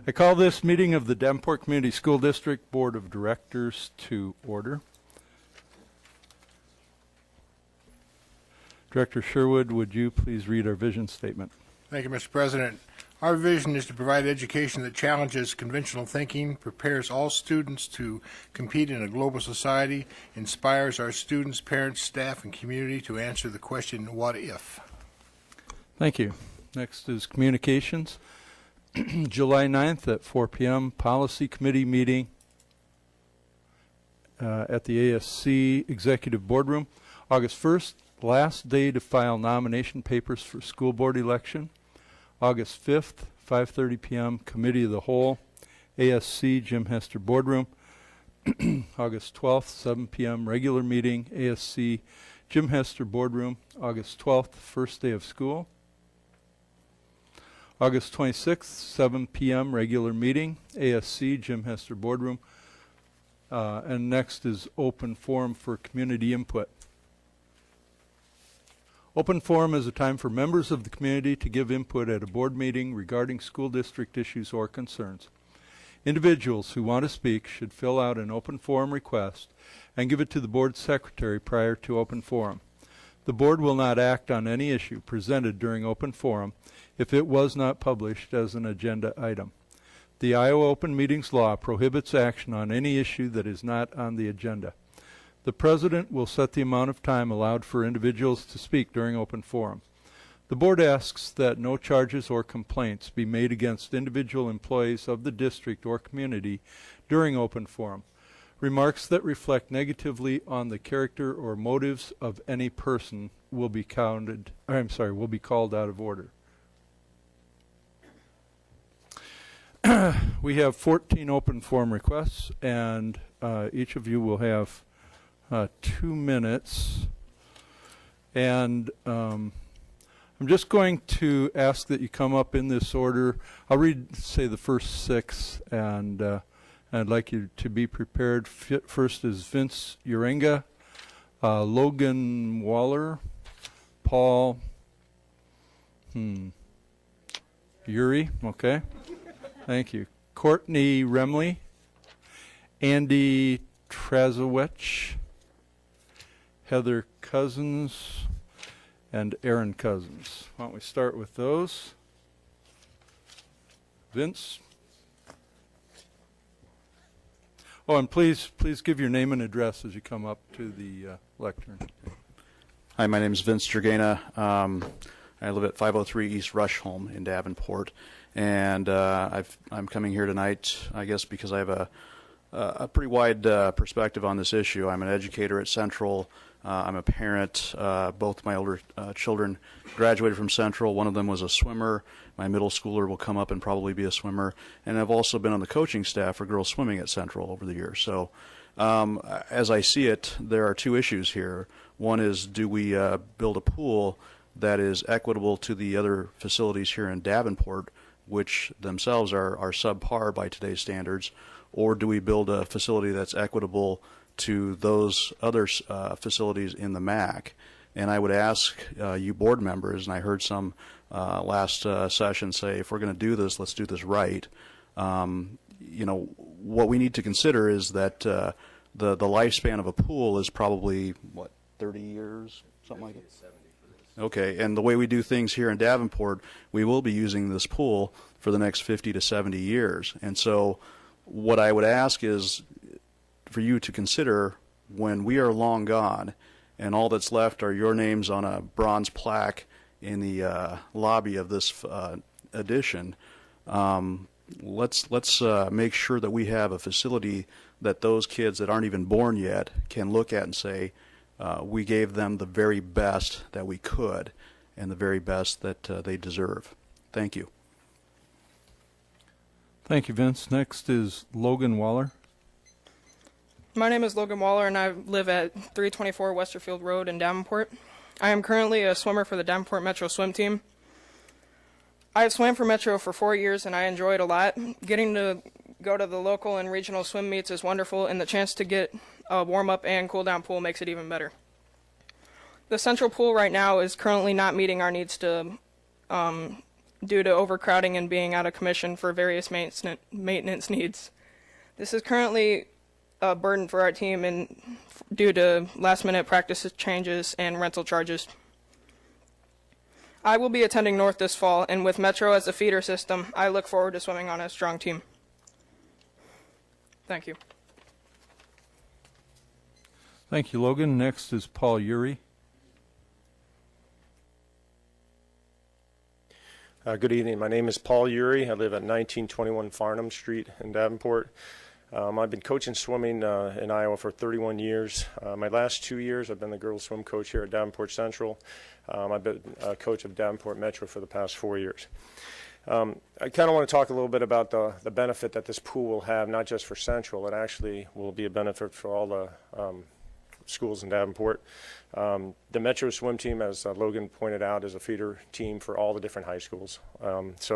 I call this meeting of the Davenport Community School District Board of Directors to order. Director Sherwood, would you please read our vision statement? Thank you, Mr. President. Our vision is to provide education that challenges conventional thinking, prepares all students to compete in a global society, inspires our students, parents, staff, and community to answer the question, what if? Thank you. Next is communications. July 9th at 4 p.m. Policy Committee meeting at the ASC Executive Boardroom. August 1st, last day to file nomination papers for school board election. August 5th, 5:30 p.m. Committee of the Whole, ASC Jim Hester Boardroom. August 12th, 7 p.m. regular meeting, ASC Jim Hester Boardroom. August 12th, first day of school. August 26th, 7 p.m. regular meeting, ASC Jim Hester Boardroom. And next is open forum for community input. Open forum is a time for members of the community to give input at a board meeting regarding school district issues or concerns. Individuals who want to speak should fill out an open forum request and give it to the board secretary prior to open forum. The board will not act on any issue presented during open forum if it was not published as an agenda item. The Iowa Open Meetings Law prohibits action on any issue that is not on the agenda. The President will set the amount of time allowed for individuals to speak during open forum. The board asks that no charges or complaints be made against individual employees of the district or community during open forum. Remarks that reflect negatively on the character or motives of any person will be called out of order. We have 14 open forum requests, and each of you will have 2 minutes. And I'm just going to ask that you come up in this order. I'll read, say, the first 6, and I'd like you to be prepared. First is Vince Urenga, Logan Waller, Paul Uri, okay. Thank you. Courtney Remley, Andy Trazowich, Heather Cousins, and Aaron Cousins. Why don't we start with those? Vince? Oh, and please give your name and address as you come up to the lectern. Hi, my name is Vince Jurgena. I live at 503 East Rushholme in Davenport, and I'm coming here tonight, I guess, because I have a pretty wide perspective on this issue. I'm an educator at Central. I'm a parent. Both my older children graduated from Central. One of them was a swimmer. My middle schooler will come up and probably be a swimmer. And I've also been on the coaching staff for girls swimming at Central over the years. So as I see it, there are 2 issues here. One is, do we build a pool that is equitable to the other facilities here in Davenport, which themselves are subpar by today's standards, or do we build a facility that's equitable to those other facilities in the MAC? And I would ask you board members, and I heard some last session say, if we're going to do this, let's do this right. You know, what we need to consider is that the lifespan of a pool is probably, what, 30 years, something like it? Okay, and the way we do things here in Davenport, we will be using this pool for the next 50 to 70 years. And so what I would ask is for you to consider, when we are long gone and all that's left are your names on a bronze plaque in the lobby of this edition, let's make sure that we have a facility that those kids that aren't even born yet can look at and say, we gave them the very best that we could and the very best that they deserve. Thank you. Thank you, Vince. Next is Logan Waller. My name is Logan Waller, and I live at 324 Westerfield Road in Davenport. I am currently a swimmer for the Davenport Metro swim team. I have swam for Metro for 4 years, and I enjoy it a lot. Getting to go to the local and regional swim meets is wonderful, and the chance to get a warm-up and cool-down pool makes it even better. The central pool right now is currently not meeting our needs to due to overcrowding and being out of commission for various maintenance needs. This is currently a burden for our team and due to last-minute practice changes and rental charges. I will be attending North this fall, and with Metro as a feeder system, I look forward to swimming on a strong team. Thank you. Thank you, Logan. Next is Paul Uri. Good evening. My name is Paul Uri. I live at 1921 Farnham Street in Davenport. I've been coaching swimming in Iowa for 31 years. My last 2 years, I've been the girls' swim coach here at Davenport Central. I've been a coach of Davenport Metro for the past 4 years. I kind of want to talk a little bit about the benefit that this pool will have, not just for Central. It actually will be a benefit for all the schools in Davenport. The Metro swim team, as Logan pointed out, is a feeder team for all the different high schools. If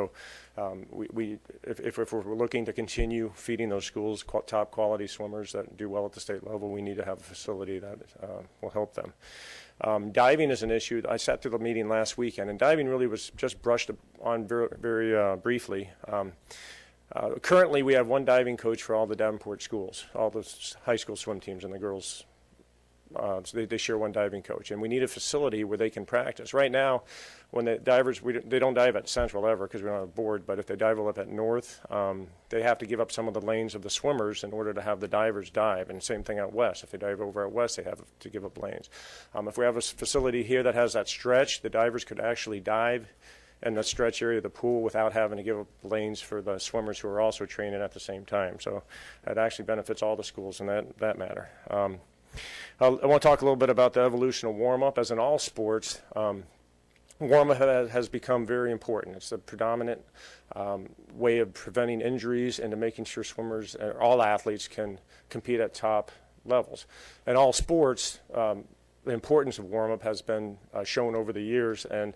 we're looking to continue feeding those schools top quality swimmers that do well at the state level, we need to have a facility that will help them. Diving is an issue. I sat through the meeting last weekend, and diving really was just brushed on very briefly. Currently, we have one diving coach for all the Davenport schools, all the high school swim teams, and the girls. So they share one diving coach, and we need a facility where they can practice. Right now, when the divers, they don't dive at Central ever because we don't have a board, but if they dive up at North, they have to give up some of the lanes of the swimmers in order to have the divers dive, and same thing out West. If they dive over at West, they have to give up lanes. If we have a facility here that has that stretch, the divers could actually dive in the stretch area of the pool without having to give up lanes for the swimmers who are also training at the same time. So that actually benefits all the schools in that matter. I want to talk a little bit about the evolution of warm-up. As in all sports, warm-up has become very important. It's the predominant way of preventing injuries and to making sure swimmers, all athletes, can compete at top levels. In all sports, the importance of warm-up has been shown over the years, and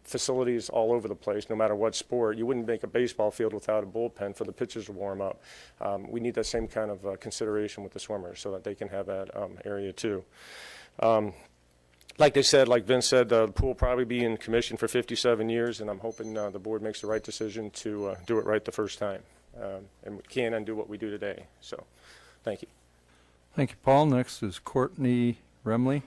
facilities all over the place, no matter what sport. You wouldn't make a baseball field without a bullpen for the pitchers to warm up. We need that same kind of consideration with the swimmers so that they can have that area too. Like Vince said, the pool will probably be in commission for 57 years, and I'm hoping the board makes the right decision to do it right the first time, and we can undo what we do today. So, thank you. Thank you, Paul. Next is Courtney Remley.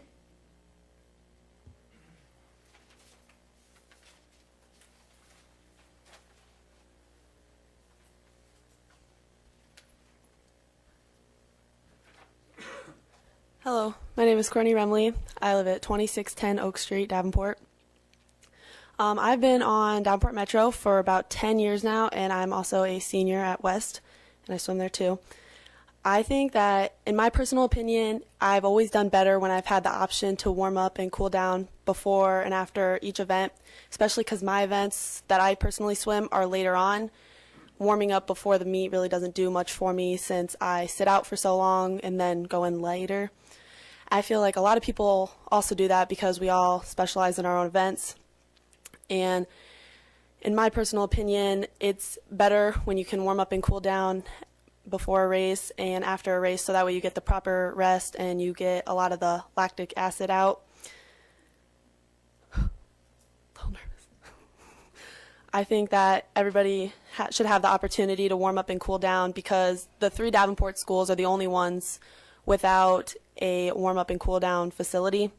Hello, my name is Courtney Remley. I live at 2610 Oak Street, Davenport. I've been on Davenport Metro for about 10 years now, and I'm also a senior at West, and I swim there too. I think that, in my personal opinion, I've always done better when I've had the option to warm up and cool down before and after each event, especially because my events that I personally swim are later on. Warming up before the meet really doesn't do much for me since I sit out for so long and then go in later. I feel like a lot of people also do that because we all specialize in our own events. And in my personal opinion, it's better when you can warm up and cool down before a race and after a race, so that way you get the proper rest and you get a lot of the lactic acid out. A little nervous. I think that everybody should have the opportunity to warm up and cool down because the 3 Davenport schools are the only ones without a warm up and cool down facility.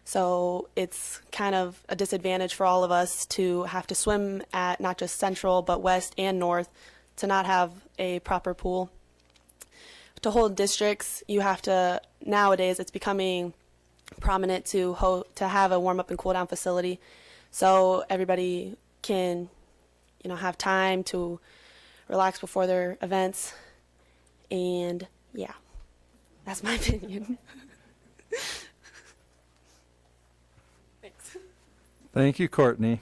So it's kind of a disadvantage for all of us to have to swim at not just Central but West and North to not have a proper pool. To hold districts, you have to, nowadays it's becoming prominent to have a warm up and cool down facility so everybody can, have time to relax before their events. And yeah, that's my opinion. Thanks. Thank you, Courtney.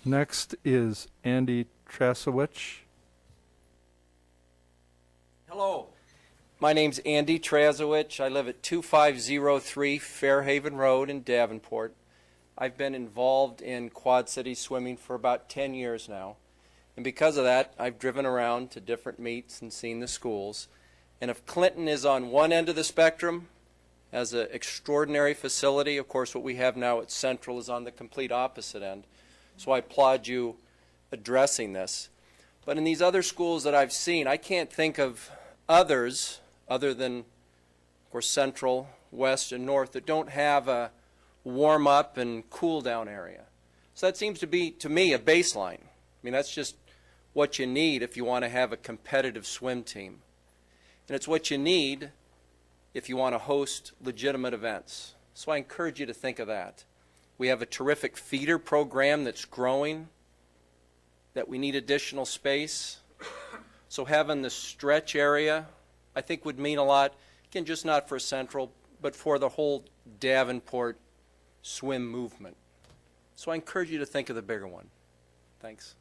Next is Andy Trasowicz. Hello, my name's Andy Trasowicz. I live at 2503 Fairhaven Road in Davenport. I've been involved in Quad City swimming for about 10 years now. And because of that, I've driven around to different meets and seen the schools. And if Clinton is on one end of the spectrum, as an extraordinary facility, of course what we have now at Central is on the complete opposite end. So I applaud you addressing this. But in these other schools that I've seen, I can't think of others other than, of course, Central, West, and North that don't have a warm-up and cool-down area. So that seems to be, to me, a baseline. I mean, that's just what you need if you want to have a competitive swim team. And it's what you need if you want to host legitimate events. So I encourage you to think of that. We have a terrific feeder program that's growing, that we need additional space. So having the stretch area, I think, would mean a lot, again, just not for Central, but for the whole Davenport swim movement. So I encourage you to think of the bigger one. Thanks.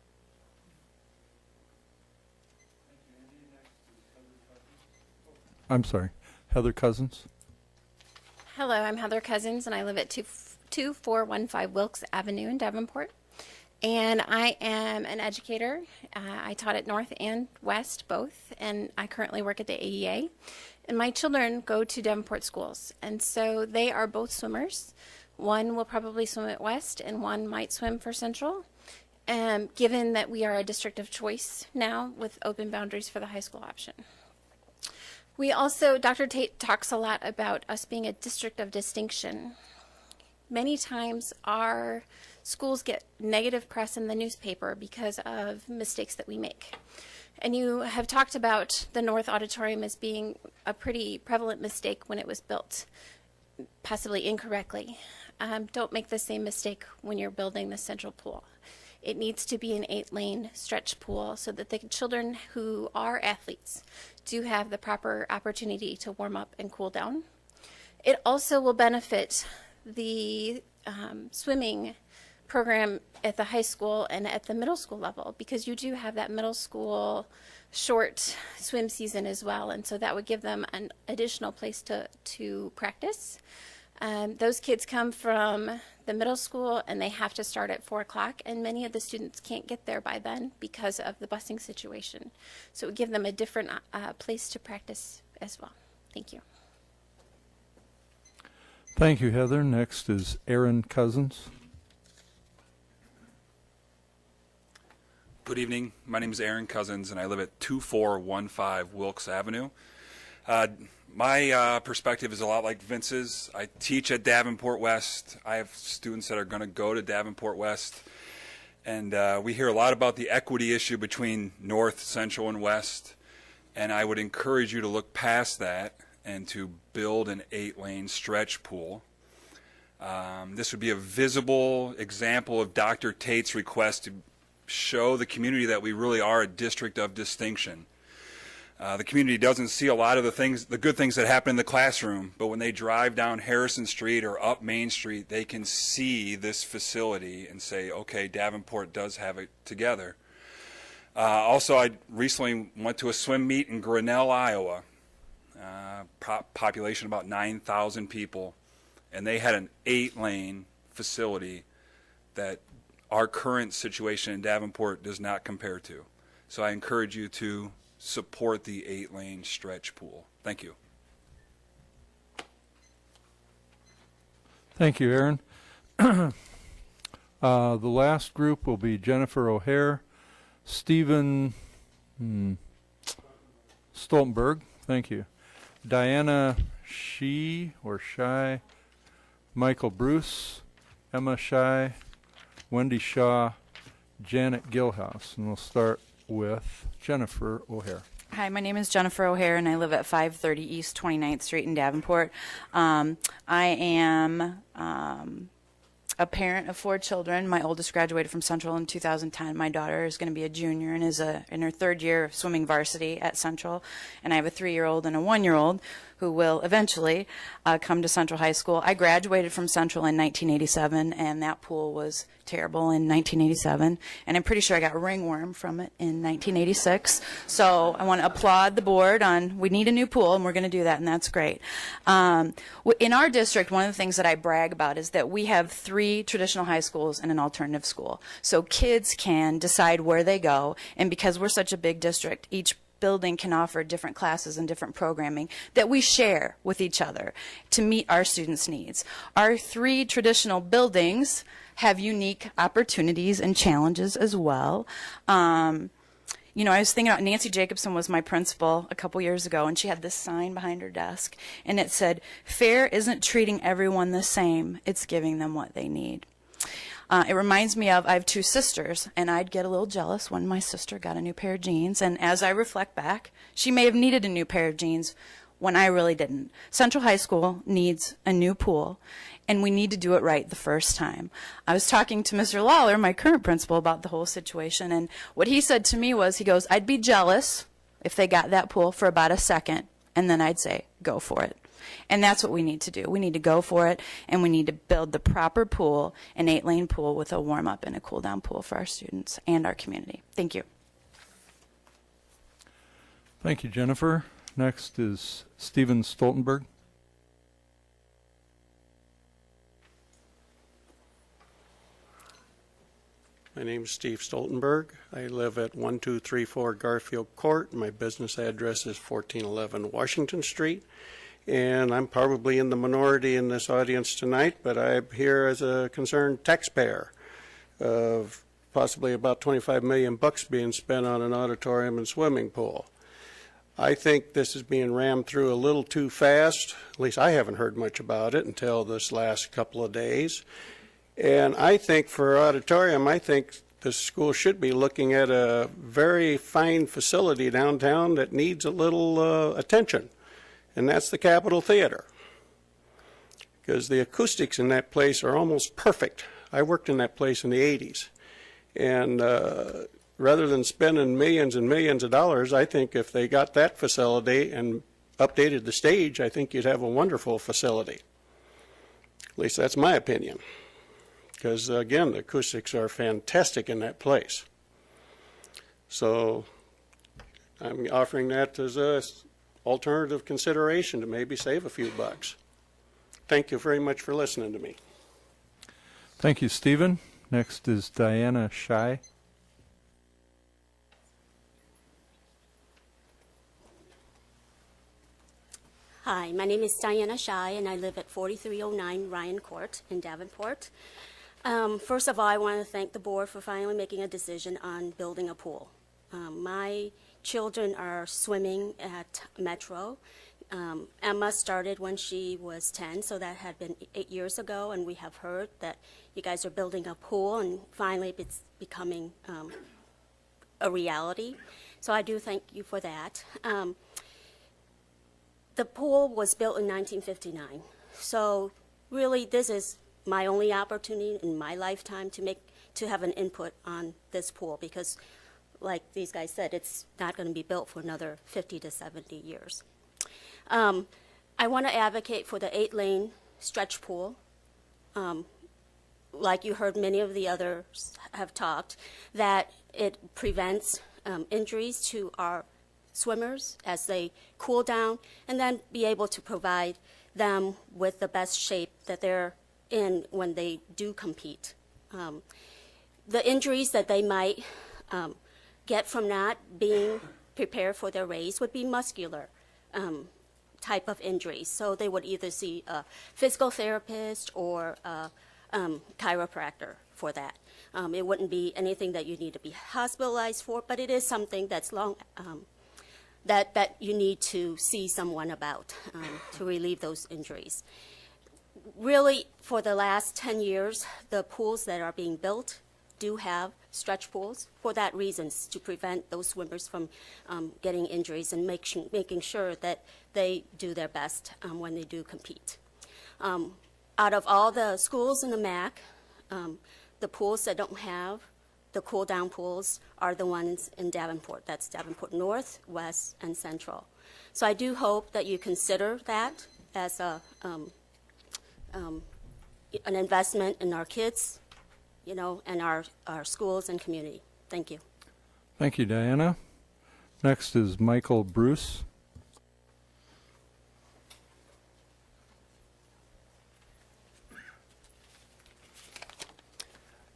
I'm sorry, Heather Cousins. Hello, I'm Heather Cousins, and I live at 2415 Wilkes Avenue in Davenport. And I am an educator. I taught at North and West both, and I currently work at the AEA. And my children go to Davenport schools, and so they are both swimmers. One will probably swim at West, and one might swim for Central. Given that we are a district of choice now with open boundaries for the high school option. We also, Dr. Tate talks a lot about us being a district of distinction. Many times our schools get negative press in the newspaper because of mistakes that we make. And you have talked about the North Auditorium as being a pretty prevalent mistake when it was built, possibly incorrectly. Don't make the same mistake when you're building the Central Pool. It needs to be an 8-lane stretch pool so that the children who are athletes do have the proper opportunity to warm up and cool down. It also will benefit the swimming program at the high school and at the middle school level, because you do have that middle school short swim season as well, and so that would give them an additional place to practice. Those kids come from the middle school and they have to start at 4 o'clock, and many of the students can't get there by then because of the busing situation. So it would give them a different place to practice as well. Thank you. Thank you, Heather. Next is Aaron Cousins. Good evening. My name is Aaron Cousins, and I live at 2415 Wilkes Avenue. My perspective is a lot like Vince's. I teach at Davenport West. I have students that are going to go to Davenport West. And we hear a lot about the equity issue between North, Central, and West. And I would encourage you to look past that and to build an 8-lane stretch pool. This would be a visible example of Dr. Tate's request to show the community that we really are a district of distinction. The community doesn't see a lot of the good things that happen in the classroom, but when they drive down Harrison Street or up Main Street, they can see this facility and say, okay, Davenport does have it together. Also, I recently went to a swim meet in Grinnell, Iowa. Population about 9,000 people, and they had an 8-lane facility that our current situation in Davenport does not compare to. So I encourage you to support the 8-lane stretch pool. Thank you. Thank you, Aaron. The last group will be Jennifer O'Hare, Stephen Stoltenberg, thank you, Diana Shee or Shy, Michael Bruce, Emma Shy, Wendy Shaw, Janet Gilhouse. And we'll start with Jennifer O'Hare. Hi, my name is Jennifer O'Hare, and I live at 530 East 29th Street in Davenport. I am a parent of 4 children. My oldest graduated from Central in 2010. My daughter is going to be a junior and is in her 3rd year of swimming varsity at Central. And I have a 3-year-old and a 1-year-old who will eventually come to Central High School. I graduated from Central in 1987, and that pool was terrible in 1987. And I'm pretty sure I got ringworm from it in 1986. So I want to applaud the board on, we need a new pool, and we're going to do that, and that's great. In our district, one of the things that I brag about is that we have 3 traditional high schools and an alternative school. So kids can decide where they go, and because we're such a big district, each building can offer different classes and different programming that we share with each other to meet our students' needs. Our 3 traditional buildings have unique opportunities and challenges as well. You know, I was thinking about Nancy Jacobson was my principal a couple years ago, and she had this sign behind her desk, and it said, "Fair isn't treating everyone the same, it's giving them what they need." It reminds me of, I have 2 sisters, and I'd get a little jealous when my sister got a new pair of jeans, and as I reflect back, she may have needed a new pair of jeans when I really didn't. Central High School needs a new pool, and we need to do it right the first time. I was talking to Mr. Lawler, my current principal, about the whole situation, and what he said to me was, he goes, "I'd be jealous if they got that pool for about a second, and then I'd say, go for it." And that's what we need to do. We need to go for it, and we need to build the proper pool, an 8-lane pool with a warm-up and a cool-down pool for our students and our community. Thank you. Thank you, Jennifer. Next is Stephen Stoltenberg. My name is Steve Stoltenberg. I live at 1234 Garfield Court. My business address is 1411 Washington Street. And I'm probably in the minority in this audience tonight, but I'm here as a concerned taxpayer of possibly about 25 million bucks being spent on an auditorium and swimming pool. I think this is being rammed through a little too fast. At least I haven't heard much about it until this last couple of days. And I think for auditorium, I think the school should be looking at a very fine facility downtown that needs a little attention, and that's the Capitol Theater. Because the acoustics in that place are almost perfect. I worked in that place in the 80s. And rather than spending millions and millions of dollars, I think if they got that facility and updated the stage, I think you'd have a wonderful facility. At least that's my opinion. Because, again, the acoustics are fantastic in that place. So I'm offering that as an alternative consideration to maybe save a few bucks. Thank you very much for listening to me. Thank you, Stephen. Next is Diana Shai. Hi, my name is Diana Shai, and I live at 4309 Ryan Court in Davenport. First of all, I want to thank the board for finally making a decision on building a pool. My children are swimming at Metro. Emma started when she was 10, so that had been 8 years ago, and we have heard that you guys are building a pool, and finally it's becoming a reality. So I do thank you for that. The pool was built in 1959, so really this is my only opportunity in my lifetime to have an input on this pool, because like these guys said, it's not going to be built for another 50 to 70 years. I want to advocate for the 8-lane stretch pool. Like you heard many of the others have talked, that it prevents injuries to our swimmers as they cool down, and then be able to provide them with the best shape that they're in when they do compete. The injuries that they might get from not being prepared for their race would be muscular type of injuries. So they would either see a physical therapist or a chiropractor for that. It wouldn't be anything that you need to be hospitalized for, but it is something that's that you need to see someone about to relieve those injuries. Really, for the last 10 years, the pools that are being built do have stretch pools for that reason, to prevent those swimmers from getting injuries and making sure that they do their best when they do compete. Out of all the schools in the MAC, the pools that don't have the cool-down pools are the ones in Davenport. That's Davenport North, West, and Central. So I do hope that you consider that as an investment in our kids, you know, and our schools and community. Thank you. Thank you, Diana. Next is Michael Bruce.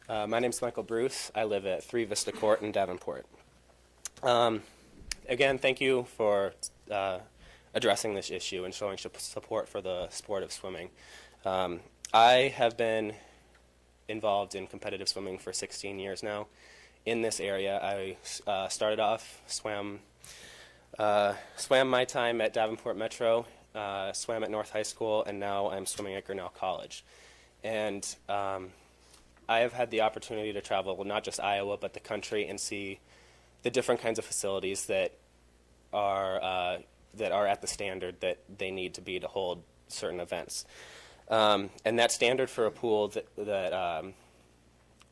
My name's Michael Bruce. I live at 3 Vista Court in Davenport. again, thank you for addressing this issue and showing support for the sport of swimming. I have been involved in competitive swimming for 16 years now. In this area, I started off, swam my time at Davenport Metro, swam at North High School, and now I'm swimming at Grinnell College. And I have had the opportunity to travel, not just Iowa, but the country, and see the different kinds of facilities that are at the standard that they need to be to hold certain events. And that standard for a pool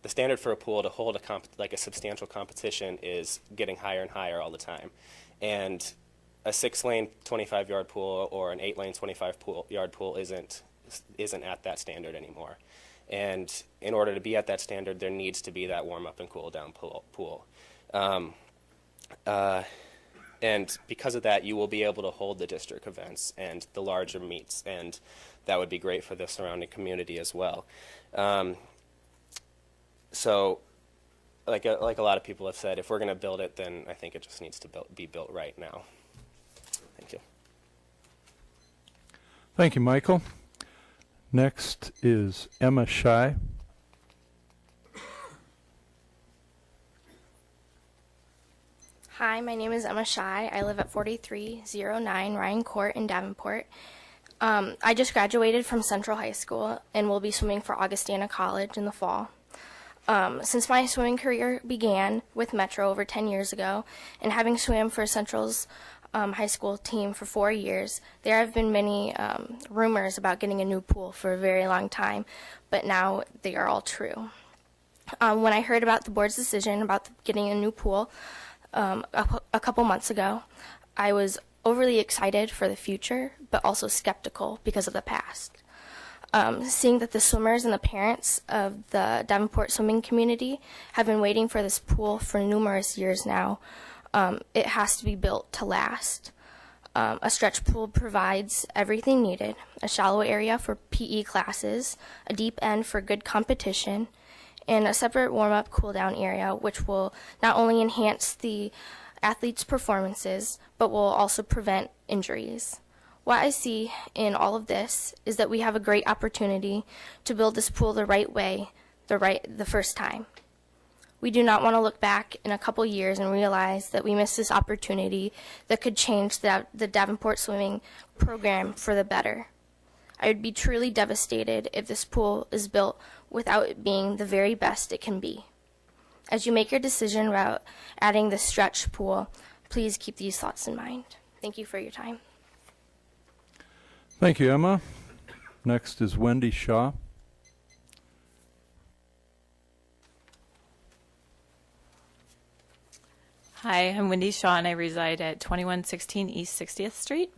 the standard for a pool to hold a substantial competition is getting higher and higher all the time. And a 6-lane 25-yard pool or an 8-lane 25-yard pool isn't at that standard anymore. And in order to be at that standard, there needs to be that warm-up and cool-down pool. And because of that, you will be able to hold the district events and the larger meets, and that would be great for the surrounding community as well. So, like a lot of people have said, if we're going to build it, then I think it just needs to be built right now. Thank you. Thank you, Michael. Next is Emma Shy. Hi, my name is Emma Shy. I live at 4309 Ryan Court in Davenport. I just graduated from Central High School and will be swimming for Augustana College in the fall. Since my swimming career began with Metro over 10 years ago, and having swam for Central's high school team for 4 years, there have been many rumors about getting a new pool for a very long time, but now they are all true. When I heard about the board's decision about getting a new pool a couple months ago, I was overly excited for the future, but also skeptical because of the past. Seeing that the swimmers and the parents of the Davenport swimming community have been waiting for this pool for numerous years now, it has to be built to last. A stretch pool provides everything needed: a shallow area for PE classes, a deep end for good competition, and a separate warm-up cool-down area, which will not only enhance the athletes' performances, but will also prevent injuries. What I see in all of this is that we have a great opportunity to build this pool the right way, the first time. We do not want to look back in a couple years and realize that we missed this opportunity that could change the Davenport swimming program for the better. I would be truly devastated if this pool is built without it being the very best it can be. As you make your decision about adding the stretch pool, please keep these thoughts in mind. Thank you for your time. Thank you, Emma. Next is Wendy Shaw. Hi, I'm Wendy Shaw, and I reside at 2116 East 60th Street.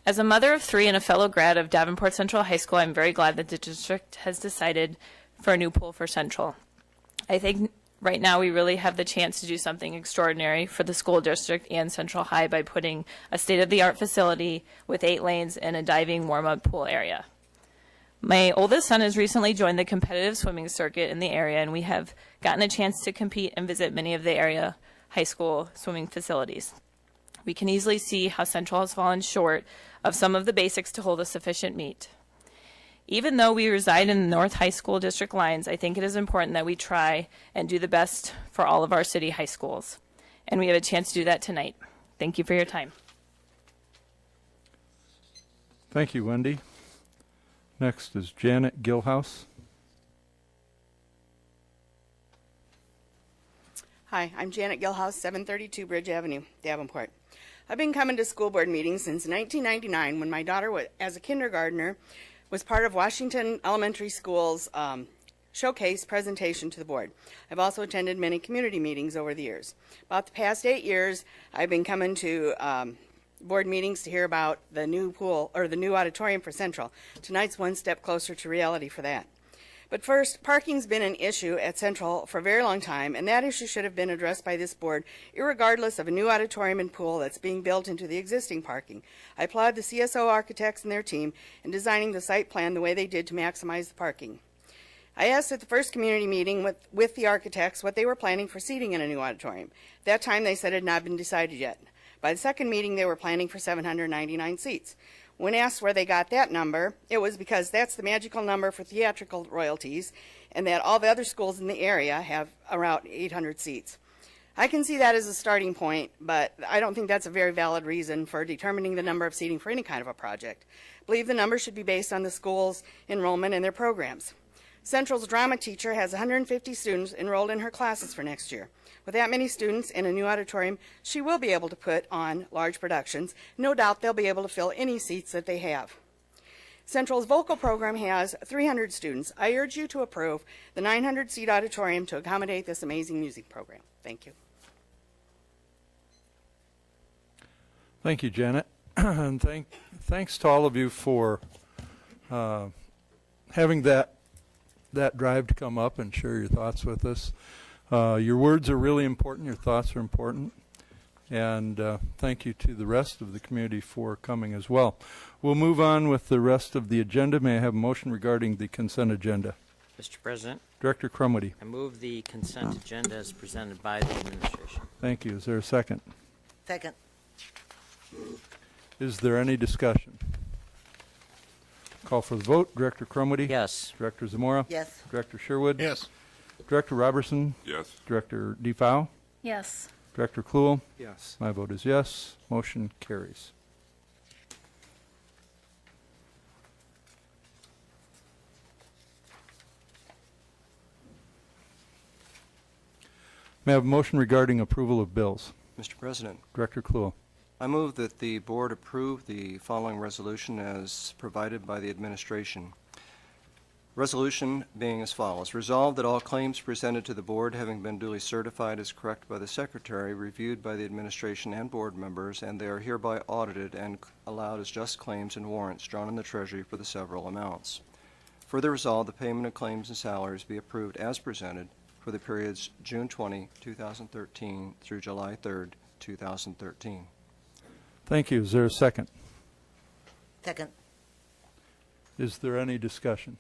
As a mother of 3 and a fellow grad of Davenport Central High School, I'm very glad that the district has decided for a new pool for Central. I think right now we really have the chance to do something extraordinary for the school district and Central High by putting a state-of-the-art facility with 8 lanes and a diving warm-up pool area. My oldest son has recently joined the competitive swimming circuit in the area, and we have gotten a chance to compete and visit many of the area high school swimming facilities. We can easily see how Central has fallen short of some of the basics to hold a sufficient meet. Even though we reside in the North High School district lines, I think it is important that we try and do the best for all of our city high schools. And we have a chance to do that tonight. Thank you for your time. Thank you, Wendy. Next is Janet Gilhouse. Hi, I'm Janet Gilhouse, 732 Bridge Avenue, Davenport. I've been coming to school board meetings since 1999 when my daughter, as a kindergartner, was part of Washington Elementary School's showcase presentation to the board. I've also attended many community meetings over the years. About the past 8 years, I've been coming to board meetings to hear about the new pool or the new auditorium for Central. Tonight's one step closer to reality for that. But first, parking's been an issue at Central for a very long time, and that issue should have been addressed by this board, irregardless of a new auditorium and pool that's being built into the existing parking. I applaud the CSO architects and their team in designing the site plan the way they did to maximize the parking. I asked at the first community meeting with the architects what they were planning for seating in a new auditorium. At that time, they said it had not been decided yet. By the second meeting, they were planning for 799 seats. When asked where they got that number, it was because that's the magical number for theatrical royalties, and that all the other schools in the area have around 800 seats. I can see that as a starting point, but I don't think that's a very valid reason for determining the number of seating for any kind of a project. I believe the number should be based on the school's enrollment and their programs. Central's drama teacher has 150 students enrolled in her classes for next year. With that many students in a new auditorium, she will be able to put on large productions. No doubt they'll be able to fill any seats that they have. Central's vocal program has 300 students. I urge you to approve the 900-seat auditorium to accommodate this amazing music program. Thank you. Thank you, Janet. And thanks to all of you for having that drive to come up and share your thoughts with us. Your words are really important. Your thoughts are important. And thank you to the rest of the community for coming as well. We'll move on with the rest of the agenda. May I have a motion regarding the consent agenda? Mr. President, Director Crumwitty. I move the consent agenda as presented by the administration. Thank you. Is there a second? Second. Is there any discussion? Call for the vote. Director Crumwitty? Yes. Director Zamora? Yes. Director Sherwood? Yes. Director Robertson? Yes. Director DeFau? Yes. Director Kluhl? Yes. My vote is yes. Motion carries. May I have a motion regarding approval of bills? Mr. President, Director Kluhl. I move that the board approve the following resolution as provided by the administration. Resolution being as follows. Resolved that all claims presented to the board having been duly certified as correct by the secretary, reviewed by the administration and board members, and they are hereby audited and allowed as just claims and warrants drawn in the treasury for the several amounts. Further resolved, the payment of claims and salaries be approved as presented for the periods June 20, 2013 through July 3rd, 2013. Thank you. Is there a second? Second. Is there any discussion?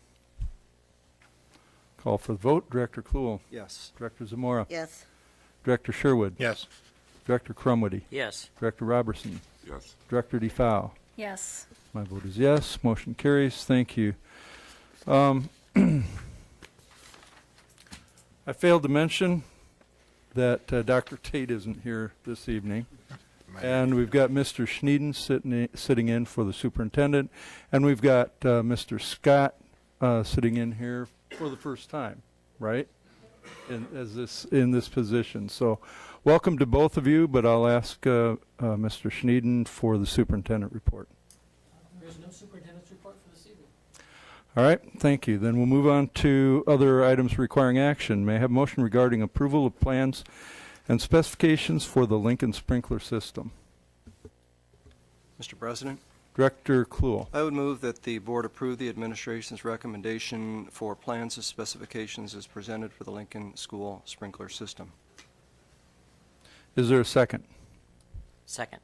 Call for the vote. Director Kluhl. Yes. Director Zamora. Yes. Director Sherwood. Yes. Director Crumwitty. Yes. Director Robertson. Yes. Director DeFau. Yes. My vote is yes. Motion carries. Thank you. I failed to mention that Dr. Tate isn't here this evening. And we've got Mr. Schneiden sitting in for the superintendent. And we've got Mr. Scott sitting in here for the first time, right? In this position. So welcome to both of you, but I'll ask Mr. Schneiden for the superintendent report. There is no superintendent's report for this evening. All right, thank you. Then we'll move on to other items requiring action. May I have a motion regarding approval of plans and specifications for the Lincoln sprinkler system? Mr. President, Director Kluhl. I would move that the board approve the administration's recommendation for plans and specifications as presented for the Lincoln School sprinkler system. Is there a second? Second.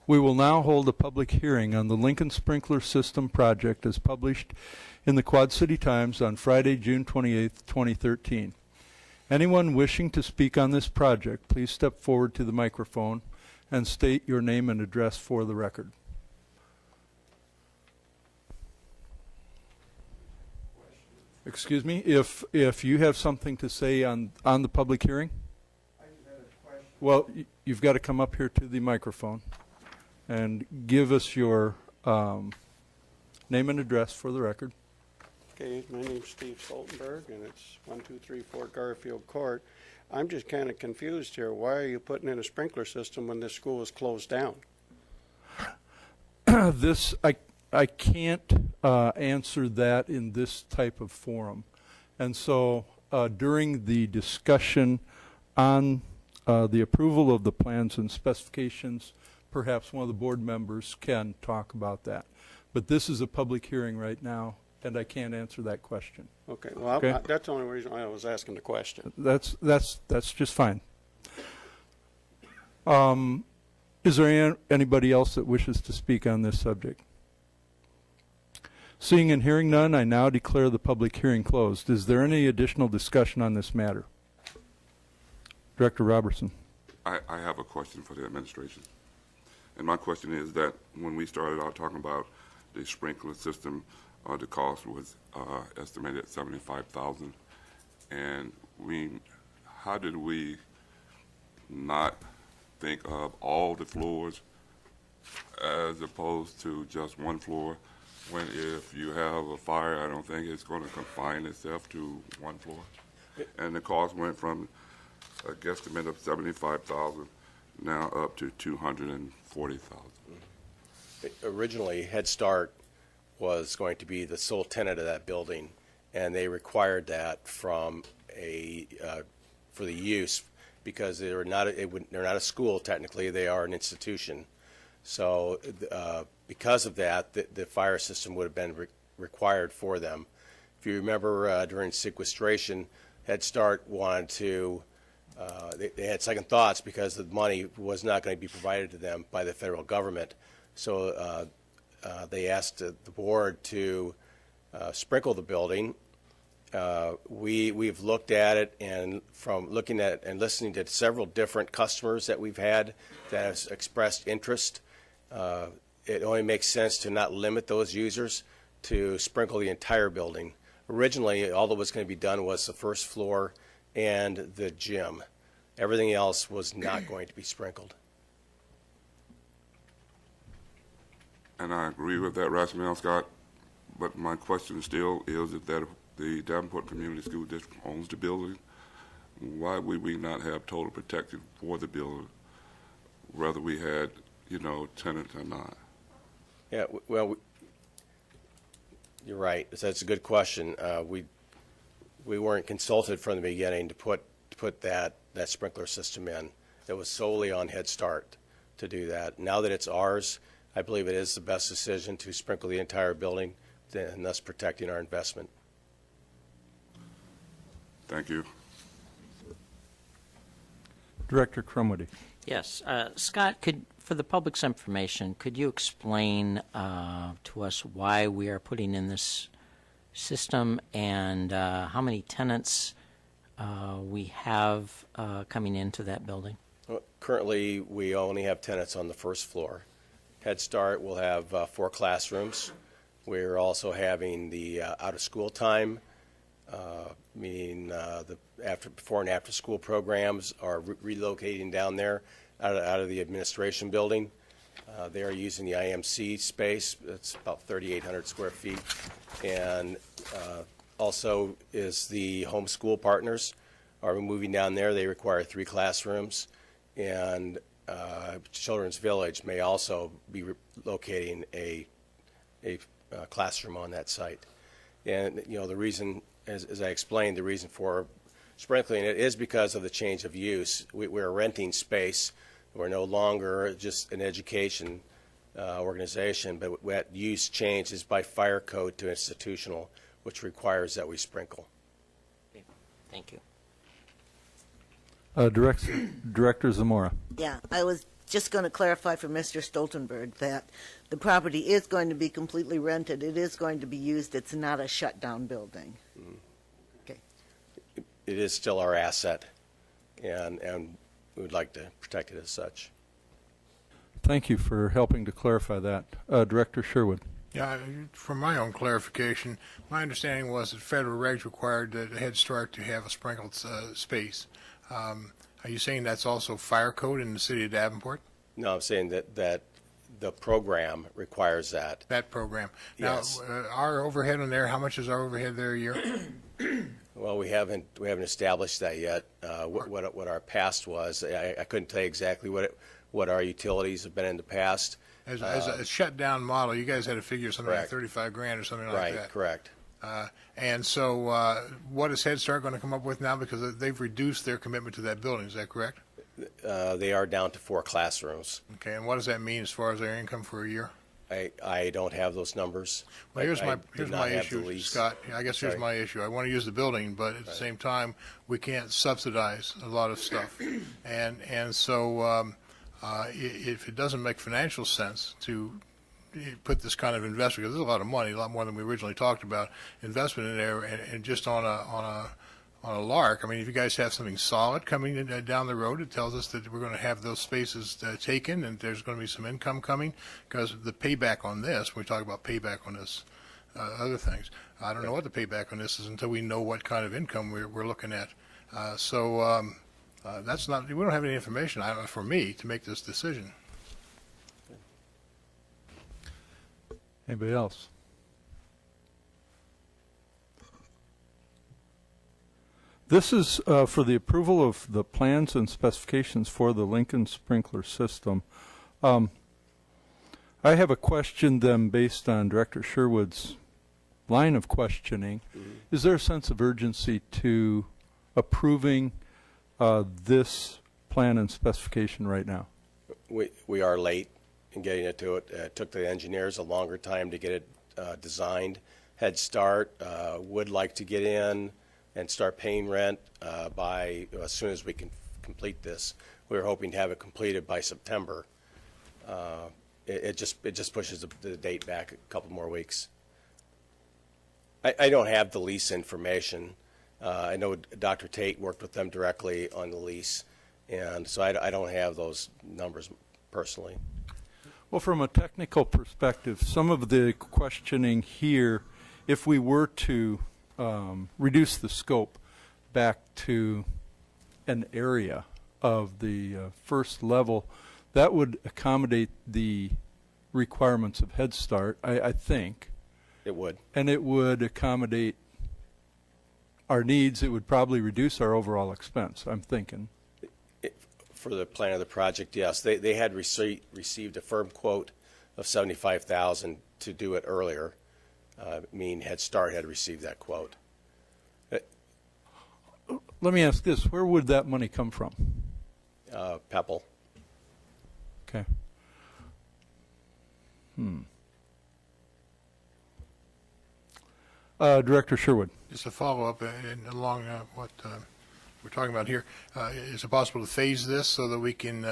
We will now hold a public hearing on the Lincoln Sprinkler System project as published in the Quad City Times on Friday, June 28, 2013. Anyone wishing to speak on this project, please step forward to the microphone and state your name and address for the record. Excuse me, if you have something to say on the public hearing? I just had a question. Well, you've got to come up here to the microphone and give us your name and address for the record. Okay, my name's Steve Stoltenberg, and it's 1234 Garfield Court. I'm just kind of confused here. Why are you putting in a sprinkler system when this school is closed down? I can't answer that in this type of forum. And so during the discussion on the approval of the plans and specifications, perhaps one of the board members can talk about that. But this is a public hearing right now, and I can't answer that question. Okay, well, Okay. that's the only reason why I was asking the question. That's just fine. Is there anybody else that wishes to speak on this subject? Seeing and hearing none, I now declare the public hearing closed. Is there any additional discussion on this matter? Director Robertson. I have a question for the administration. And my question is that when we started out talking about the sprinkler system, the cost was estimated at $75,000. And how did we not think of all the floors as opposed to just one floor? When if you have a fire, I don't think it's going to confine itself to one floor. And the cost went from a guesstimate of $75,000 now up to $240,000. Originally, Head Start was going to be the sole tenant of that building, and they required that from for the use because they're not a school technically; they are an institution. So because of that, the fire system would have been required for them. If you remember during sequestration, Head Start wanted to. They had second thoughts because the money was not going to be provided to them by the federal government. So they asked the board to sprinkle the building. We've looked at it, and from looking at and listening to several different customers that we've had that have expressed interest, it only makes sense to not limit those users to sprinkle the entire building. Originally, all that was going to be done was the first floor and the gym. Everything else was not going to be sprinkled. And I agree with that rationale, Scott, but my question still is that the Davenport Community School District owns the building. Why would we not have total protection for the building, whether we had, tenants or not? Yeah, well, you're right. That's a good question. We weren't consulted from the beginning to put that sprinkler system in. It was solely on Head Start to do that. Now that it's ours, I believe it is the best decision to sprinkle the entire building and thus protecting our investment. Thank you. Director Crumwitty. Yes. Scott, for the public's information, could you explain to us why we are putting in this system and how many tenants we have coming into that building? Well, currently, we only have tenants on the first floor. Head Start will have 4 classrooms. We're also having the out-of-school time, meaning the before and after school programs are relocating down there out of the administration building. They are using the IMC space. It's about 3,800 square feet. And also is the homeschool partners are moving down there. They require 3 classrooms. And Children's Village may also be locating a classroom on that site. And, the reason, as I explained, the reason for sprinkling it is because of the change of use. We're renting space. We're no longer just an education organization, but that use change is by fire code to institutional, which requires that we sprinkle. Thank you. Director Zamora. Yeah, I was just going to clarify for Mr. Stoltenberg that the property is going to be completely rented. It is going to be used. It's not a shut-down building. Okay. It is still our asset, and we would like to protect it as such. Thank you for helping to clarify that. Director Sherwood. Yeah, for my own clarification, my understanding was that federal regs required that Head Start to have a sprinkled space. Are you saying that's also fire code in the city of Davenport? No, I'm saying that the program requires that. That program. Yes. Now, our overhead on there, how much is our overhead there a year? Well, we haven't established that yet. What our past was, I couldn't tell you exactly what our utilities have been in the past. As a shutdown model, you guys had to figure something Correct. like $35,000 or something like that. Right, correct. And so what is Head Start going to come up with now? Because they've reduced their commitment to that building. Is that correct? They are down to 4 classrooms. Okay, and what does that mean as far as their income for a year? I don't have those numbers. Well, here's I my did not have the issue, lease. Scott. I guess here's Sorry. my issue. I want to use the building, but at the same time, we can't subsidize a lot of stuff. And so if it doesn't make financial sense to put this kind of investment, because there's a lot of money, a lot more than we originally talked about, investment in there, and just on a lark. I mean, if you guys have something solid coming in, down the road, it tells us that we're going to have those spaces taken, and there's going to be some income coming, because the payback on this, when we talk about payback on this, other things, I don't know what the payback on this is until we know what kind of income we're looking at. That's not, we don't have any information for me to make this decision. Anybody else? This is for the approval of the plans and specifications for the Lincoln sprinkler system. I have a question then based on Director Sherwood's line of questioning. Is there a sense of urgency to approving this plan and specification right now? We are late in getting it to it. It took the engineers a longer time to get it designed. Head Start would like to get in and start paying rent by as soon as we can complete this. We were hoping to have it completed by September. It just pushes the date back a couple more weeks. I don't have the lease information. I know Dr. Tate worked with them directly on the lease, and so I don't have those numbers personally. Well, from a technical perspective, some of the questioning here, if we were to reduce the scope back to an area of the first level, that would accommodate the requirements of Head Start, I think. It would. And it would accommodate our needs. It would probably reduce our overall expense, I'm thinking. For the plan of the project, yes. They had received a firm quote of $75,000 to do it earlier. Meaning Head Start had received that quote. Let me ask this. Where would that money come from? Pepple. Okay. Director Sherwood. Just a follow-up along what we're talking about here. Is it possible to phase this so that we can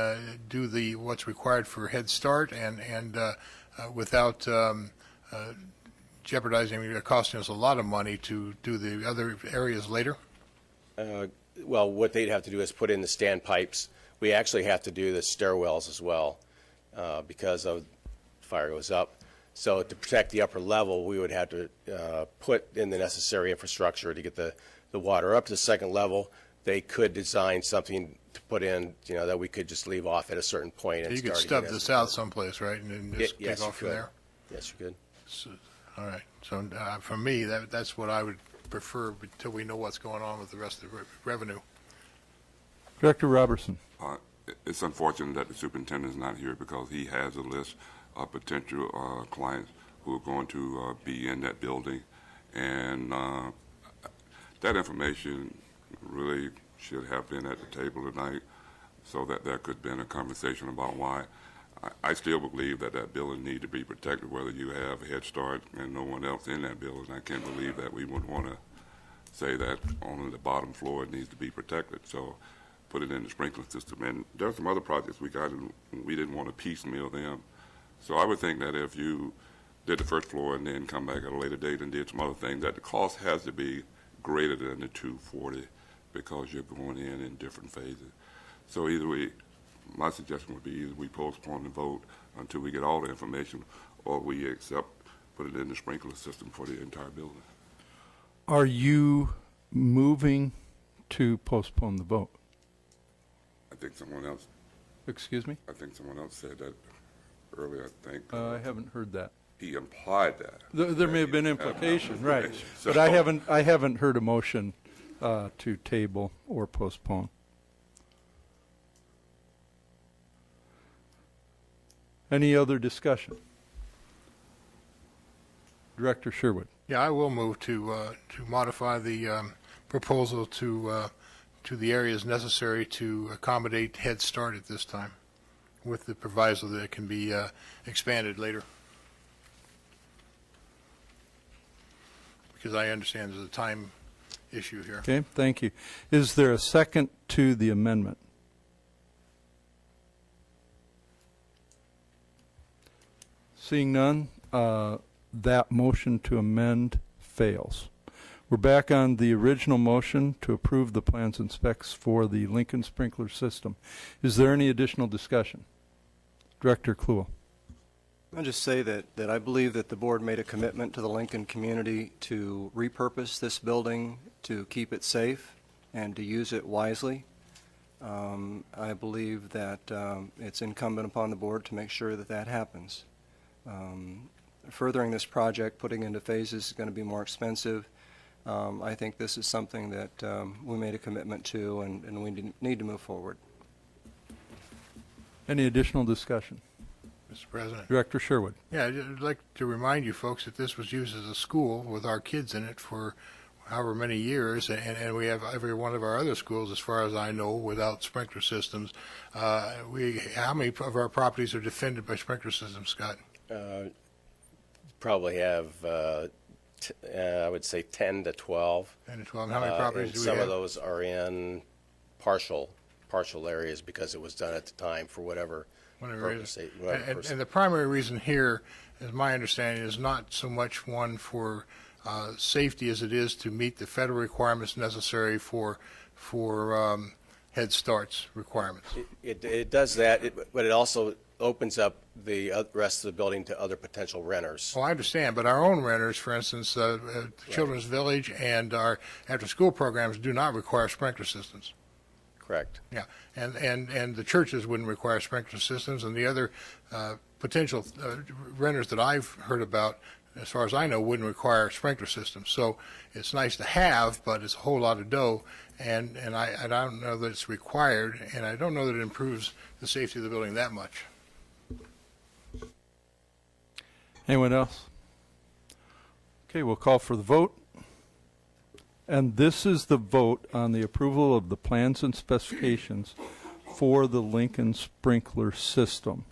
do what's required for Head Start and without jeopardizing, costing us a lot of money to do the other areas later? Well, what they'd have to do is put in the standpipes. We actually have to do the stairwells as well because of fire goes up. So to protect the upper level, we would have to put in the necessary infrastructure to get the water up to the second level. They could design something to put in, that we could just leave off at a certain point. And you could stub this out someplace, right, and then just yes, take off from there? Yes, you could. So, all right. So for me, that's what I would prefer until we know what's going on with the rest of the revenue. Director Robertson. It's unfortunate that the superintendent is not here because he has a list of potential clients who are going to be in that building. And that information really should have been at the table tonight so that there could have been a conversation about why. I still believe that building needs to be protected, whether you have Head Start and no one else in that building. I can't believe that we would want to say that only the bottom floor needs to be protected. So put it in the sprinkler system. And there are some other projects we got, and we didn't want to piecemeal them. So I would think that if you did the first floor and then come back at a later date and did some other things, that the cost has to be greater than the $240 because you're going in different phases. So either way, my suggestion would be either we postpone the vote until we get all the information, or we accept, put it in the sprinkler system for the entire building. Are you moving to postpone the vote? I think someone else. Excuse me? I think someone else said that earlier. I think. I haven't heard that. He implied that. There may have been implication, right? So, but I haven't heard a motion to table or postpone. Any other discussion? Director Sherwood. Yeah, I will move to modify the proposal to the areas necessary to accommodate Head Start at this time, with the proviso that it can be expanded later. Because I understand there's a time issue here. Okay, thank you. Is there a second to the amendment? Seeing none, that motion to amend fails. We're back on the original motion to approve the plans and specs for the Lincoln sprinkler system. Is there any additional discussion? Director Kluhl. I'll just say that I believe that the board made a commitment to the Lincoln community to repurpose this building, to keep it safe, and to use it wisely. I believe that it's incumbent upon the board to make sure that that happens. Furthering this project, putting into phases is going to be more expensive. I think this is something that we made a commitment to, and we need to move forward. Any additional discussion? Mr. President. Director Sherwood. Yeah, I'd like to remind you folks that this was used as a school with our kids in it for however many years, and we have every one of our other schools, as far as I know, without sprinkler systems. How many of our properties are defended by sprinkler systems, Scott? Probably have, I would say 10 to 12. 10 to 12. How many properties do we have? Some of those are in partial areas because it was done at the time for whatever purpose. And the primary reason here, as my understanding, is not so much one for safety as it is to meet the federal requirements necessary for Head Start's requirements. It does that, but it also opens up the rest of the building to other potential renters. Well, I understand, but our own renters, for instance, Children's Village and our after-school programs do not require sprinkler systems. Correct. Yeah, and the churches wouldn't require sprinkler systems, and the other potential renters that I've heard about, as far as I know, wouldn't require sprinkler systems. So it's nice to have, but it's a whole lot of dough, and I don't know that it's required, and I don't know that it improves the safety of the building that much. Anyone else? Okay, we'll call for the vote. And this is the vote on the approval of the plans and specifications for the Lincoln sprinkler system.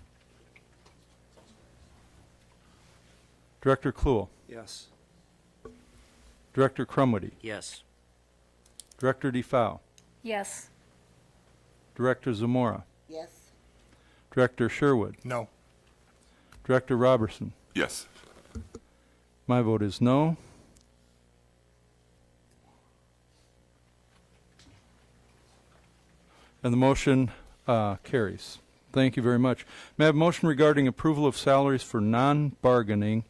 Director Kluhl. Yes. Director Crumwitty. Yes. Director DeFau. Yes. Director Zamora. Yes. Director Sherwood. No. Director Robertson. Yes. My vote is no. And the motion carries. Thank you very much. May I have a motion regarding approval of salaries for non-bargaining,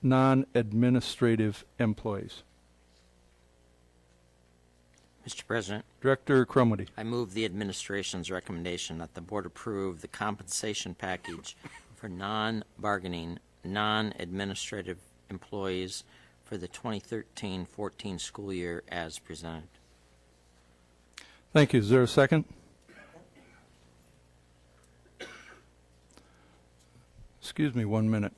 non-administrative employees? Mr. President, Director Crumwitty. I move the administration's recommendation that the board approve the compensation package for non-bargaining, non-administrative employees for the 2013-14 school year as presented. Thank you. Is there a second? Excuse me 1 minute.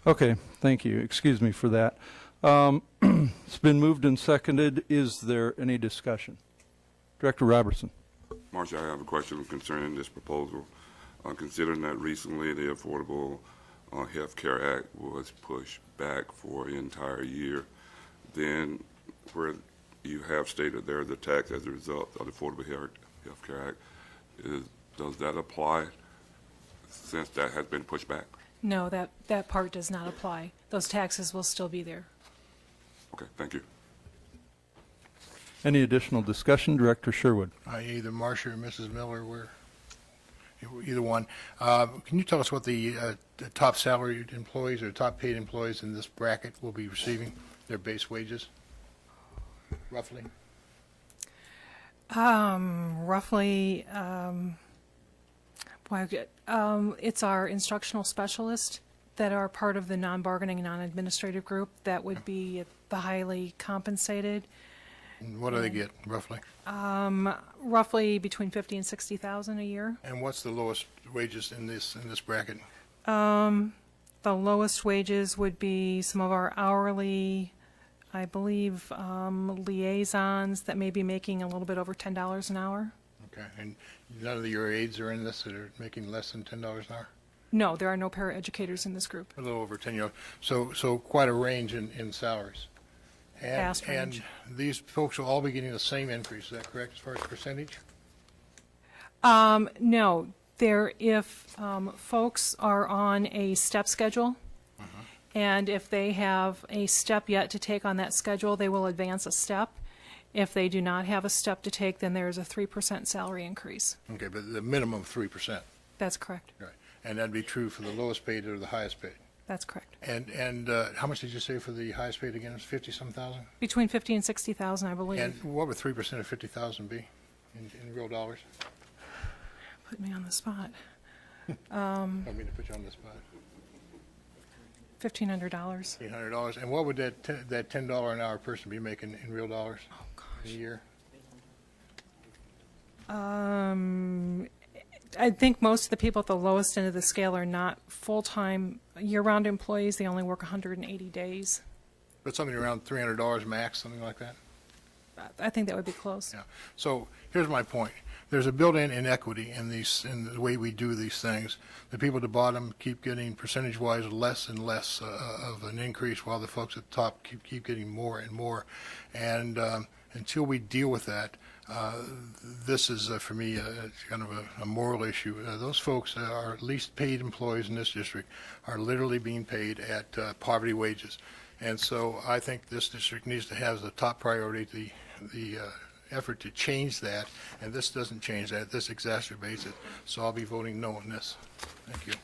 Okay, thank you. Excuse me for that. It's been moved and seconded. Is there any discussion? Director Robertson. Marcia, I have a question concerning this proposal. Considering that recently the Affordable Health Care Act was pushed back for an entire year, then where you have stated there the tax as a result of the Affordable Health Care Act, does that apply since that has been pushed back? No, that part does not apply. Those taxes will still be there. Okay, thank you. Any additional discussion? Director Sherwood. Either Marcia or Mrs. Miller, either one. Can you tell us what the top salaried employees or top paid employees in this bracket will be receiving, their base wages, roughly? Roughly, it's our instructional specialists that are part of the non-bargaining, non-administrative group that would be the highly compensated. And what do they get, roughly? Roughly between 50 and 60,000 a year. And what's the lowest wages in this bracket? The lowest wages would be some of our hourly, I believe, liaisons that may be making a little bit over $10 an hour. Okay, and none of your aides are in this that are making less than $10 an hour? No, there are no paraeducators in this group. A little over 10, so quite a range in salaries. Past And range. these folks will all be getting the same increase, is that correct, as far as percentage? No, if folks are on a step schedule, and if they have a step yet to take on that schedule, they will advance a step. If they do not have a step to take, then there's a 3% salary increase. Okay, but the minimum of 3%. That's correct. Right. And that'd be true for the lowest paid or the highest paid. That's correct. And how much did you say for the highest paid again? It was 50-some thousand? Between 50 and 60,000, I believe. And what would 3% of 50,000 be in real dollars? Put me on the spot. I don't mean to put you on the spot. $1,500. $800. And what would that $10 an hour person be making in real dollars in a year? I think most of the people at the lowest end of the scale are not full-time, year-round employees. They only work 180 days. But something around $300 max, something like that? I think that would be close. Yeah. So here's my point. There's a built-in inequity in the way we do these things. The people at the bottom keep getting percentage-wise less and less of an increase, while the folks at the top keep getting more and more. And until we deal with that, this is, for me, kind of a moral issue. Those folks are least paid employees in this district are literally being paid at poverty wages. And so I think this district needs to have as a top priority the effort to change that, and this doesn't change that. This exacerbates it. So I'll be voting no on this. Thank you.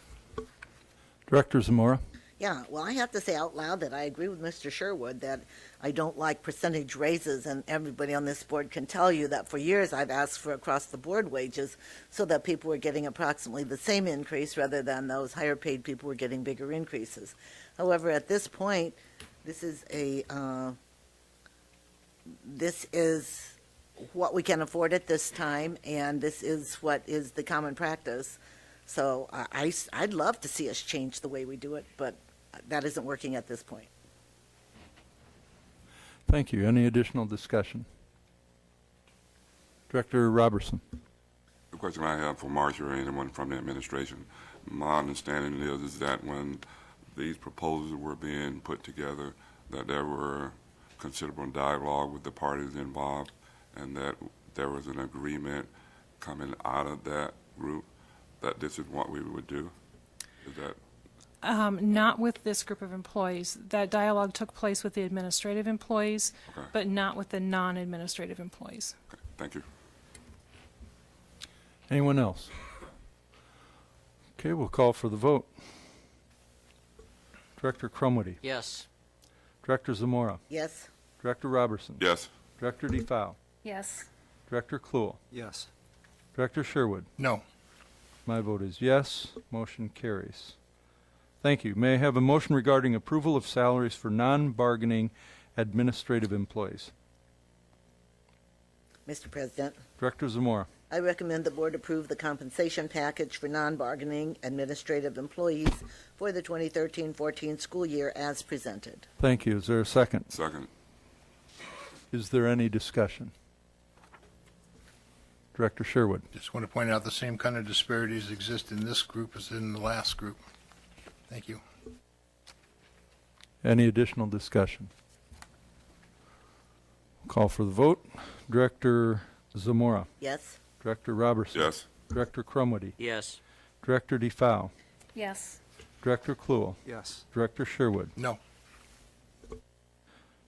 Director Zamora? Yeah, well, I have to say out loud that I agree with Mr. Sherwood that I don't like percentage raises, and everybody on this board can tell you that for years I've asked for across-the-board wages so that people were getting approximately the same increase rather than those higher-paid people were getting bigger increases. However, at this point, this is what we can afford at this time, and this is what is the common practice. So I'd love to see us change the way we do it, but that isn't working at this point. Thank you. Any additional discussion? Director Robertson? The question I have for Marcia or anyone from the administration, my understanding is that when these proposals were being put together, that there were considerable dialogue with the parties involved, and that there was an agreement coming out of that group that this is what we would do? Is that? Not with this group of employees. That dialogue took place with the administrative employees, Okay. but not with the non-administrative employees. Okay. Thank you. Anyone else? Okay, we'll call for the vote. Director Crumwitty? Yes. Director Zamora? Yes? Director Robertson? Yes. Director DeFau? Yes. Director Kluhl? Yes. Director Sherwood? No. My vote is yes. Motion carries. Thank you. May I have a motion regarding approval of salaries for non-bargaining administrative employees? Mr. President, Director Zamora? I recommend the board approve the compensation package for non-bargaining administrative employees for the 2013-14 school year as presented. Thank you. Is there a second? Second. Is there any discussion? Director Sherwood? Just want to point out the same kind of disparities exist in this group as in the last group. Thank you. Any additional discussion? Call for the vote. Director Zamora? Yes? Director Robertson? Yes. Director Crumwitty? Yes. Director DeFau? Yes. Director Kluhl? Yes. Director Sherwood? No.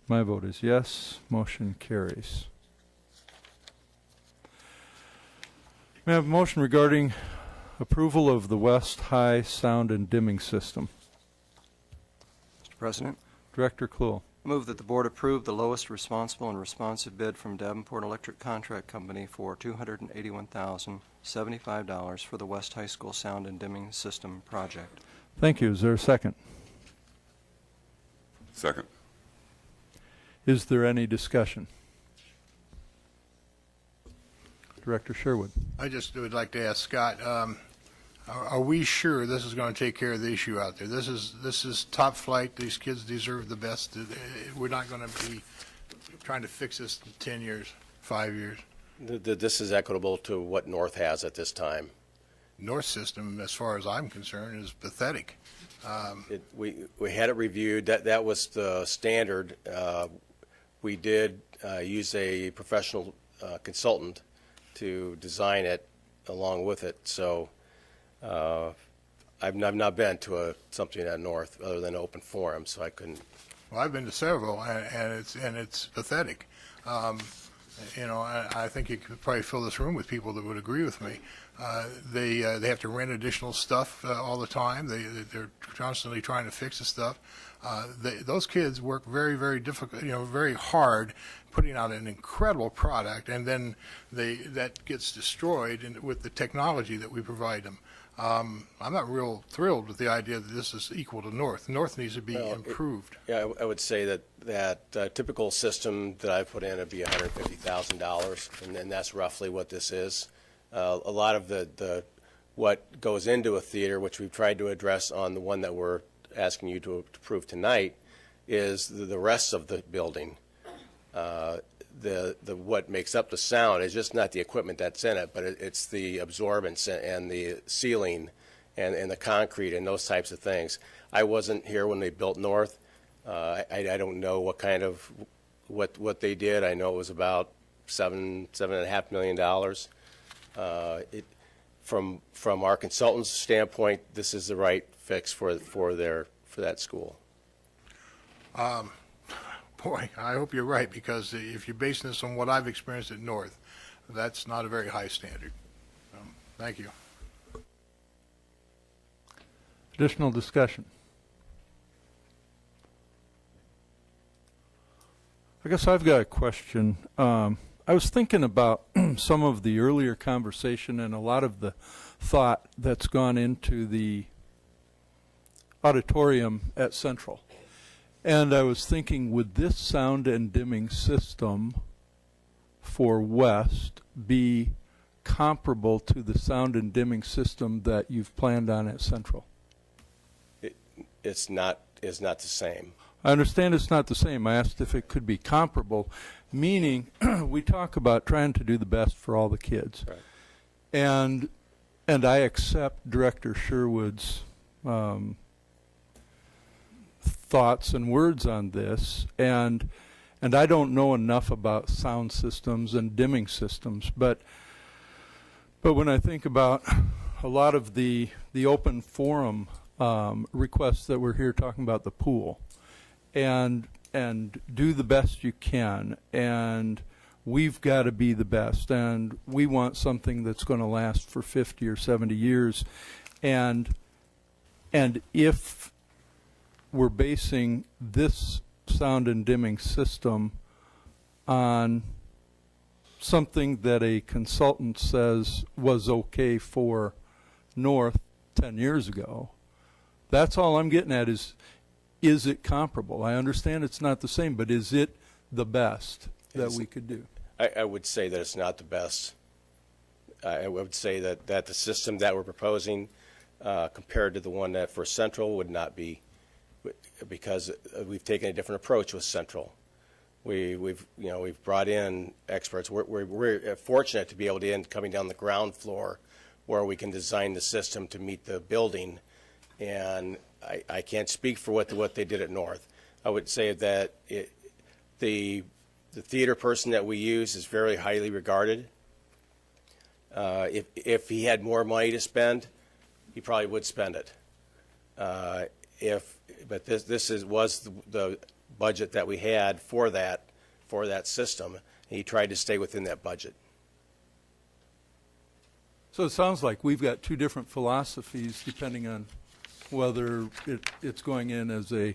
My vote is yes. Motion carries. May I have a motion regarding approval of the West High sound and dimming system? Mr. President, Director Kluhl? move that the board approve the lowest responsible and responsive bid from Davenport Electric Contract Company for $281,075 for the West High School sound and dimming system project. Thank you. Is there a second? Second. Is there any discussion? Director Sherwood? I just would like to ask Scott, are we sure this is going to take care of the issue out there? This is top flight. These kids deserve the best. We're not going to be trying to fix this in 10 years, 5 years. This is equitable to what North has at this time. North system, as far as I'm concerned, is pathetic. We had it reviewed. That was the standard. we did use a professional consultant to design it along with it. So I've not been to something at North other than open forum, so I couldn't. Well, I've been to several, and it's pathetic. I think you could probably fill this room with people that would agree with me. They have to rent additional stuff all the time. They're constantly trying to fix the stuff. Those kids work very, very difficult, very hard, putting out an incredible product, and then that gets destroyed with the technology that we provide them. I'm not real thrilled with the idea that this is equal to North. North needs to be improved. I would say that typical system that I've put in would be $150,000, and then that's roughly what this is. A lot of the what goes into a theater, which we've tried to address on the one that we're asking you to approve tonight, is the rest of the building. The what makes up the sound is just not the equipment that's in it, but it's the absorbance and the ceiling and the concrete and those types of things. I wasn't here when they built North. I don't know what kind of what they did. I know it was about $7.5 million. From our consultant's standpoint, this is the right fix for that school. Boy, I hope you're right, because if you're basing this on what I've experienced at North, that's not a very high standard. Thank you. Additional discussion? I guess I've got a question. I was thinking about some of the earlier conversation and a lot of the thought that's gone into the auditorium at Central. And I was thinking, would this sound and dimming system for West be comparable to the sound and dimming system that you've planned on at Central? It's not the same. I understand it's not the same. I asked if it could be comparable, meaning we talk about trying to do the best for all the kids. Right. And I accept Director Sherwood's thoughts and words on this, and I don't know enough about sound systems and dimming systems, but when I think about a lot of the open forum requests that we're here talking about the pool, and do the best you can, and we've got to be the best, and we want something that's going to last for 50 or 70 years, and if we're basing this sound and dimming system on something that a consultant says was okay for North 10 years ago, that's all I'm getting at is it comparable? I understand it's not the same, but is it the best that we could do? I would say that it's not the best. I would say that the system that we're proposing compared to the one that for Central would not be, because we've taken a different approach with Central. We've brought in experts. We're fortunate to be able to coming down the ground floor where we can design the system to meet the building, and I can't speak for what they did at North. I would say that the theater person that we use is very highly regarded. If he had more money to spend, he probably would spend it. But this was the budget that we had for that system, and he tried to stay within that budget. So it sounds like we've got two different philosophies depending on whether it's going in as a,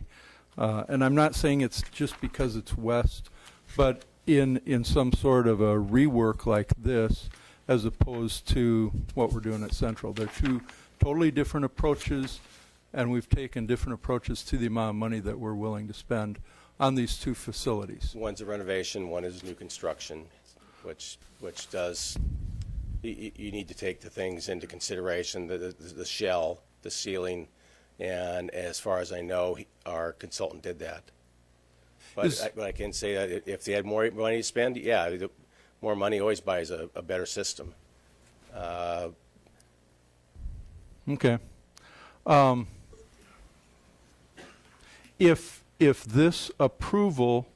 and I'm not saying it's just because it's West, but in some sort of a rework like this, as opposed to what we're doing at Central. They're two totally different approaches, and we've taken different approaches to the amount of money that we're willing to spend on these two facilities. One's a renovation, one is new construction, which does, you need to take the things into consideration, the shell, the ceiling, and as far as I know, our consultant did that. But I can say that if they had more money to spend, yeah, more money always buys a better system. Okay. If this approval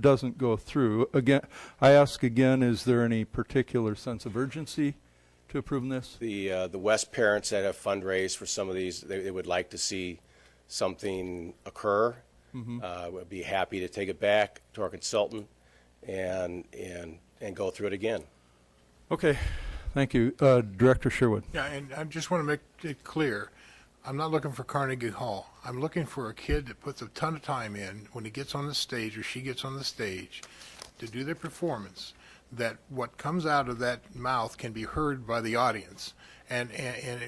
doesn't go through, again, I ask again, is there any particular sense of urgency to approving this? The West parents that have fundraised for some of these, they would like to see something occur. We'd be happy to take it back to our consultant and go through it again. Okay, thank you. Director Sherwood. Yeah, and I just want to make it clear, I'm not looking for Carnegie Hall. I'm looking for a kid that puts a ton of time in when he gets on the stage or she gets on the stage to do their performance, that what comes out of that mouth can be heard by the audience and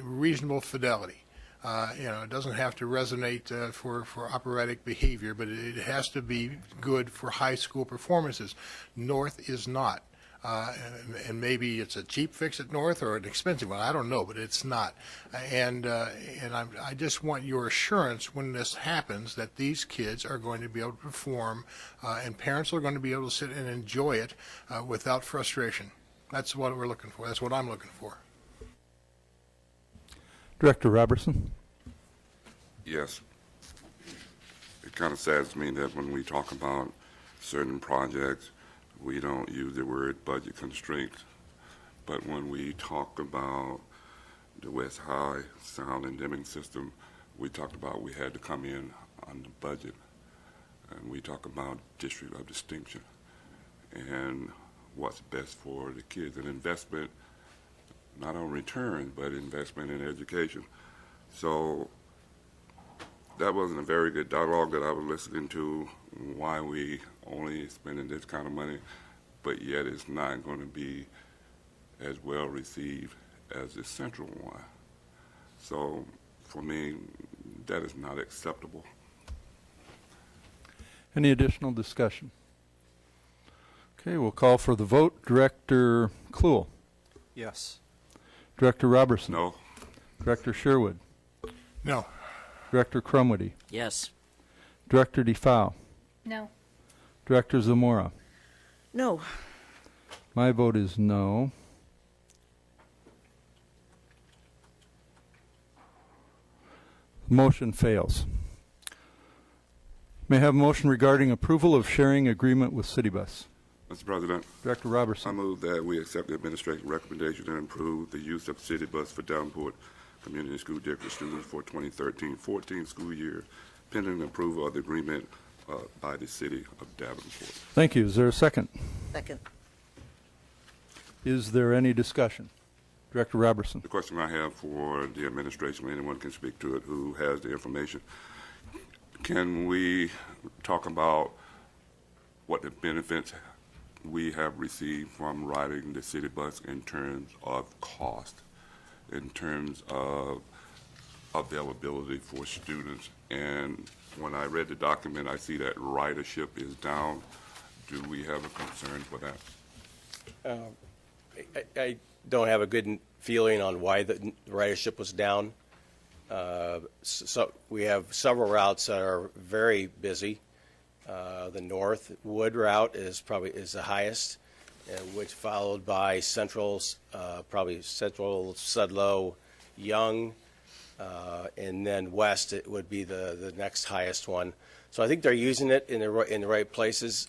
reasonable fidelity. It doesn't have to resonate for operatic behavior, but it has to be good for high school performances. North is not. And maybe it's a cheap fix at North or an expensive one. I don't know, but it's not. And I just want your assurance when this happens that these kids are going to be able to perform, and parents are going to be able to sit and enjoy it without frustration. That's what we're looking for. That's what I'm looking for. Director Robertson. Yes. It kind of saddens me that when we talk about certain projects, we don't use the word budget constraints. But when we talk about the West High sound and dimming system, we talked about we had to come in on the budget. And we talk about district of distinction and what's best for the kids. An investment, not on return, but investment in education. So that wasn't a very good dialogue that I was listening to, why we only spending this kind of money, but yet it's not going to be as well received as the central one. So for me, that is not acceptable. Any additional discussion? Okay, we'll call for the vote. Director Kluhl. Yes. Director Robertson. No. Director Sherwood. No. Director Crumwitty. Yes. Director DeFau. No. Director Zamora. No. My vote is no. Motion fails. May I have a motion regarding approval of sharing agreement with CityBus? Mr. President. Director Robertson. I move that we accept the administrative recommendation and approve the use of city bus for Davenport Community School District students for 2013-14 school year, pending approval of the agreement by the city of Davenport. Thank you. Is there a second? Second. Is there any discussion? Director Robertson. The question I have for the administration, anyone can speak to it who has the information. Can we talk about what the benefits we have received from riding the city bus in terms of cost, in terms of availability for students? And when I read the document, I see that ridership is down. Do we have a concern for that? I don't have a good feeling on why the ridership was down. So we have several routes that are very busy. The North Wood route is the highest, which followed by Central's, probably Central, Sudlow, Young, and then West it would be the next highest one. So I think they're using it in the right places.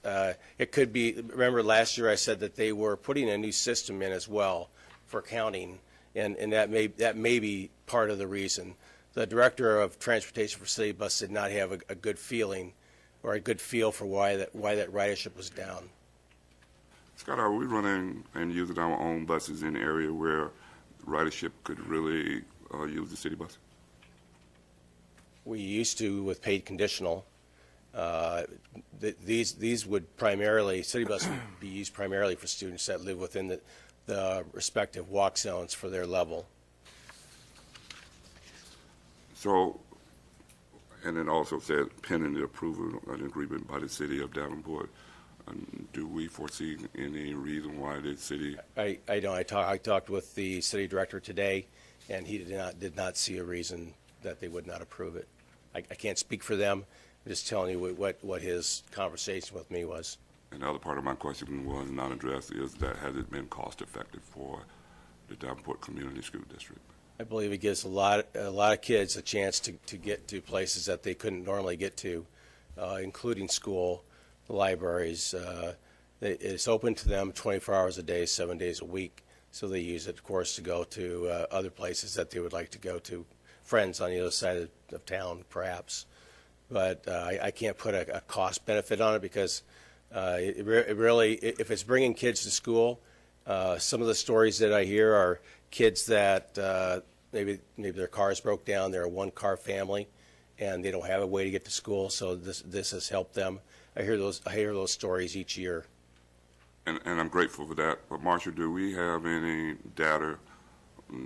It could be. Remember last year I said that they were putting a new system in as well for counting, and that may be part of the reason. The director of transportation for City Bus did not have a good feeling or a good feel for why that ridership was down. Scott, are we running and using our own buses in an area where ridership could really use the city bus? We used to with paid conditional. These would primarily, city bus would be used primarily for students that live within the respective walk zones for their level. So, and it also said pending the approval of an agreement by the city of Davenport. Do we foresee any reason why the city? I don't. I talked with the city director today, and he did not see a reason that they would not approve it. I can't speak for them. I'm just telling you what his conversation with me was. Another part of my question was not addressed is that has it been cost effective for the Davenport Community School District? I believe it gives a lot of kids a chance to get to places that they couldn't normally get to, including school, libraries. It's open to them 24 hours a day, 7 days a week. So they use it, of course, to go to other places that they would like to go to, friends on the other side of town, perhaps. But I can't put a cost benefit on it because it really, if it's bringing kids to school, some of the stories that I hear are kids that maybe their cars broke down, they're a one-car family, and they don't have a way to get to school, so this has helped them. I hear those stories each year. And I'm grateful for that. But Marcia, do we have any data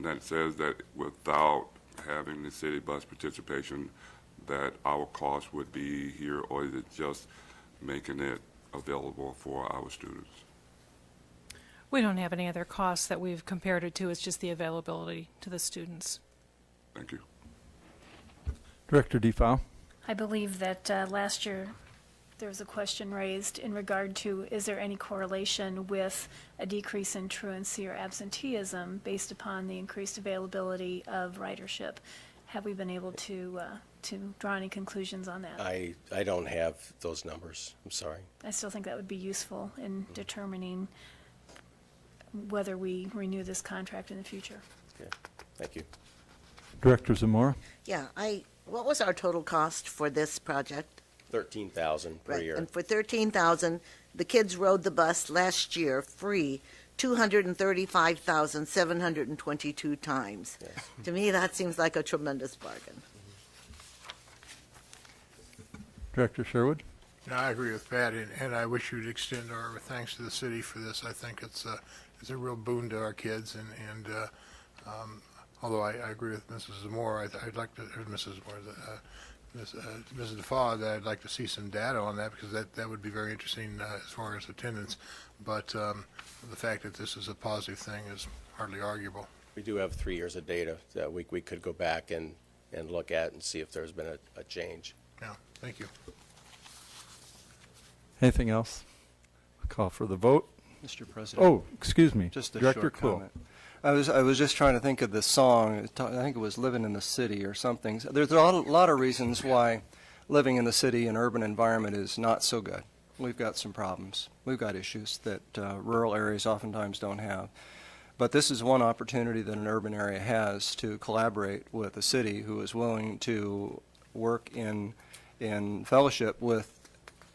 that says that without having the city bus participation, that our cost would be here, or is it just making it available for our students? We don't have any other costs that we've compared it to. It's just the availability to the students. Thank you. Director DeFoe. I believe that last year there was a question raised in regard to, is there any correlation with a decrease in truancy or absenteeism based upon the increased availability of ridership? Have we been able to draw any conclusions on that? I don't have those numbers. I'm sorry. I still think that would be useful in determining whether we renew this contract in the future. Okay. Thank you. Director Zamora. Yeah, what was our total cost for this project? $13,000 per year. And for $13,000, the kids rode the bus last year free 235,722 times. Yes. To me, that seems like a tremendous bargain. Director Sherwood. No, I agree with Pat, and I wish you'd extend our thanks to the city for this. I think it's a real boon to our kids, and although I agree with Mrs. Zamora, I'd like to, or Mrs. Zamora, Mrs. DeFaw, that I'd like to see some data on that, because that would be very interesting as far as attendance. But the fact that this is a positive thing is hardly arguable. We do have 3 years of data that we could go back and look at and see if there's been a change. Yeah, thank you. Anything else? I'll call for the vote. Mr. President. Oh, excuse me. Just a Director short Cool. comment. I was just trying to think of the song. I think it was "Living in the City" or something. There's a lot of reasons why living in the city and urban environment is not so good. We've got some problems. We've got issues that rural areas oftentimes don't have. But this is one opportunity that an urban area has to collaborate with a city who is willing to work in fellowship with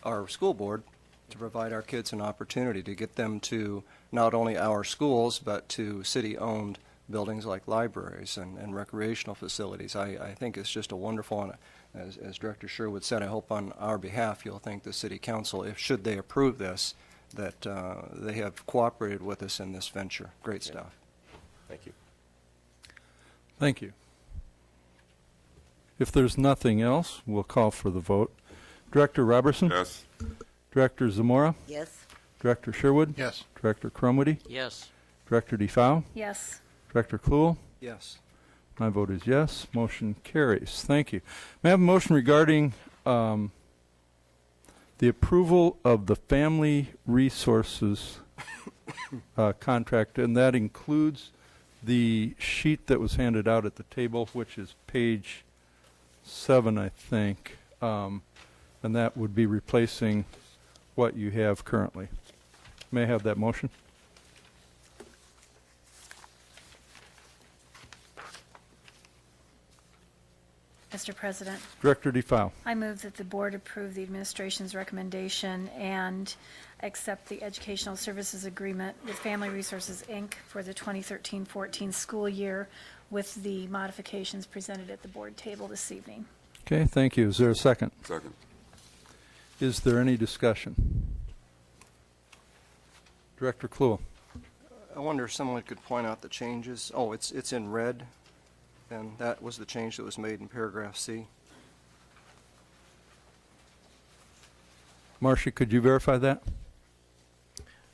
our school board to provide our kids an opportunity to get them to not only our schools but to city-owned buildings like libraries and recreational facilities. I think it's just a wonderful, and as Director Sherwood said, I hope on our behalf you'll thank the City Council, if should they approve this, that they have cooperated with us in this venture. Great stuff. Thank you. Thank you. If there's nothing else, we'll call for the vote. Director Robertson? Yes. Director Zamora? Yes. Director Sherwood? Yes. Director Crumwitty? Yes. Director DeFoe? Yes. Director Kluhl? Yes. My vote is yes. Motion carries. Thank you. May I have a motion regarding the approval of the Family Resources contract, and that includes the sheet that was handed out at the table, which is page 7, I think, and that would be replacing what you have currently. May I have that motion? Mr. President, Director DeFoe. I move that the board approve the administration's recommendation and accept the educational services agreement with Family Resources, Inc. for the 2013-14 school year with the modifications presented at the board table this evening. Okay, thank you. Is there a second? Second. Is there any discussion? Director Kluhl. I wonder if someone could point out the changes. Oh, it's in red, and that was the change that was made in paragraph C. Marcia, could you verify that?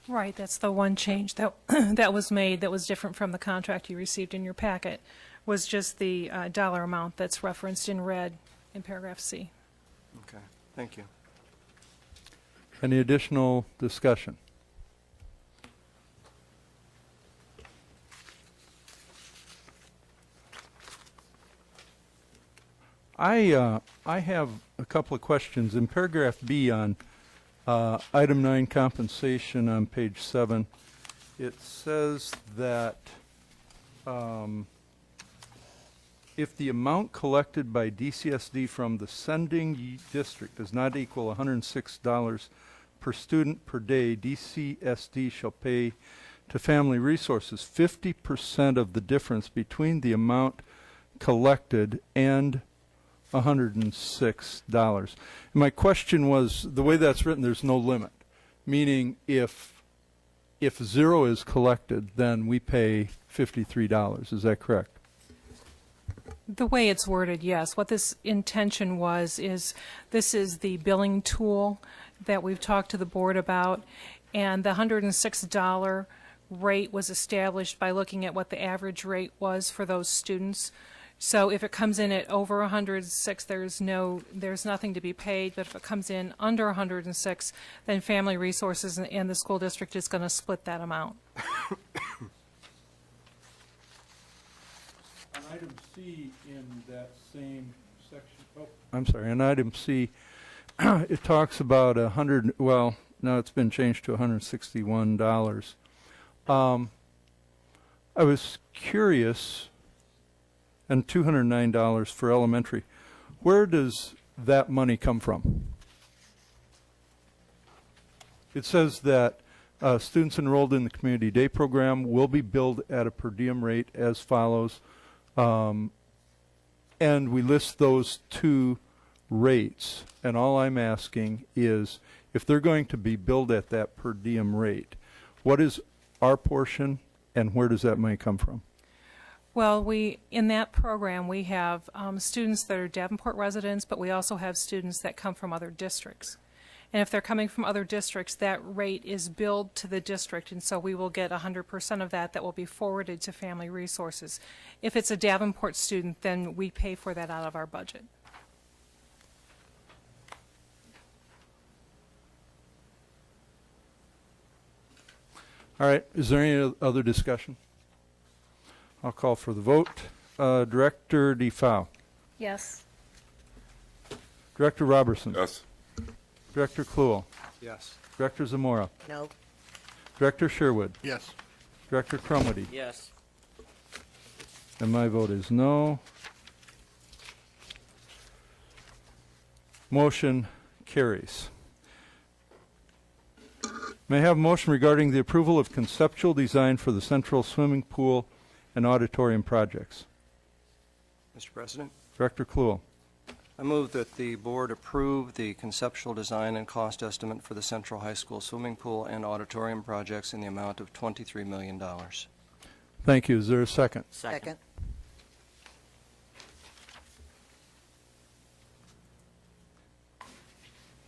Right, that's the one change that that was made that was different from the contract you received in your packet, was just the dollar amount that's referenced in red in paragraph C. Okay, thank you. Any additional discussion? I have a couple of questions. In paragraph B on Item 9, compensation on page 7. It says that if the amount collected by DCSD from the sending district does not equal $106 per student per day, DCSD shall pay to Family Resources 50% of the difference between the amount collected and $106. And my question was, the way that's written, there's no limit, meaning if zero is collected, then we pay $53. Is that correct? The way it's worded, yes. What this intention was is this is the billing tool that we've talked to the board about, and the $106 rate was established by looking at what the average rate was for those students. So if it comes in at over 106, there's nothing to be paid. But if it comes in under 106, then Family Resources and the school district is going to split that amount. On item C in that same section, I'm sorry, on item C, it talks about well, now it's been changed to $161. I was curious, and $209 for elementary. Where does that money come from? It says that students enrolled in the Community Day program will be billed at a per diem rate as follows. And we list those two rates. And all I'm asking is, if they're going to be billed at that per diem rate, what is our portion and where does that money come from? Well, in that program, we have students that are Davenport residents, but we also have students that come from other districts. And if they're coming from other districts, that rate is billed to the district, and so we will get 100% of that will be forwarded to Family Resources. If it's a Davenport student, then we pay for that out of our budget. All right, is there any other discussion? I'll call for the vote. Director DeFau. Yes. Director Robertson. Yes. Director Kluhl. Yes. Director Zamora. No. Director Sherwood. Yes. Director Crumity. Yes. And my vote is no. Motion carries. May I have a motion regarding the approval of conceptual design for the central swimming pool and auditorium projects? Mr. President, Director Kluhl. I move that the board approve the conceptual design and cost estimate for the Central High School swimming pool and auditorium projects in the amount of $23 million. Thank you. Is there a second? Second.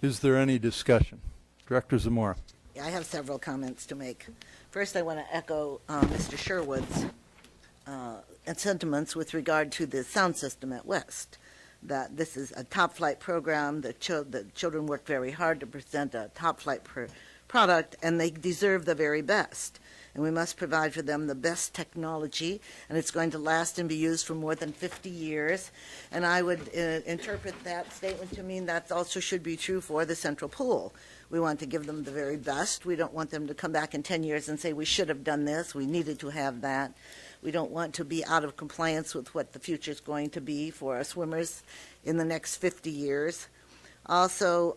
Is there any discussion? Director Zamora. I have several comments to make. First, I want to echo Mr. Sherwood's sentiments with regard to the sound system at West, that this is a top-flight program. The children work very hard to present a top-flight product, and they deserve the very best. And we must provide for them the best technology, and it's going to last and be used for more than 50 years. And I would interpret that statement to mean that also should be true for the central pool. We want to give them the very best. We don't want them to come back in 10 years and say, we should have done this, we needed to have that. We don't want to be out of compliance with what the future is going to be for our swimmers in the next 50 years. Also,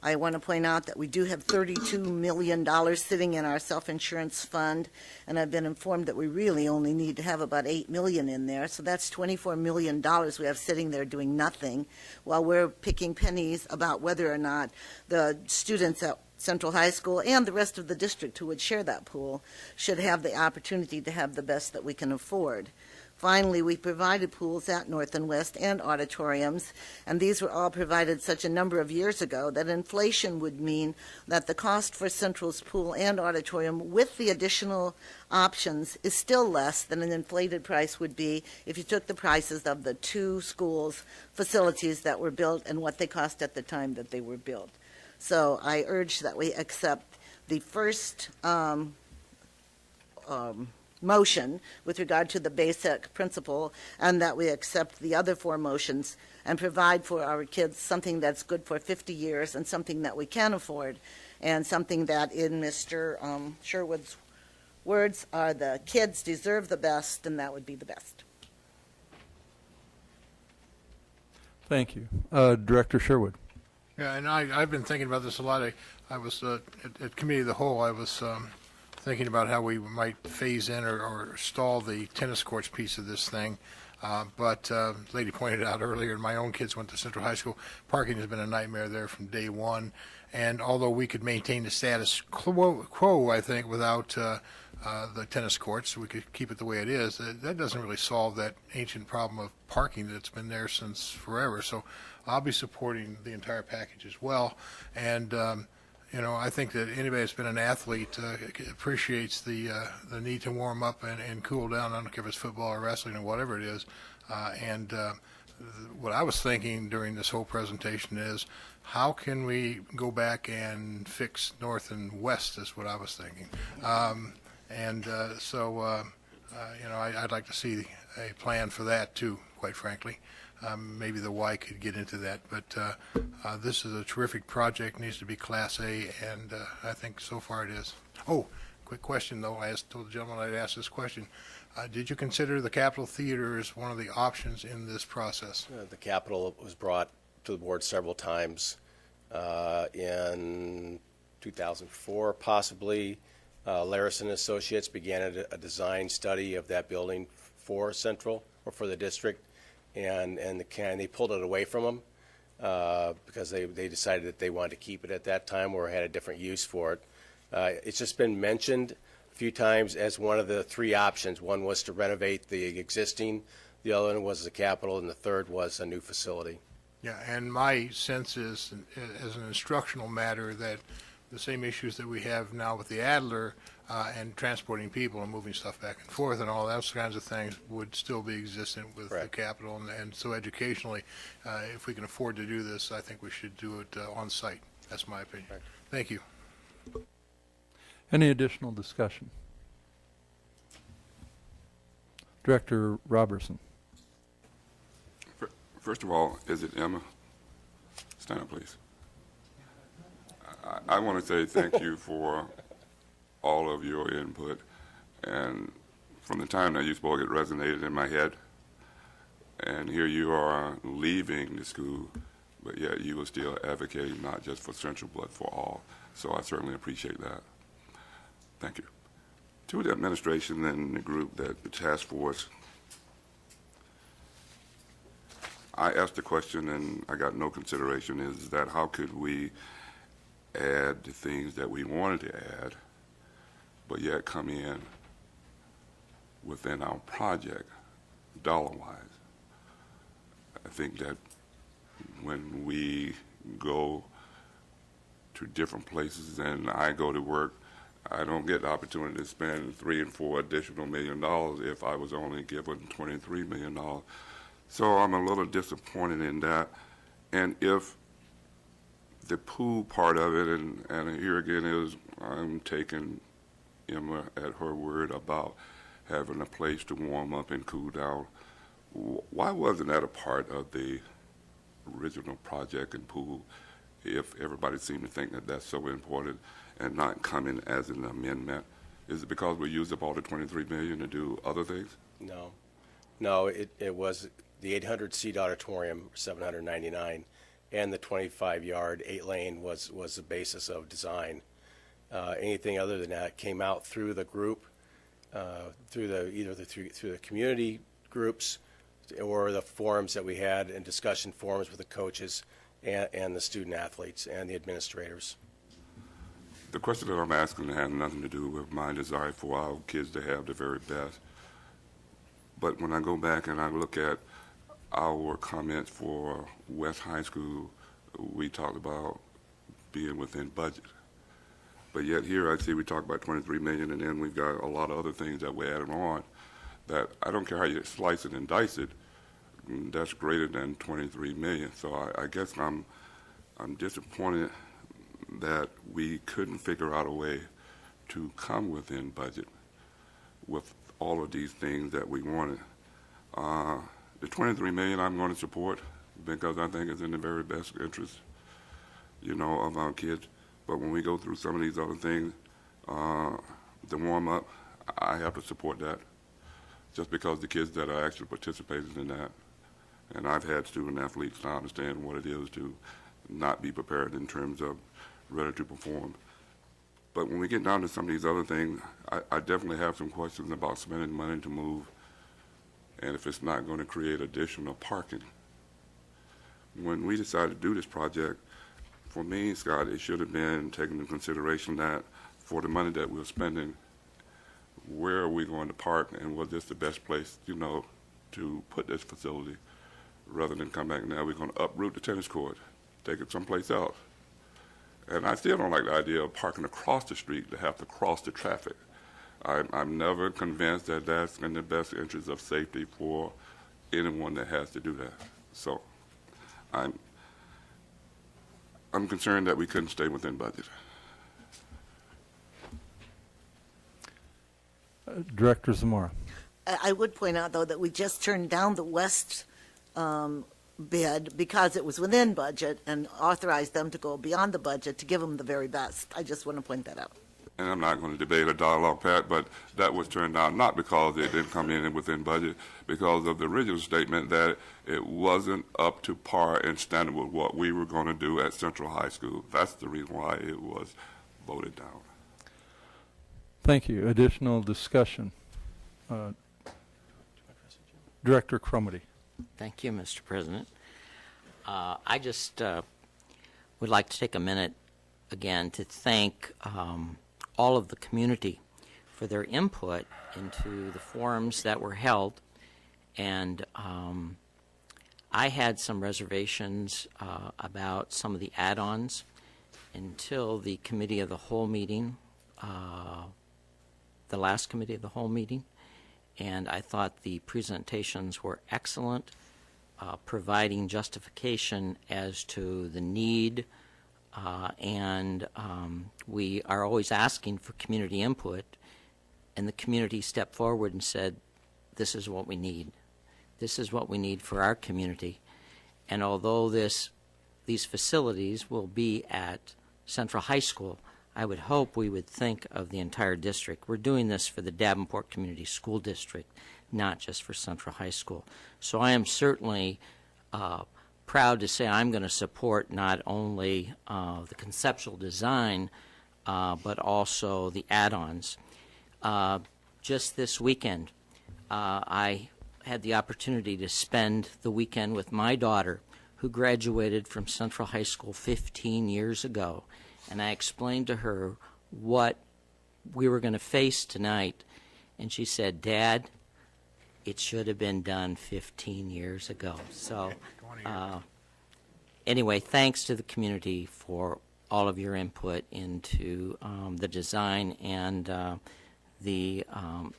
I want to point out that we do have $32 million sitting in our self-insurance fund, and I've been informed that we really only need to have about $8 million in there, so that's $24 million we have sitting there doing nothing, while we're picking pennies about whether or not the students at Central High School and the rest of the district who would share that pool should have the opportunity to have the best that we can afford. Finally, we provided pools at North and West and auditoriums, and these were all provided such a number of years ago that inflation would mean that the cost for Central's pool and auditorium with the additional options is still less than an inflated price would be if you took the prices of the two schools' facilities that were built and what they cost at the time that they were built. So I urge that we accept the first motion with regard to the basic principle, and that we accept the other 4 motions and provide for our kids something that's good for 50 years and something that we can afford, and something that, in Mr. Sherwood's words, are the kids deserve the best, and that would be the best. Thank you. Director Sherwood. Yeah, and I've been thinking about this a lot. I was at Committee of the Whole, I was thinking about how we might phase in or stall the tennis courts piece of this thing. But lady pointed out earlier, my own kids went to Central High School. Parking has been a nightmare there from day one. And although we could maintain the status quo, I think, without the tennis courts, we could keep it the way it is. That doesn't really solve that ancient problem of parking that's been there since forever. So I'll be supporting the entire package as well. And I think that anybody that's been an athlete appreciates the need to warm up and cool down. I don't care if it's football or wrestling or whatever it is. What I was thinking during this whole presentation is, how can we go back and fix north and west, is what I was thinking. I'd like to see a plan for that too, quite frankly. Maybe the Y could get into that, but this is a terrific project, needs to be Class A, and I think so far it is. Oh, quick question though, I told the gentleman I'd ask this question. Did you consider the Capitol Theater as one of the options in this process? The Capitol was brought to the board several times in 2004, possibly. Larison Associates began a design study of that building for Central, or for the district, and they pulled it away from them because they decided that they wanted to keep it at that time or had a different use for it. It's just been mentioned a few times as one of the 3 options. One was to renovate the existing, the other one was the Capitol, and the third was a new facility. Yeah, and my sense is, as an instructional matter, that the same issues that we have now with the Adler and transporting people and moving stuff back and forth and all those kinds of things would still be existent with the Capitol. And so educationally, if we can afford to do this, I think we should do it on site. That's my opinion. Thank you. Any additional discussion? Director Robertson. First of all, is it Emma? Stand up, please. I want to say thank you for all of your input. And from the time that you spoke, it resonated in my head. And here you are leaving the school, but yet you are still advocating not just for Central, but for all. So I certainly appreciate that. Thank you. To the administration and the group, the task force, I asked the question and I got no consideration, is that how could we add the things that we wanted to add, but yet come in within our project, dollar-wise. I think that when we go to different places and I go to work, I don't get the opportunity to spend $3 and $4 additional million if I was only given $23 million. So I'm a little disappointed in that. And if the pool part of it, and here again is, I'm taking Emma at her word about having a place to warm up and cool down. Why wasn't that a part of the original project and pool, if everybody seemed to think that that's so important and not coming as an amendment? Is it because we used up all the $23 million to do other things? No, it was the 800-seat auditorium, $799, and the 25-yard 8-lane was the basis of design. Anything other than that came out through the group, through the community groups, or the forums that we had, and discussion forums with the coaches and the student athletes and the administrators. The question that I'm asking has nothing to do with my desire for our kids to have the very best. But when I go back and I look at our comments for West High School, we talked about being within budget. But yet here I see we talk about $23 million, and then we've got a lot of other things that we're adding on that I don't care how you slice it and dice it, that's greater than $23 million. So I guess I'm disappointed that we couldn't figure out a way to come within budget with all of these things that we wanted. The $23 million I'm going to support because I think it's in the very best interest, of our kids. But when we go through some of these other things, the warm-up, I have to support that just because the kids that are actually participating in that, and I've had student athletes, I understand what it is to not be prepared in terms of ready to perform. But when we get down to some of these other things, I definitely have some questions about spending money to move, and if it's not going to create additional parking. When we decided to do this project, for me, Scott, it should have been taken into consideration that for the money that we're spending, where are we going to park, and was this the best place, to put this facility, rather than come back now, we're going to uproot the tennis court, take it someplace else. And I still don't like the idea of parking across the street to have to cross the traffic. I'm never convinced that that's in the best interest of safety for anyone that has to do that. So I'm concerned that we couldn't stay within budget. Director Zamora. I would point out, though, that we just turned down the West bid because it was within budget and authorized them to go beyond the budget to give them the very best. I just want to point that out. And I'm not going to debate a dialogue, Pat, but that was turned down not because it didn't come in within budget, because of the original statement that it wasn't up to par and standard with what we were going to do at Central High School. That's the reason why it was voted down. Thank you. Additional discussion. Director Cromedy. Thank you, Mr. President. I just would like to take a minute again to thank all of the community for their input into the forums that were held. And I had some reservations about some of the add-ons until the committee of the whole meeting, the last committee of the whole meeting. And I thought the presentations were excellent, providing justification as to the need, and we are always asking for community input, and the community stepped forward and said, this is what we need. This is what we need for our community. And although these facilities will be at Central High School, I would hope we would think of the entire district. We're doing this for the Davenport Community School District, not just for Central High School. So I am certainly proud to say I'm going to support not only the conceptual design, but also the add-ons. Just this weekend, I had the opportunity to spend the weekend with my daughter, who graduated from Central High School 15 years ago. And I explained to her what we were going to face tonight, and she said, Dad, it should have been done 15 years ago. So anyway, thanks to the community for all of your input into the design and the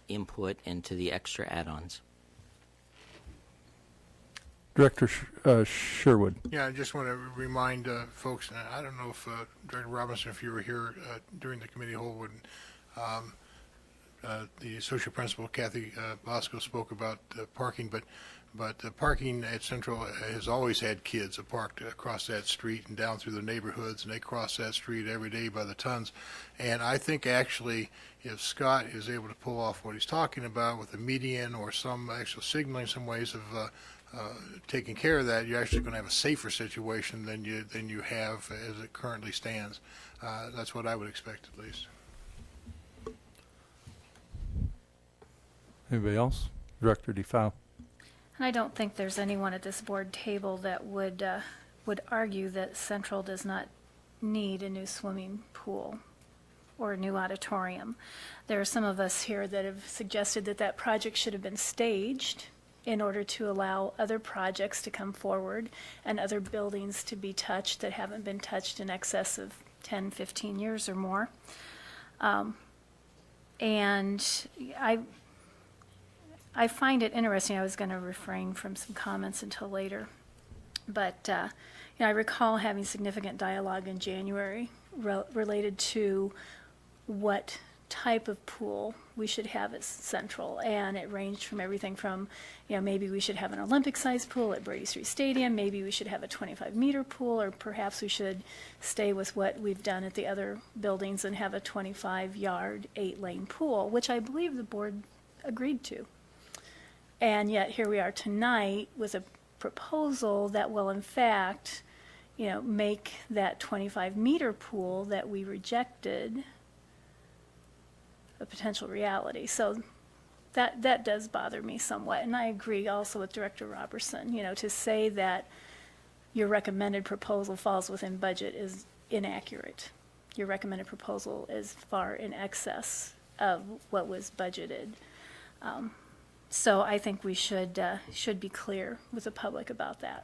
input into the extra add-ons. Director Sherwood. Yeah, I just want to remind folks, I don't know if Director Robinson, if you were here during the committee whole, when the associate principal, Kathy Bosco, spoke about parking, but parking at Central has always had kids parked across that street and down through the neighborhoods, and they cross that street every day by the tons. And I think actually if Scott is able to pull off what he's talking about with the median or some actual signaling, some ways of taking care of that, you're actually going to have a safer situation than you have as it currently stands. That's what I would expect, at least. Anybody else? Director DeFau. And I don't think there's anyone at this board table that would argue that Central does not need a new swimming pool or a new auditorium. There are some of us here that have suggested that that project should have been staged in order to allow other projects to come forward and other buildings to be touched that haven't been touched in excess of 10, 15 years or more. And I find it interesting. I was going to refrain from some comments until later. But I recall having significant dialogue in January related to what type of pool we should have at Central, and it ranged from everything from, maybe we should have an Olympic-sized pool at Brady Street Stadium, maybe we should have a 25-meter pool, or perhaps we should stay with what we've done at the other buildings and have a 25-yard, 8-lane pool, which I believe the board agreed to. And yet here we are tonight with a proposal that will in fact, make that 25-meter pool that we rejected a potential reality. So that does bother me somewhat. And I agree also with Director Robertson, to say that your recommended proposal falls within budget is inaccurate. Your recommended proposal is far in excess of what was budgeted. So I think we should be clear with the public about that.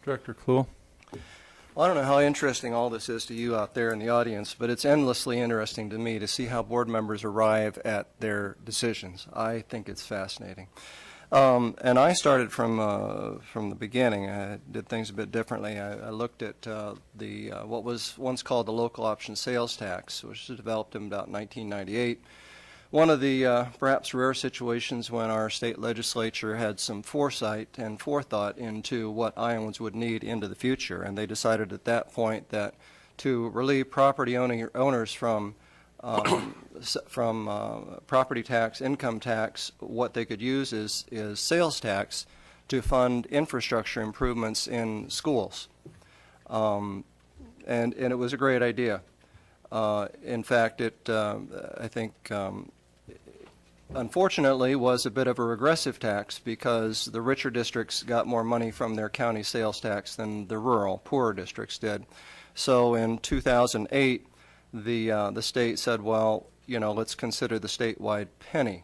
Director Kluhl. Well, I don't know how interesting all this is to you out there in the audience, but it's endlessly interesting to me to see how board members arrive at their decisions. I think it's fascinating. And I started from the beginning. I did things a bit differently. I looked at what was once called the local option sales tax, which was developed in about 1998. One of the perhaps rare situations when our state legislature had some foresight and forethought into what Iowans would need into the future, and they decided at that point that to relieve property owners from property tax, income tax, what they could use is sales tax to fund infrastructure improvements in schools. And it was a great idea. In fact, it, I think, unfortunately, was a bit of a regressive tax because the richer districts got more money from their county sales tax than the rural, poorer districts did. So in 2008, the state said, well, let's consider the statewide penny,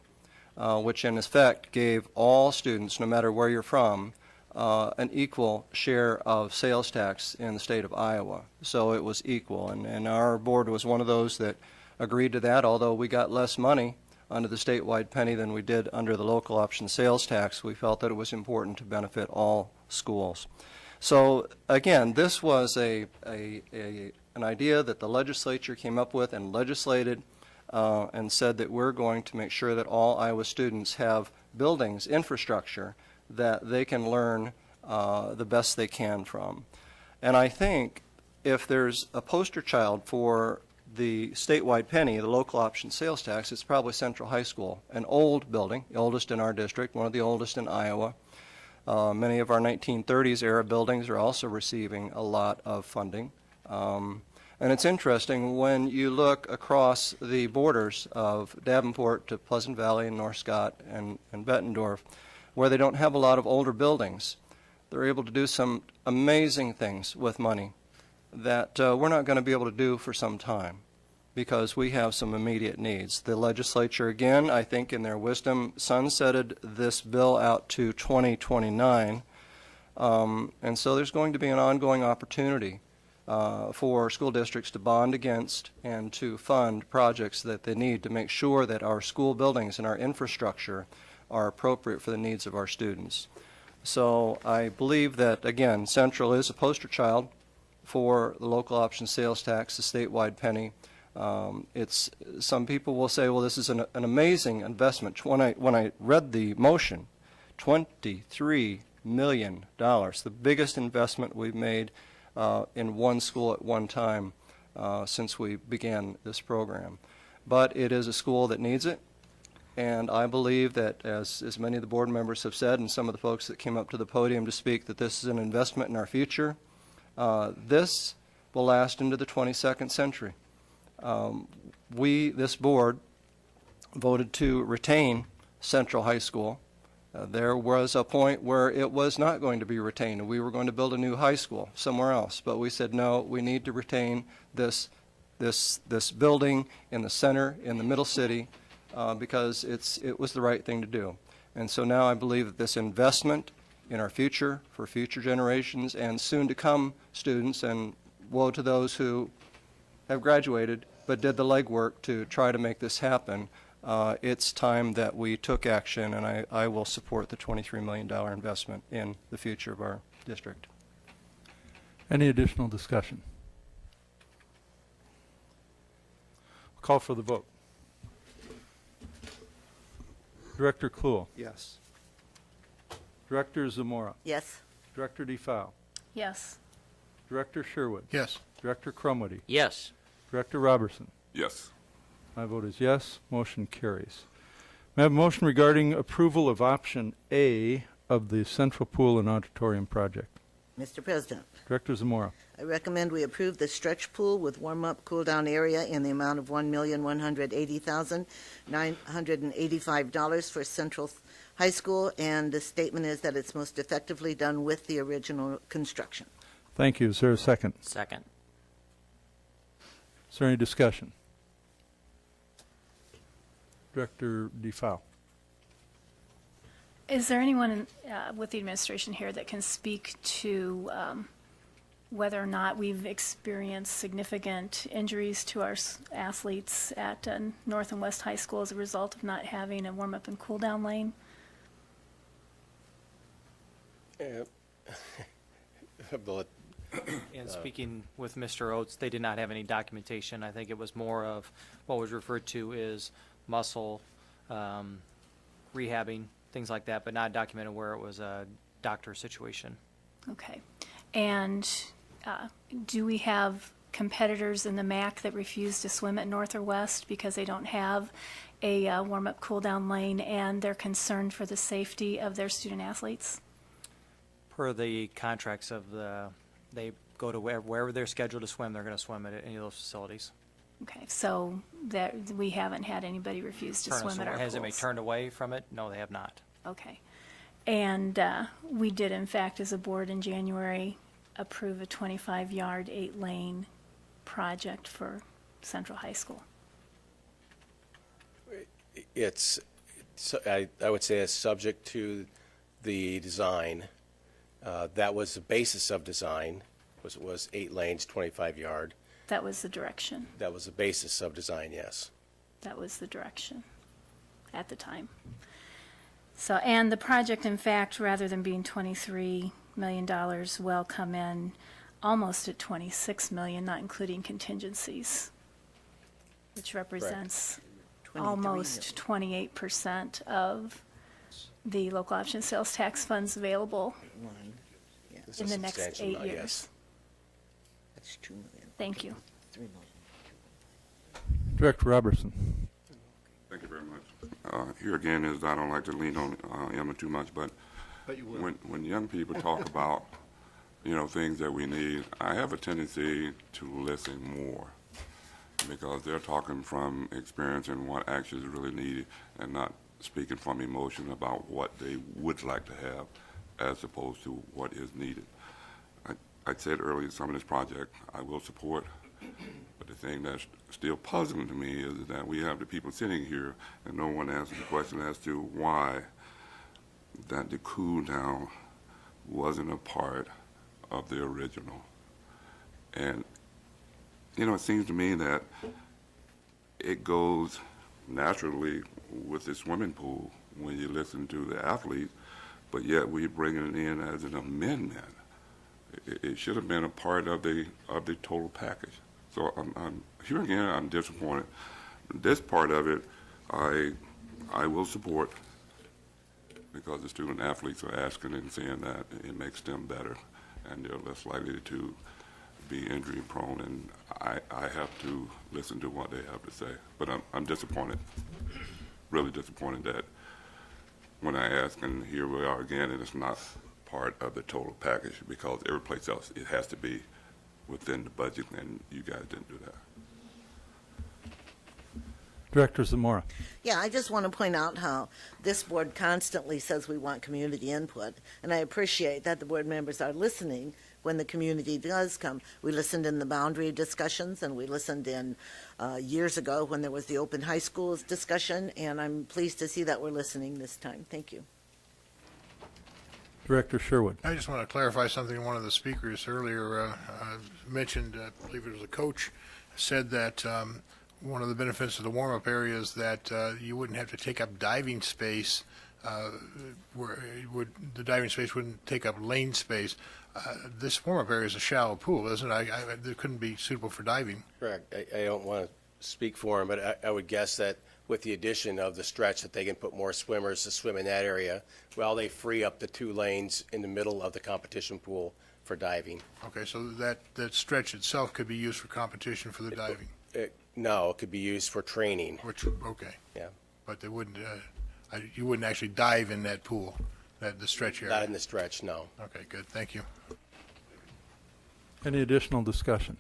which in effect gave all students, no matter where you're from, an equal share of sales tax in the state of Iowa. So it was equal, and our board was one of those that agreed to that, although we got less money under the statewide penny than we did under the local option sales tax. We felt that it was important to benefit all schools. So again, this was an idea that the legislature came up with and legislated and said that we're going to make sure that all Iowa students have buildings, infrastructure, that they can learn the best they can from. And I think if there's a poster child for the statewide penny, the local option sales tax, it's probably Central High School, an old building, the oldest in our district, one of the oldest in Iowa. Many of our 1930s era buildings are also receiving a lot of funding. And it's interesting when you look across the borders of Davenport to Pleasant Valley and North Scott and Bettendorf, where they don't have a lot of older buildings, they're able to do some amazing things with money that we're not going to be able to do for some time because we have some immediate needs. The legislature, again, I think in their wisdom, sunsetted this bill out to 2029, and so there's going to be an ongoing opportunity for school districts to bond against and to fund projects that they need to make sure that our school buildings and our infrastructure are appropriate for the needs of our students. So I believe that, again, Central is a poster child for the local option sales tax, the statewide penny. Some people will say, well, this is an amazing investment. When I read the motion, $23 million, the biggest investment we've made in one school at one time since we began this program. But it is a school that needs it, and I believe that, as many of the board members have said, and some of the folks that came up to the podium to speak, that this is an investment in our future. This will last into the 22nd century. This board voted to retain Central High School. There was a point where it was not going to be retained, and we were going to build a new high school somewhere else. But we said, no, we need to retain this building in the center, in the middle city, because it was the right thing to do. And so now I believe that this investment in our future, for future generations and soon to come students, and woe to those who have graduated but did the legwork to try to make this happen, it's time that we took action, and I will support the $23 million investment in the future of our district. Any additional discussion? Call for the vote. Director Kluhl. Yes. Director Zamora. Yes. Director DeFau. Yes. Director Sherwood. Yes. Director Crumwitty. Yes. Director Robertson. Yes. My vote is yes. Motion carries. May I have a motion regarding approval of option A of the Central Pool and Auditorium project? Mr. President, Director Zamora. I recommend we approve the stretch pool with warm-up, cool-down area in the amount of $1,180,985 for Central High School, and the statement is that it's most effectively done with the original construction. Thank you. Is there a second? Second. Is there any discussion? Director DeFau. Is there anyone with the administration here that can speak to whether or not we've experienced significant injuries to our athletes at North and West High School as a result of not having a warm-up and cool-down lane? And speaking with Mr. Oates, they did not have any documentation. I think it was more of what was referred to as muscle rehabbing, things like that, but not documented where it was a doctor situation. Okay. And do we have competitors in the MAC that refuse to swim at North or West because they don't have a warm-up, cool-down lane, and they're concerned for the safety of their student athletes? Per the contracts of they go to wherever they're scheduled to swim, they're going to swim at any of those facilities. Okay, so that we haven't had anybody refuse to swim at our pools. Has anybody turned away from it? No, they have not. Okay. And we did, in fact, as a board in January, approve a 25-yard, 8-lane project for Central High School. I would say it's subject to the design. That was the basis of design, was 8 lanes, 25-yard. That was the direction. That was the basis of design, yes. That was the direction at the time. So, and the project, in fact, rather than being $23 million, will come in almost at $26 million, not including contingencies, which represents almost 28% of the local option sales tax funds available in the next 8 years. Yes. That's $2 million. Thank you. $3 million. Director Robertson. Thank you very much. Here again is I don't like to lean on Emma too much, but you will. when young people talk about things that we need, I have a tendency to listen more because they're talking from experience and what actually is really needed, and not speaking from emotion about what they would like to have as opposed to what is needed. I said earlier, some of this project I will support, but the thing that's still puzzling to me is that we have the people sitting here and no one answers the question as to why that the cool down wasn't a part of the original. And it seems to me that it goes naturally with the swimming pool when you listen to the athletes, but yet we bring it in as an amendment. It should have been a part of the total package. So I'm here again. I'm disappointed. This part of it, I will support because the student athletes are asking and saying that it makes them better, and they're less likely to be injury prone. And I have to listen to what they have to say. But I'm disappointed, really disappointed that when I ask, and here we are again, and it's not part of the total package, because every place else it has to be within the budget, and you guys didn't do that. Director Zamora. Yeah, I just want to point out how this board constantly says we want community input, and I appreciate that the board members are listening when the community does come. We listened in the boundary discussions, and we listened in years ago when there was the open high schools discussion, and I'm pleased to see that we're listening this time. Thank you. Director Sherwood. I just want to clarify something. One of the speakers earlier mentioned, I believe it was a coach, said that one of the benefits of the warm-up area is that you wouldn't have to take up diving space, where the diving space wouldn't take up lane space. This warm-up area is a shallow pool, isn't it? It couldn't be suitable for diving. Correct. I don't want to speak for them, but I would guess that with the addition of the stretch, that they can put more swimmers to swim in that area while they free up the 2 lanes in the middle of the competition pool for diving. Okay, so that stretch itself could be used for competition for the diving? No, it could be used for training. Okay. Yeah. But they wouldn't, you wouldn't actually dive in that pool, the stretch area? Not in the stretch, no. Okay, good. Thank you. Any additional discussion?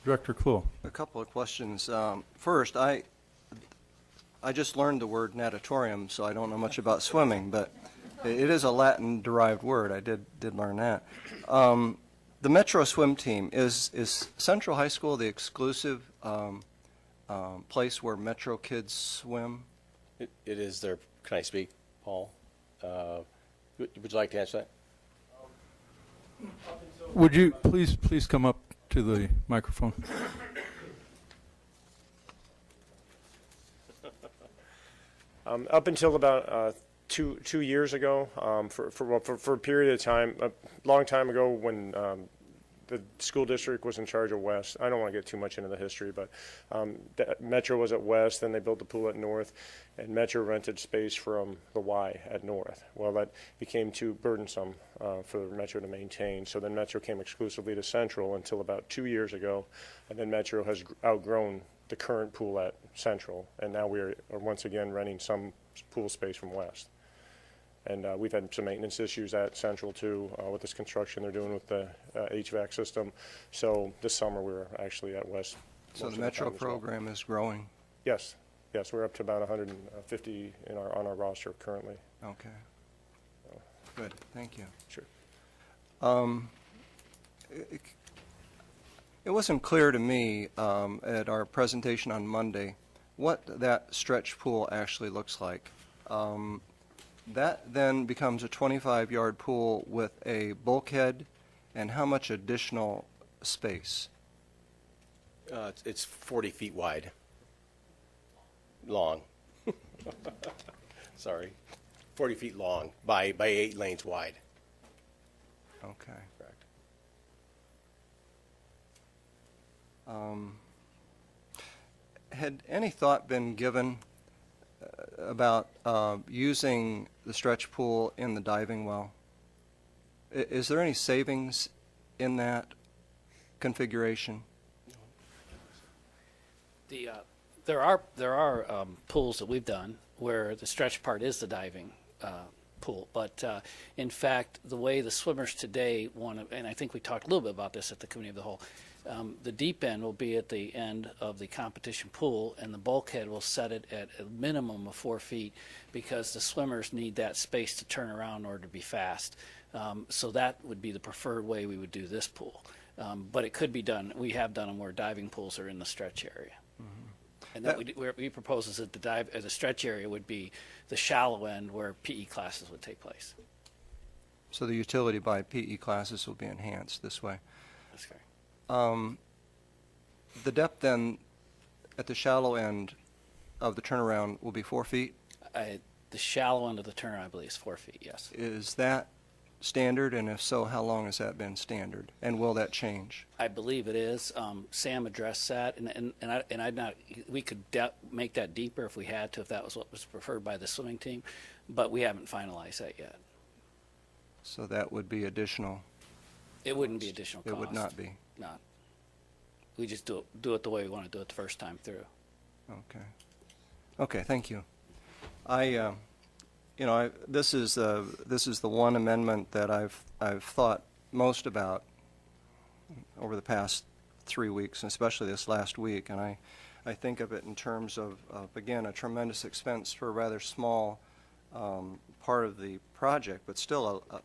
Director Clue. A couple of questions. First, I just learned the word natatorium, so I don't know much about swimming, but it is a Latin-derived word. I did learn that. The Metro swim team, is Central High School the exclusive place where Metro kids swim? It is their, can I speak, Paul? Would you like to answer that? Would you please come up to the microphone? Up until about 2 years ago, for a period of time, a long time ago, when the school district was in charge of West. I don't want to get too much into the history, but Metro was at West, then they built the pool at North, and Metro rented space from the Y at North. Well, that became too burdensome for Metro to maintain, so then Metro came exclusively to Central until about 2 years ago, and then Metro has outgrown the current pool at Central, and now we are once again renting some pool space from West. And we've had some maintenance issues at Central too with this construction they're doing with the HVAC system. So this summer we were actually at West. So the Metro program is growing? Yes. Yes, we're up to about 150 on our roster currently. Okay. Good. Thank you. Sure. It wasn't clear to me at our presentation on Monday what that stretch pool actually looks like. That then becomes a 25-yard pool with a bulkhead, and how much additional space? It's 40 feet wide. Long. Sorry. 40 feet long by 8 lanes wide. Okay. Correct. Had any thought been given about using the stretch pool in the diving well? Is there any savings in that configuration? There are pools that we've done where the stretch part is the diving pool, but in fact, the way the swimmers today want to, and I think we talked a little bit about this at the committee of the whole. The deep end will be at the end of the competition pool, and the bulkhead will set it at a minimum of 4 feet because the swimmers need that space to turn around in order to be fast. So that would be the preferred way we would do this pool. But it could be done. We have done them where diving pools are in the stretch area. Mm-hmm. And that we propose is that the stretch area would be the shallow end where PE classes would take place. So the utility by PE classes will be enhanced this way. That's correct. The depth then at the shallow end of the turnaround will be 4 feet? The shallow end of the turnaround, I believe, is 4 feet, yes. Is that standard, and if so, how long has that been standard, and will that change? I believe it is. Sam addressed that, and I'd not. We could make that deeper if we had to, if that was what was preferred by the swimming team, but we haven't finalized that yet. So that would be additional. It wouldn't be additional cost. It would not be. Not. We just do it the way we want to do it the first time through. Okay. Okay. Thank you. This is the one amendment that I've thought most about over the past 3 weeks, and especially this last week. And I think of it in terms of again, a tremendous expense for a rather small part of the project, but still a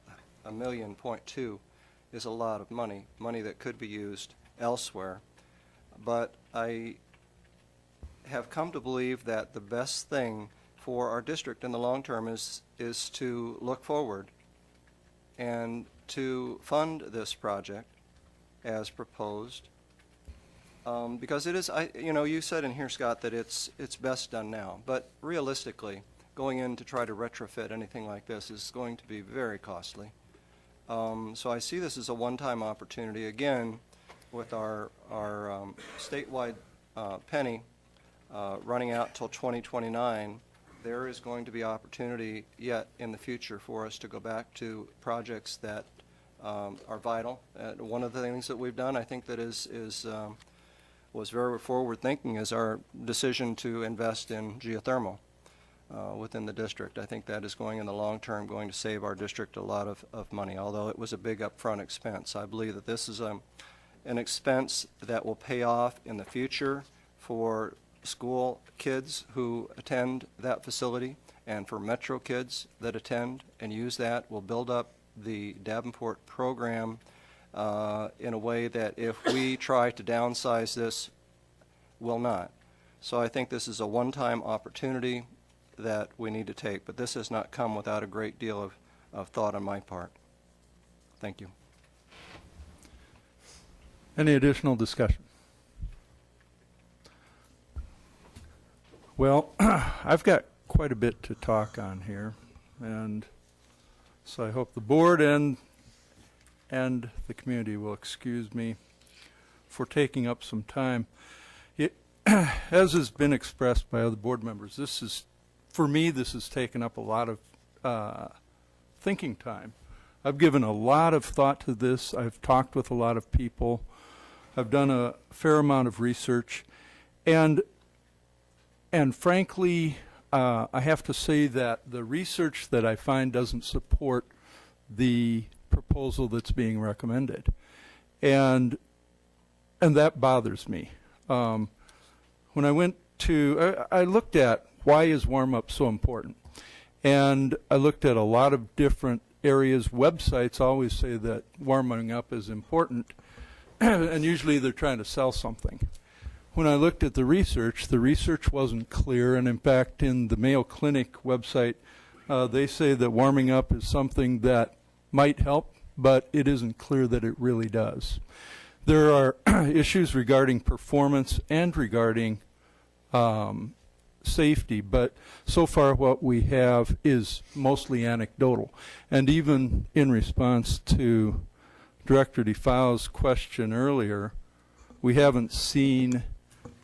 $1.2 million is a lot of money that could be used elsewhere. But I have come to believe that the best thing for our district in the long term is to look forward and to fund this project as proposed, because it is, you said in here, Scott, that it's best done now, but realistically, going in to try to retrofit anything like this is going to be very costly. So I see this as a one-time opportunity. Again, with our statewide penny running out till 2029, there is going to be opportunity yet in the future for us to go back to projects that are vital. One of the things that we've done, I think, that was very forward-thinking is our decision to invest in geothermal within the district. I think that is going in the long term going to save our district a lot of money, although it was a big upfront expense. I believe that this is an expense that will pay off in the future for school kids who attend that facility and for Metro kids that attend and use that. Will build up the Davenport program in a way that if we try to downsize this, will not. So I think this is a one-time opportunity that we need to take, but this has not come without a great deal of thought on my part. Thank you. Any additional discussion? Well, I've got quite a bit to talk on here, and so I hope the board and the community will excuse me for taking up some time. As has been expressed by other board members, for me, this has taken up a lot of thinking time. I've given a lot of thought to this. I've talked with a lot of people. I've done a fair amount of research, and frankly, I have to say that the research that I find doesn't support the proposal that's being recommended, and that bothers me. When I went to, I looked at why is warm-up so important, and I looked at a lot of different areas. Websites always say that warming up is important, and usually they're trying to sell something. When I looked at the research wasn't clear, and in fact, in the Mayo Clinic website, they say that warming up is something that might help, but it isn't clear that it really does. There are issues regarding performance and regarding safety, but so far what we have is mostly anecdotal. And even in response to Director DeFao's question earlier, we haven't seen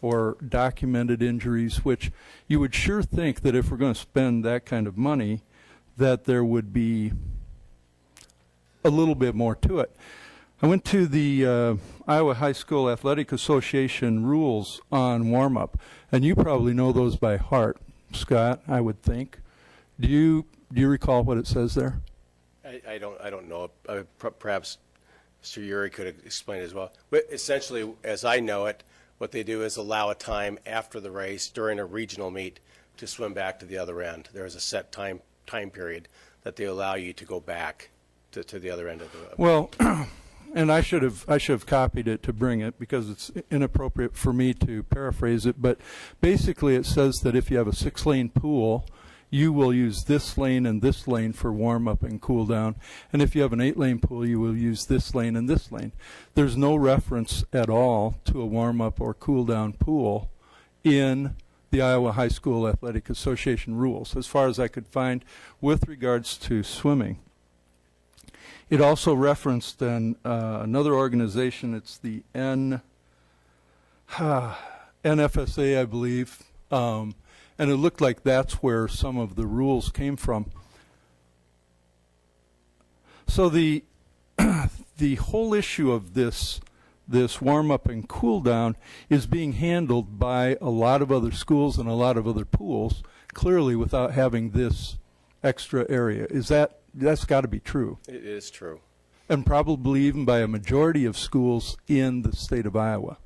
or documented injuries, which you would sure think that if we're going to spend that kind of money, that there would be a little bit more to it. I went to the Iowa High School Athletic Association rules on warm-up, and you probably know those by heart, Scott, I would think. Do you recall what it says there? I don't know. Perhaps Mr. Uri could explain it as well. But essentially, as I know it, what they do is allow a time after the race during a regional meet to swim back to the other end. There is a set time period that they allow you to go back to the other end of the. Well, and I should have copied it to bring it because it's inappropriate for me to paraphrase it. But basically, it says that if you have a 6-lane pool, you will use this lane and this lane for warm up and cool down. And if you have an 8-lane pool, you will use this lane and this lane. There's no reference at all to a warm up or cool down pool in the Iowa High School Athletic Association rules, as far as I could find with regards to swimming. It also referenced another organization. It's the NFSA, I believe. And it looked like that's where some of the rules came from. So the whole issue of this warm-up and cool-down is being handled by a lot of other schools and a lot of other pools, clearly without having this extra area. That's got to be true. It is true. And probably even by a majority of schools in the state of Iowa.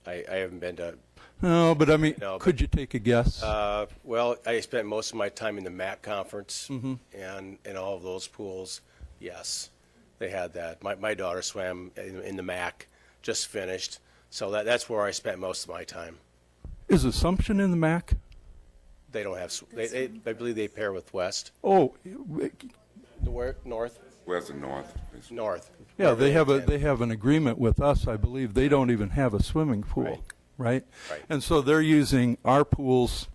I haven't been to. No, but I mean, could you take a guess? Well, I spent most of my time in the MAC conference, and in all of those pools, yes, they had that. My daughter swam in the MAC, just finished, so that's where I spent most of my time. Is Assumption in the MAC? They don't have. I believe they pair with West. Oh, North. West and North. North. Yeah, they have an agreement with us. I believe they don't even have a swimming pool, right? And so they're using our pools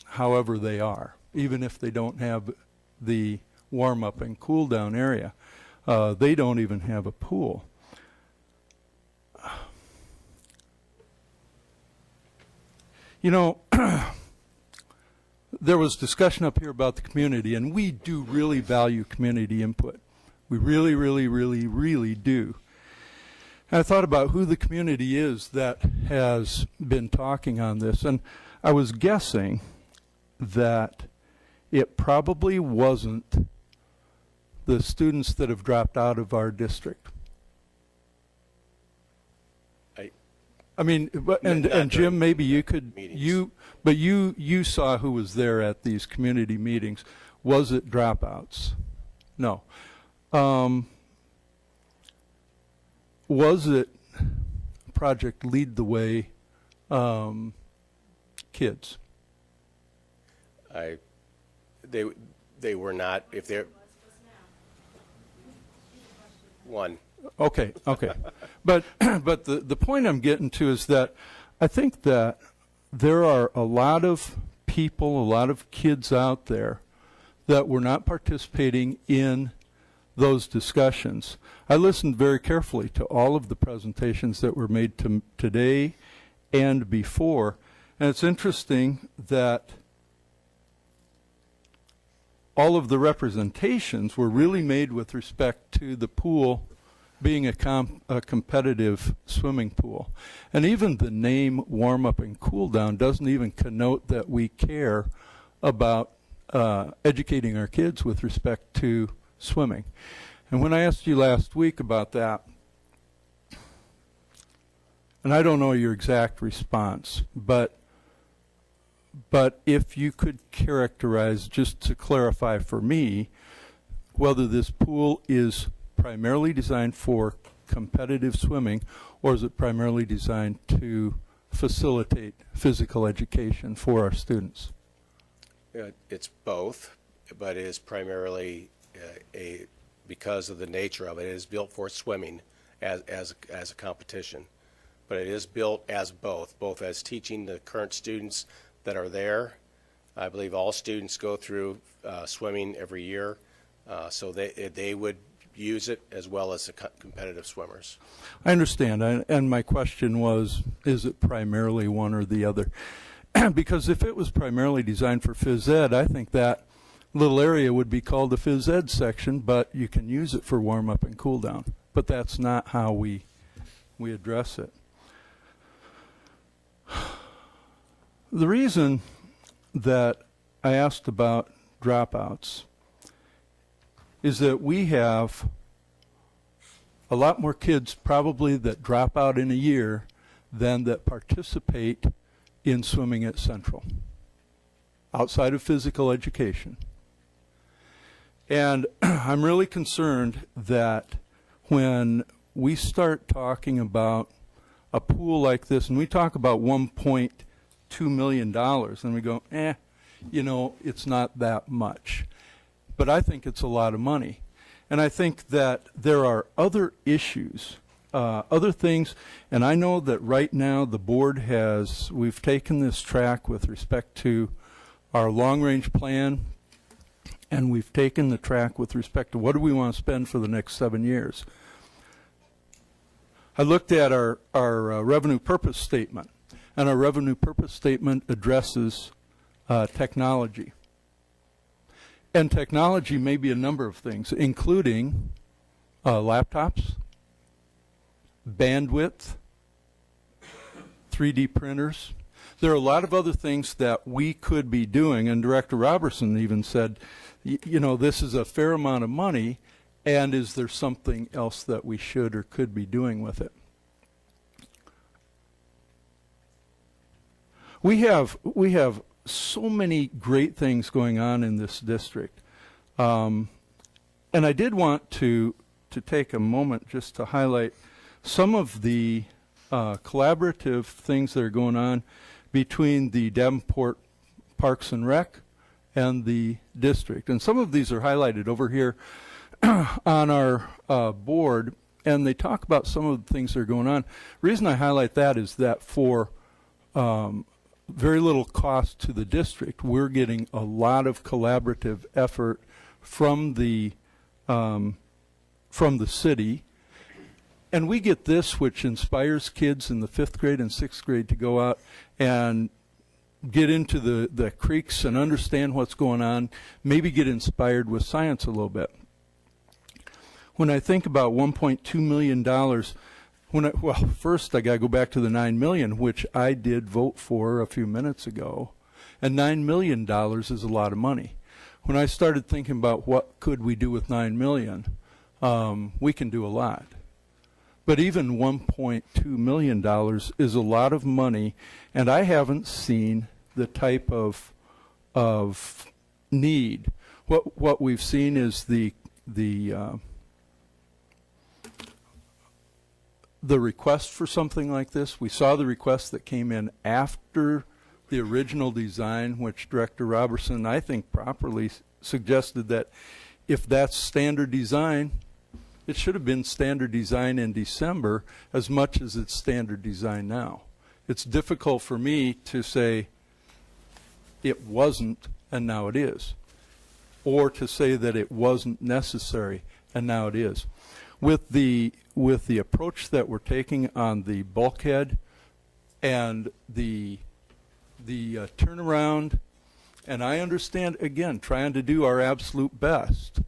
however they are, even if they don't have the warm-up and cool-down area. They don't even have a pool. You know, there was discussion up here about the community, and we do really value community input. We really, really, really, really do. And I thought about who the community is that has been talking on this, and I was guessing that it probably wasn't the students that have dropped out of our district. I mean, and Jim, maybe you could, but you saw who was there at these community meetings. Was it dropouts? No. Was it Project Lead the Way kids? They were not, if they're one. Okay. But the point I'm getting to is that I think that there are a lot of people, a lot of kids out there that were not participating in those discussions. I listened very carefully to all of the presentations that were made today and before, and it's interesting that all of the representations were really made with respect to the pool being a competitive swimming pool. And even the name warm-up and cool-down doesn't even connote that we care about educating our kids with respect to swimming. And when I asked you last week about that, and I don't know your exact response, but if you could characterize, just to clarify for me, whether this pool is primarily designed for competitive swimming, or is it primarily designed to facilitate physical education for our students? It's both, but it is primarily because of the nature of it, it is built for swimming as a competition. But it is built as both as teaching the current students that are there. I believe all students go through swimming every year, so they would use it as well as the competitive swimmers. I understand, and my question was, is it primarily one or the other? Because if it was primarily designed for phys ed, I think that little area would be called the phys ed section, but you can use it for warm-up and cool-down. But that's not how we address it. The reason that I asked about dropouts is that we have a lot more kids probably that drop out in a year than that participate in swimming at Central, outside of physical education. And I'm really concerned that when we start talking about a pool like this, and we talk about $1.2 million, and we go, it's not that much. But I think it's a lot of money. And I think that there are other issues, other things, and I know that right now the board we've taken this track with respect to our long-range plan, and we've taken the track with respect to what do we want to spend for the next 7 years. I looked at our revenue purpose statement, and our revenue purpose statement addresses technology. And technology may be a number of things, including laptops, bandwidth, 3D printers. There are a lot of other things that we could be doing, and Director Robertson even said, this is a fair amount of money, and is there something else that we should or could be doing with it? We have so many great things going on in this district. And I did want to take a moment just to highlight some of the collaborative things that are going on between the Davenport Parks and Rec and the district. And some of these are highlighted over here on our board, and they talk about some of the things that are going on. The reason I highlight that is that for very little cost to the district, we're getting a lot of collaborative effort from the city. And we get this, which inspires kids in the 5th grade and 6th grade to go out and get into the creeks and understand what's going on, maybe get inspired with science a little bit. When I think about $1.2 million, first I got to go back to the $9 million, which I did vote for a few minutes ago. And $9 million is a lot of money. When I started thinking about what could we do with $9 million, we can do a lot. But even $1.2 million is a lot of money, and I haven't seen the type of need. What we've seen is the request for something like this. We saw the request that came in after the original design, which Director Robertson, I think, properly suggested that if that's standard design, it should have been standard design in December as much as it's standard design now. It's difficult for me to say it wasn't and now it is, or to say that it wasn't necessary and now it is. With the approach that we're taking on the bulkhead and the turnaround, and I understand, again, trying to do our absolute best.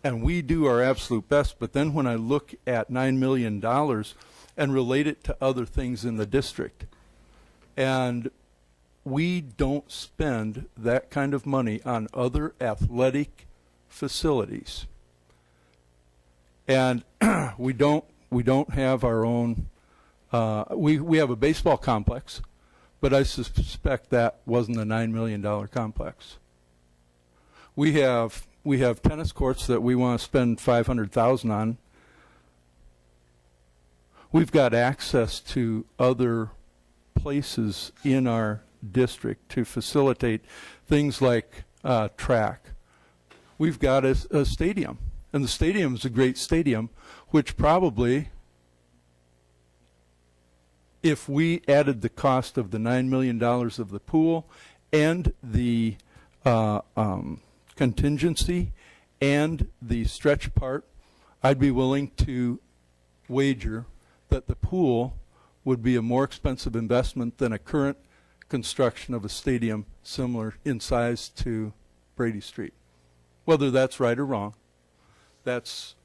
And we do our absolute best, but then when I look at $9 million and relate it to other things in the district, and we don't spend that kind of money on other athletic facilities. And we don't have our own, we have a baseball complex, but I suspect that wasn't a $9 million complex. We have tennis courts that we want to spend $500,000 on. We've got access to other places in our district to facilitate things like track. We've got a stadium, and the stadium is a great stadium, which probably, if we added the cost of the $9 million of the pool and the contingency and the stretch part, I'd be willing to wager that the pool would be a more expensive investment than a current construction of a stadium similar in size to Brady Street. Whether that's right or wrong, that's,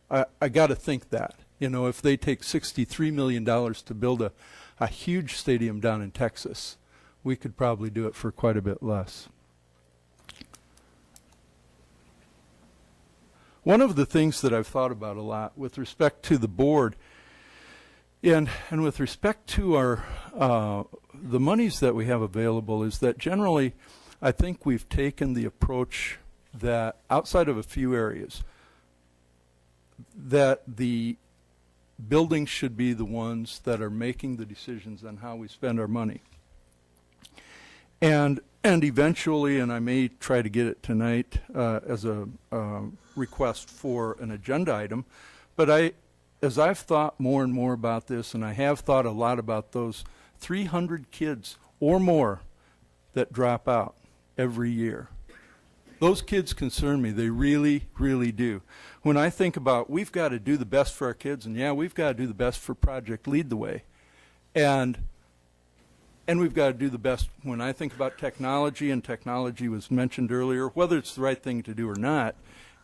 I got to think that. You know, if they take $63 million to build a huge stadium down in Texas, we could probably do it for quite a bit less. One of the things that I've thought about a lot with respect to the board and with respect to our the monies that we have available is that generally I think we've taken the approach that outside of a few areas that the buildings should be the ones that are making the decisions on how we spend our money. And eventually, and I may try to get it tonight as a request for an agenda item, but as I've thought more and more about this, and I have thought a lot about those 300 kids or more that drop out every year. Those kids concern me. They really, really do. When I think about we've got to do the best for our kids, and yeah, we've got to do the best for Project Lead the Way. And we've got to do the best when I think about technology, and technology was mentioned earlier, whether it's the right thing to do or not,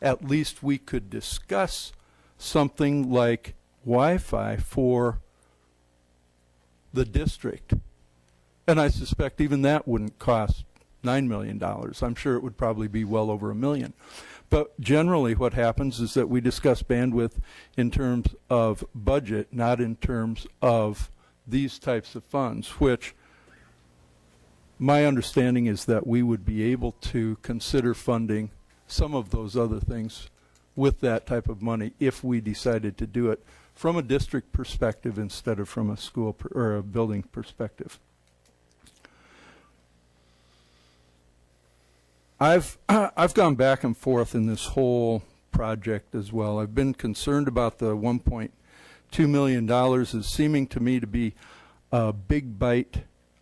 at least we could discuss something like Wi-Fi for the district. And I suspect even that wouldn't cost $9 million. I'm sure it would probably be well over $1 million. But generally what happens is that we discuss bandwidth in terms of budget, not in terms of these types of funds, which my understanding is that we would be able to consider funding some of those other things with that type of money if we decided to do it from a district perspective instead of from a school or a building perspective. I've gone back and forth in this whole project as well. I've been concerned about the $1.2 million as seeming to me to be a big bite,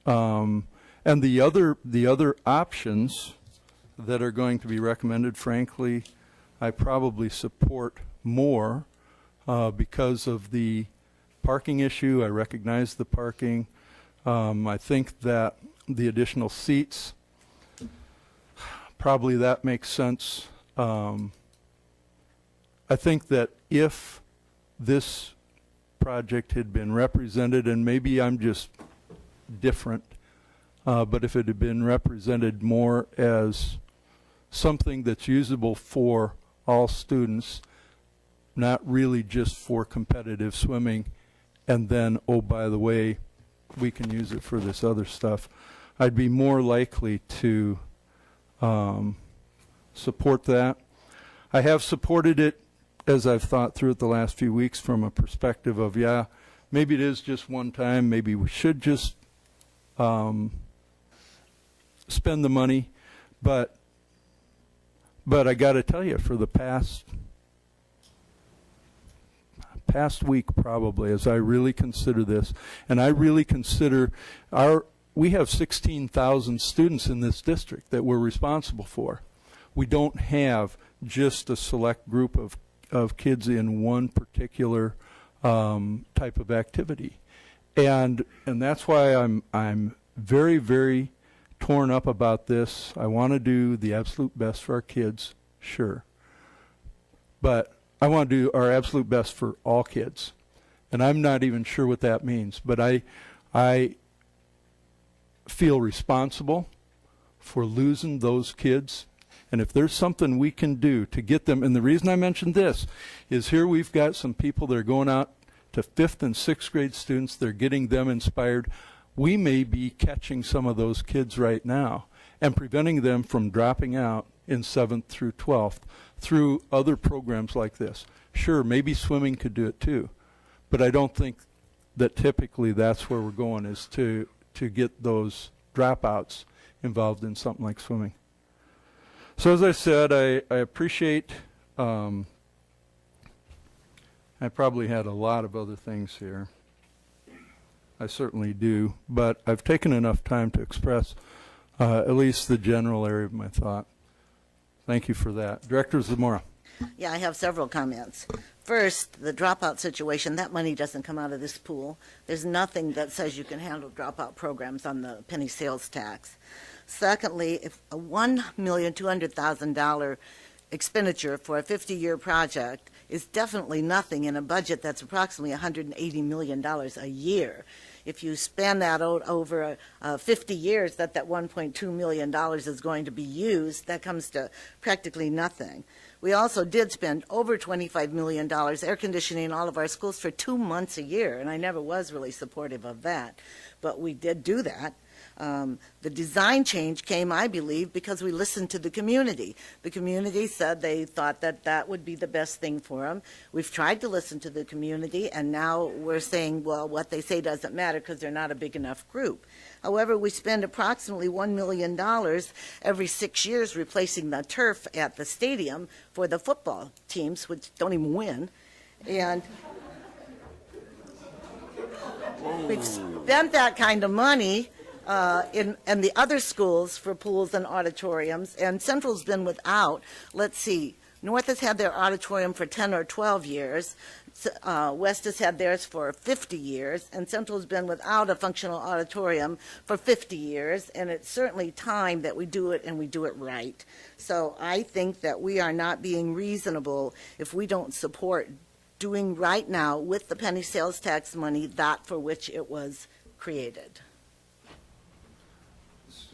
and the other options that are going to be recommended, frankly, I probably support more because of the parking issue. I recognize the parking. I think that the additional seats, probably that makes sense. I think that if this project had been represented, and maybe I'm just different, but if it had been represented more as something that's usable for all students, not really just for competitive swimming, and then, oh, by the way, we can use it for this other stuff, I'd be more likely to support that. I have supported it as I've thought through it the last few weeks from a perspective of, yeah, maybe it is just one time, maybe we should just spend the money, but I got to tell you, for the past week probably, as I really consider this, and I really consider we have 16,000 students in this district that we're responsible for. We don't have just a select group of kids in one particular type of activity, and that's why I'm very, very torn up about this. I want to do the absolute best for our kids, sure, but I want to do our absolute best for all kids, and I'm not even sure what that means, but I feel responsible for losing those kids. And if there's something we can do to get them, and the reason I mentioned this is here we've got some people that are going out to 5th and 6th grade students, they're getting them inspired. We may be catching some of those kids right now and preventing them from dropping out in 7th through 12th through other programs like this. Sure, maybe swimming could do it too, but I don't think that typically that's where we're going, is to get those dropouts involved in something like swimming. So as I said, I appreciate, I probably had a lot of other things here. I certainly do, but I've taken enough time to express at least the general area of my thought. Thank you for that. Director Zamora. Yeah, I have several comments. First, the dropout situation, that money doesn't come out of this pool. There's nothing that says you can handle dropout programs on the penny sales tax. Secondly, if a $1,200,000 expenditure for a 50-year project is definitely nothing in a budget that's approximately $180 million a year. If you span that out over 50 years, that $1.2 million is going to be used, that comes to practically nothing. We also did spend over $25 million air conditioning all of our schools for 2 months a year, and I never was really supportive of that, but we did do that. The design change came, I believe, because we listened to the community. The community said they thought that would be the best thing for them. We've tried to listen to the community, and now we're saying, well, what they say doesn't matter because they're not a big enough group. However, we spend approximately $1 million every 6 years replacing the turf at the stadium for the football teams, which don't even win. And we've spent that kind of money in the other schools for pools and auditoriums, and Central's been without. Let's see, North has had their auditorium for 10 or 12 years, West has had theirs for 50 years, and Central's been without a functional auditorium for 50 years, and it's certainly time that we do it and we do it right. So I think that we are not being reasonable if we don't support doing right now with the penny sales tax money that for which it was created.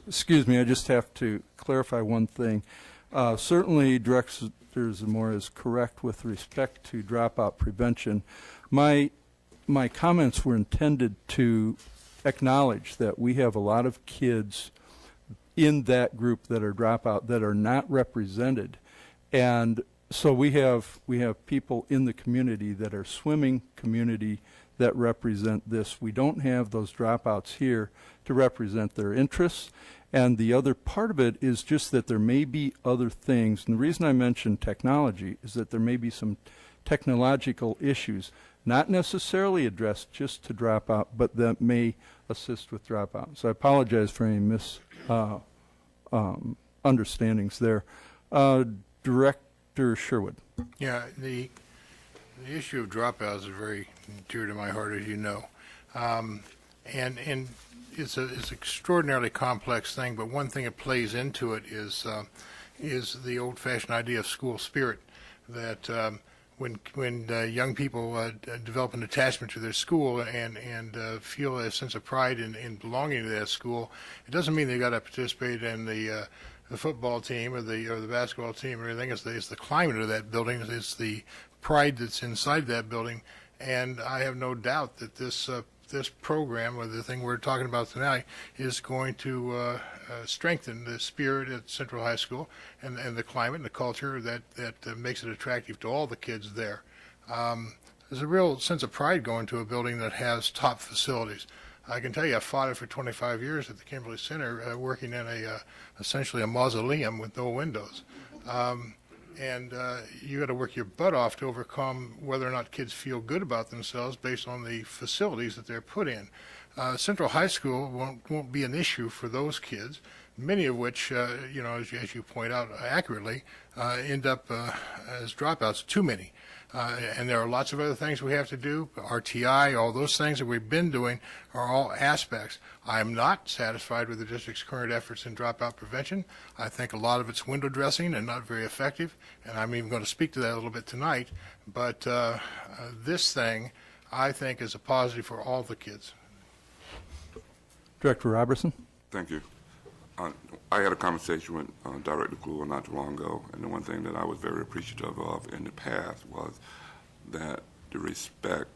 Excuse me, I just have to clarify one thing. Certainly, Director Zamora is correct with respect to dropout prevention. My comments were intended to acknowledge that we have a lot of kids in that group that are dropout that are not represented, and so we have people in the community that are swimming community that represent this. We don't have those dropouts here to represent their interests. And the other part of it is just that there may be other things. And the reason I mentioned technology is that there may be some technological issues, not necessarily addressed just to dropout, but that may assist with dropout. So I apologize for any understandings there. Director Sherwood. Yeah, the issue of dropouts is very dear to my heart, as you know. And it's an extraordinarily complex thing, but one thing that plays into it is the old-fashioned idea of school spirit, that when young people develop an attachment to their school and feel a sense of pride in belonging to that school, it doesn't mean they got to participate in the football team or the basketball team or anything. It's the climate of that building. It's the pride that's inside that building, and I have no doubt that this program, or the thing we're talking about tonight, is going to strengthen the spirit at Central High School and the climate and the culture that makes it attractive to all the kids there. There's a real sense of pride going to a building that has top facilities. I can tell you, I fought it for 25 years at the Kimberly Center, working in essentially a mausoleum with no windows. And you got to work your butt off to overcome whether or not kids feel good about themselves based on the facilities that they're put in. Central High School won't be an issue for those kids, many of which, as you point out accurately, end up as dropouts, too many. And there are lots of other things we have to do. RTI, all those things that we've been doing are all aspects. I am not satisfied with the district's current efforts in dropout prevention. I think a lot of it's window dressing and not very effective, and I'm even going to speak to that a little bit tonight. But this thing, I think, is a positive for all the kids. Director Robertson. Thank you. I had a conversation with Director Kluwer not too long ago, and the one thing that I was very appreciative of in the past was that the respect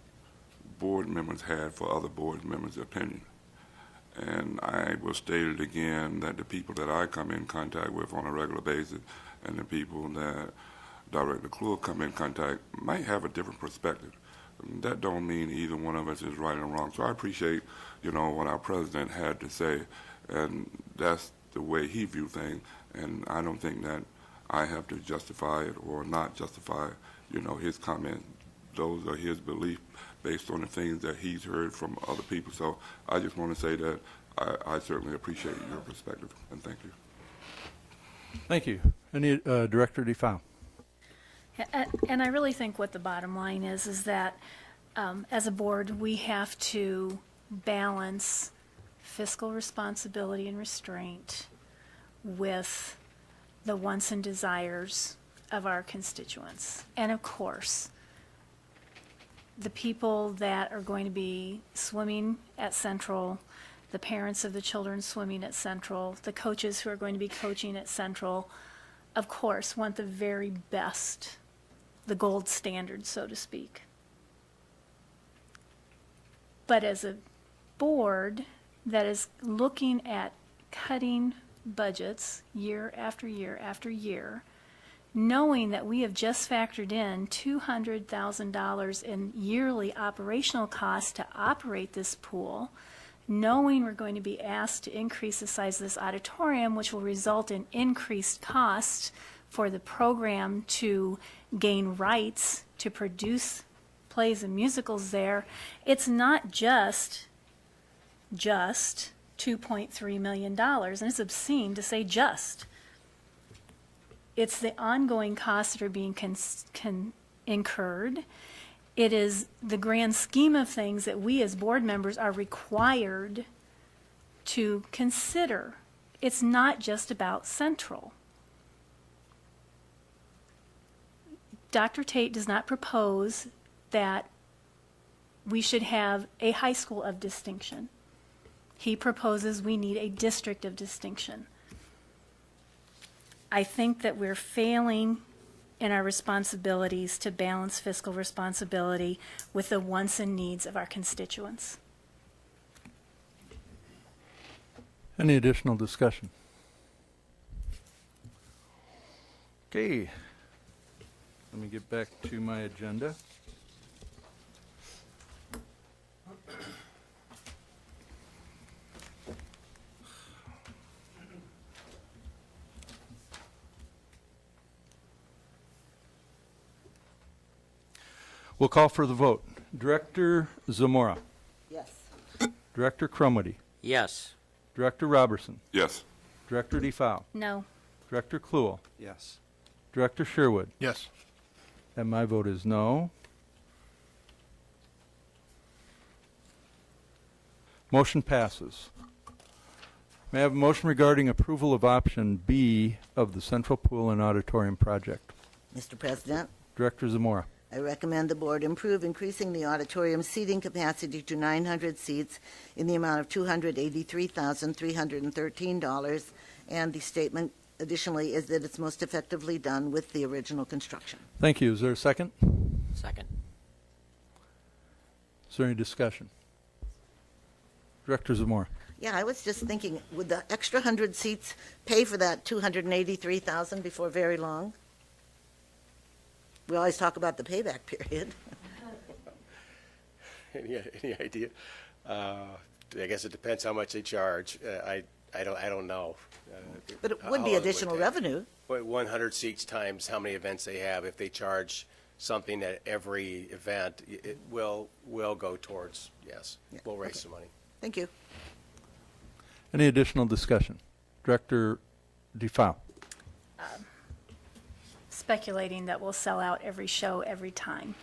board members had for other board members' opinion. And I will state it again that the people that I come in contact with on a regular basis and the people that Director Kluwer come in contact might have a different perspective. That don't mean either one of us is right or wrong. So I appreciate, what our president had to say, and that's the way he viewed things. And I don't think that I have to justify it or not justify, his comment. Those are his beliefs based on the things that he's heard from other people. So I just want to say that I certainly appreciate your perspective, and thank you. Thank you. Any Director DeFau. And I really think what the bottom line is that as a board, we have to balance fiscal responsibility and restraint with the wants and desires of our constituents. And of course, the people that are going to be swimming at Central, the parents of the children swimming at Central, the coaches who are going to be coaching at Central, of course, want the very best, the gold standard, so to speak. But as a board that is looking at cutting budgets year after year after year, knowing that we have just factored in $200,000 in yearly operational costs to operate this pool, knowing we're going to be asked to increase the size of this auditorium, which will result in increased costs for the program to gain rights to produce plays and musicals there, it's not just $2.3 million, and it's obscene to say just. It's the ongoing costs that are being incurred. It is the grand scheme of things that we as board members are required to consider. It's not just about Central. Dr. Tate does not propose that we should have a high school of distinction. He proposes we need a district of distinction. I think that we're failing in our responsibilities to balance fiscal responsibility with the wants and needs of our constituents. Any additional discussion? Okay. Let me get back to my agenda. We'll call for the vote. Director Zamora. Yes. Director Crumwitty. Yes. Director Robertson. Yes. Director DeFau. No. Director Kluel, Yes. Director Sherwood, Yes. and my vote is no. Motion passes. May I have a motion regarding approval of option B of the Central Pool and Auditorium project? Mr. President, Director Zamora. I recommend the board approve increasing the auditorium seating capacity to 900 seats in the amount of $283,313, and the statement additionally is that it's most effectively done with the original construction. Thank you. Is there a second? Second. Is there any discussion? Director Zamora. Yeah, I was just thinking, would the extra 100 seats pay for that $283,000 before very long? We always talk about the payback period. Any idea? I guess it depends how much they charge. I don't know. But it would be additional revenue. 100 seats times how many events they have. If they charge something at every event, it will go towards, yes, we'll raise some money. Thank you. Any additional discussion? Director DeFile. Speculating that we'll sell out every show every time.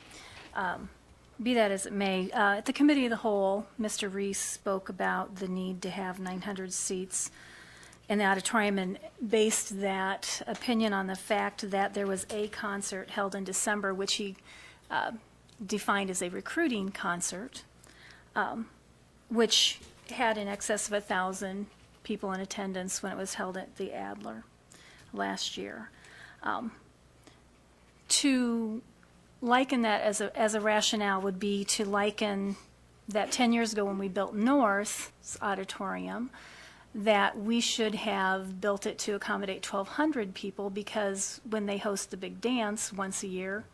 Be that as it may, at the Committee of the Whole, Mr. Reese spoke about the need to have 900 seats in the auditorium and based that opinion on the fact that there was a concert held in December, which he defined as a recruiting concert, which had in excess of 1,000 people in attendance when it was held at the Adler last year. To liken that as a rationale would be to liken that 10 years ago when we built North's auditorium, that we should have built it to accommodate 1,200 people because when they host the big dance once a year,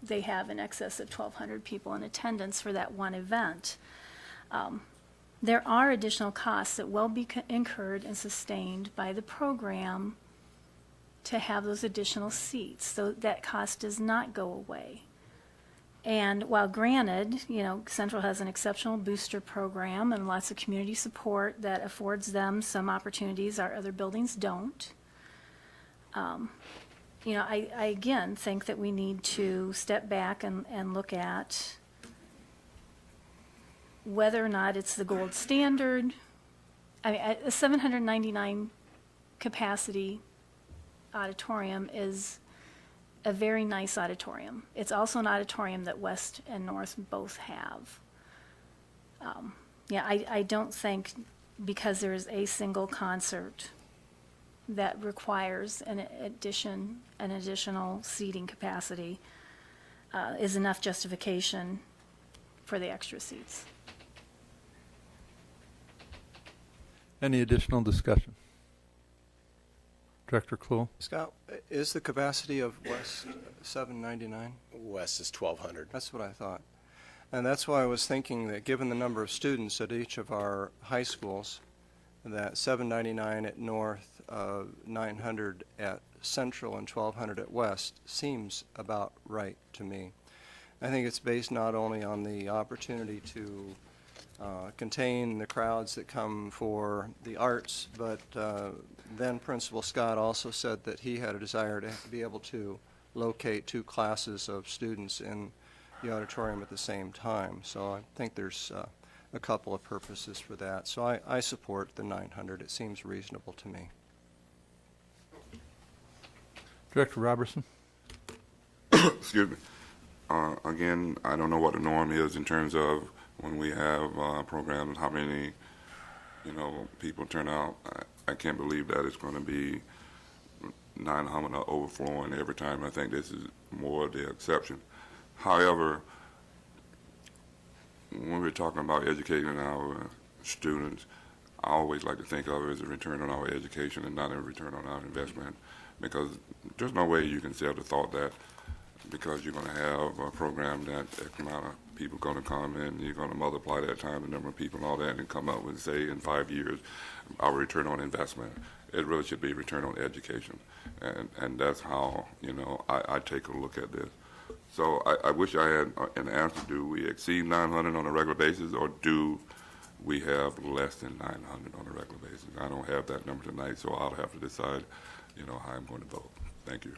they have in excess of 1,200 people in attendance for that one event. There are additional costs that will be incurred and sustained by the program to have those additional seats, so that cost does not go away. And while granted, Central has an exceptional booster program and lots of community support that affords them some opportunities our other buildings don't, I again think that we need to step back and look at whether or not it's the gold standard. I mean, a 799 capacity auditorium is a very nice auditorium. It's also an auditorium that West and North both have. I don't think because there is a single concert that requires an additional seating capacity is enough justification for the extra seats. Any additional discussion? Director Kluel. Scott, is the capacity of West 799? West is 1,200. That's what I thought. And that's why I was thinking that given the number of students at each of our high schools, that 799 at North, 900 at Central, and 1,200 at West seems about right to me. I think it's based not only on the opportunity to contain the crowds that come for the arts, but then Principal Scott also said that he had a desire to be able to locate two classes of students in the auditorium at the same time. So I think there's a couple of purposes for that. So I support the 900. It seems reasonable to me. Director Robertson. Excuse me. Again, I don't know what the norm is in terms of when we have programs, how many, people turn out. I can't believe that it's going to be 900 overflowing every time. I think this is more the exception. However, when we're talking about educating our students, I always like to think of it as a return on our education and not a return on our investment, because there's no way you can sell the thought that because you're going to have a program that X amount of people are going to come and you're going to multiply that time, the number of people and all that, and come up with, say, in 5 years, our return on investment. It really should be return on education. And that's how, I take a look at this. So I wish I had an answer. Do we exceed 900 on a regular basis, or do we have less than 900 on a regular basis? I don't have that number tonight, so I'll have to decide, how I'm going to vote. Thank you.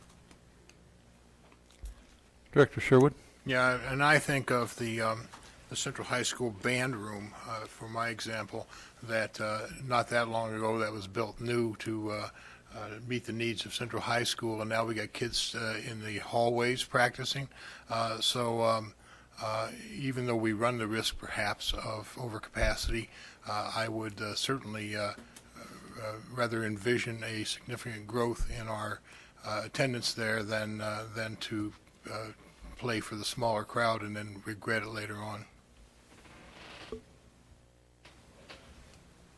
Director Sherwood? Yeah, and I think of the Central High School band room, for my example, that not that long ago that was built new to meet the needs of Central High School, and now we got kids in the hallways practicing. So even though we run the risk perhaps of overcapacity, I would certainly rather envision a significant growth in our attendance there than to play for the smaller crowd and then regret it later on.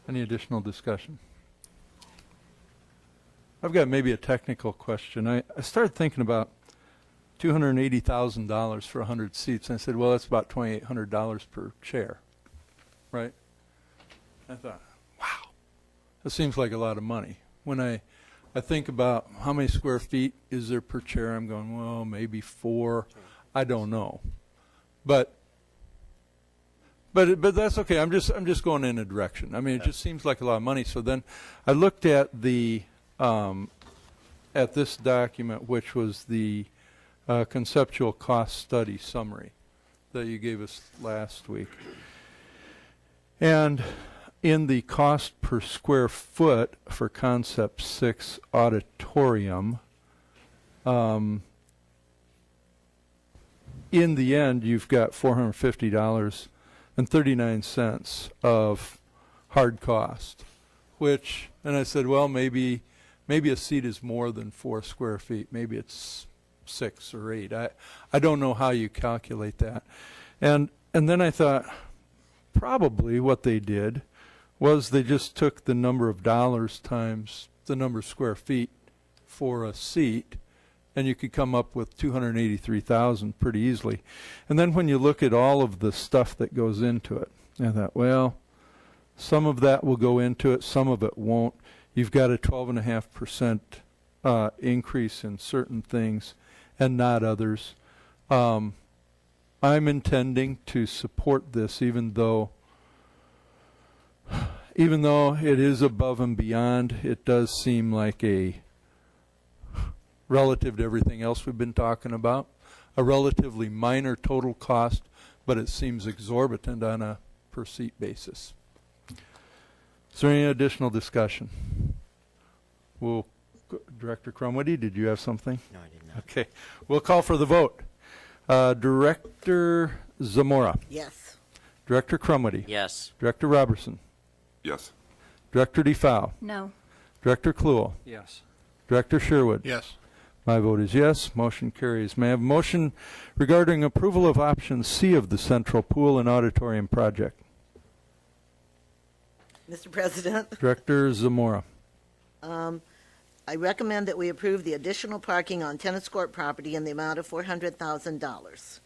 Any additional discussion? I've got maybe a technical question. I started thinking about $280,000 for 100 seats, and I said, well, that's about $2,800 per chair, right? I thought, wow, that seems like a lot of money. When I think about how many square feet is there per chair, I'm going, well, maybe 4. I don't know, but that's okay. I'm just going in a direction. I mean, it just seems like a lot of money. So then I looked at the at this document, which was the conceptual cost study summary that you gave us last week, and in the cost per square foot for Concept 6 auditorium, in the end, you've got $450.39 of hard cost, which, and I said, well, maybe a seat is more than 4 square feet. Maybe it's 6 or 8. I don't know how you calculate that. And then I thought, probably what they did was they just took the number of dollars times the number of square feet for a seat, and you could come up with $283,000 pretty easily. And then when you look at all of the stuff that goes into it, I thought, well, some of that will go into it, some of it won't. You've got a 12.5% increase in certain things and not others. I'm intending to support this, even though it is above and beyond. It does seem like relative to everything else we've been talking about, a relatively minor total cost, but it seems exorbitant on a per seat basis. Is there any additional discussion? Director Crumwitty, did you have something? No, I did not. Okay. We'll call for the vote. Director Zamora. Yes. Director Crumwitty. Yes. Director Robertson. Yes. Director DeFow. No. Director Kluhl. Yes. Director Sherwood. Yes. My vote is yes. Motion carries. May I have a motion regarding approval of option C of the Central Pool and Auditorium project? Mr. President, Director Zamora. I recommend that we approve the additional parking on tennis court property in the amount of $400,000.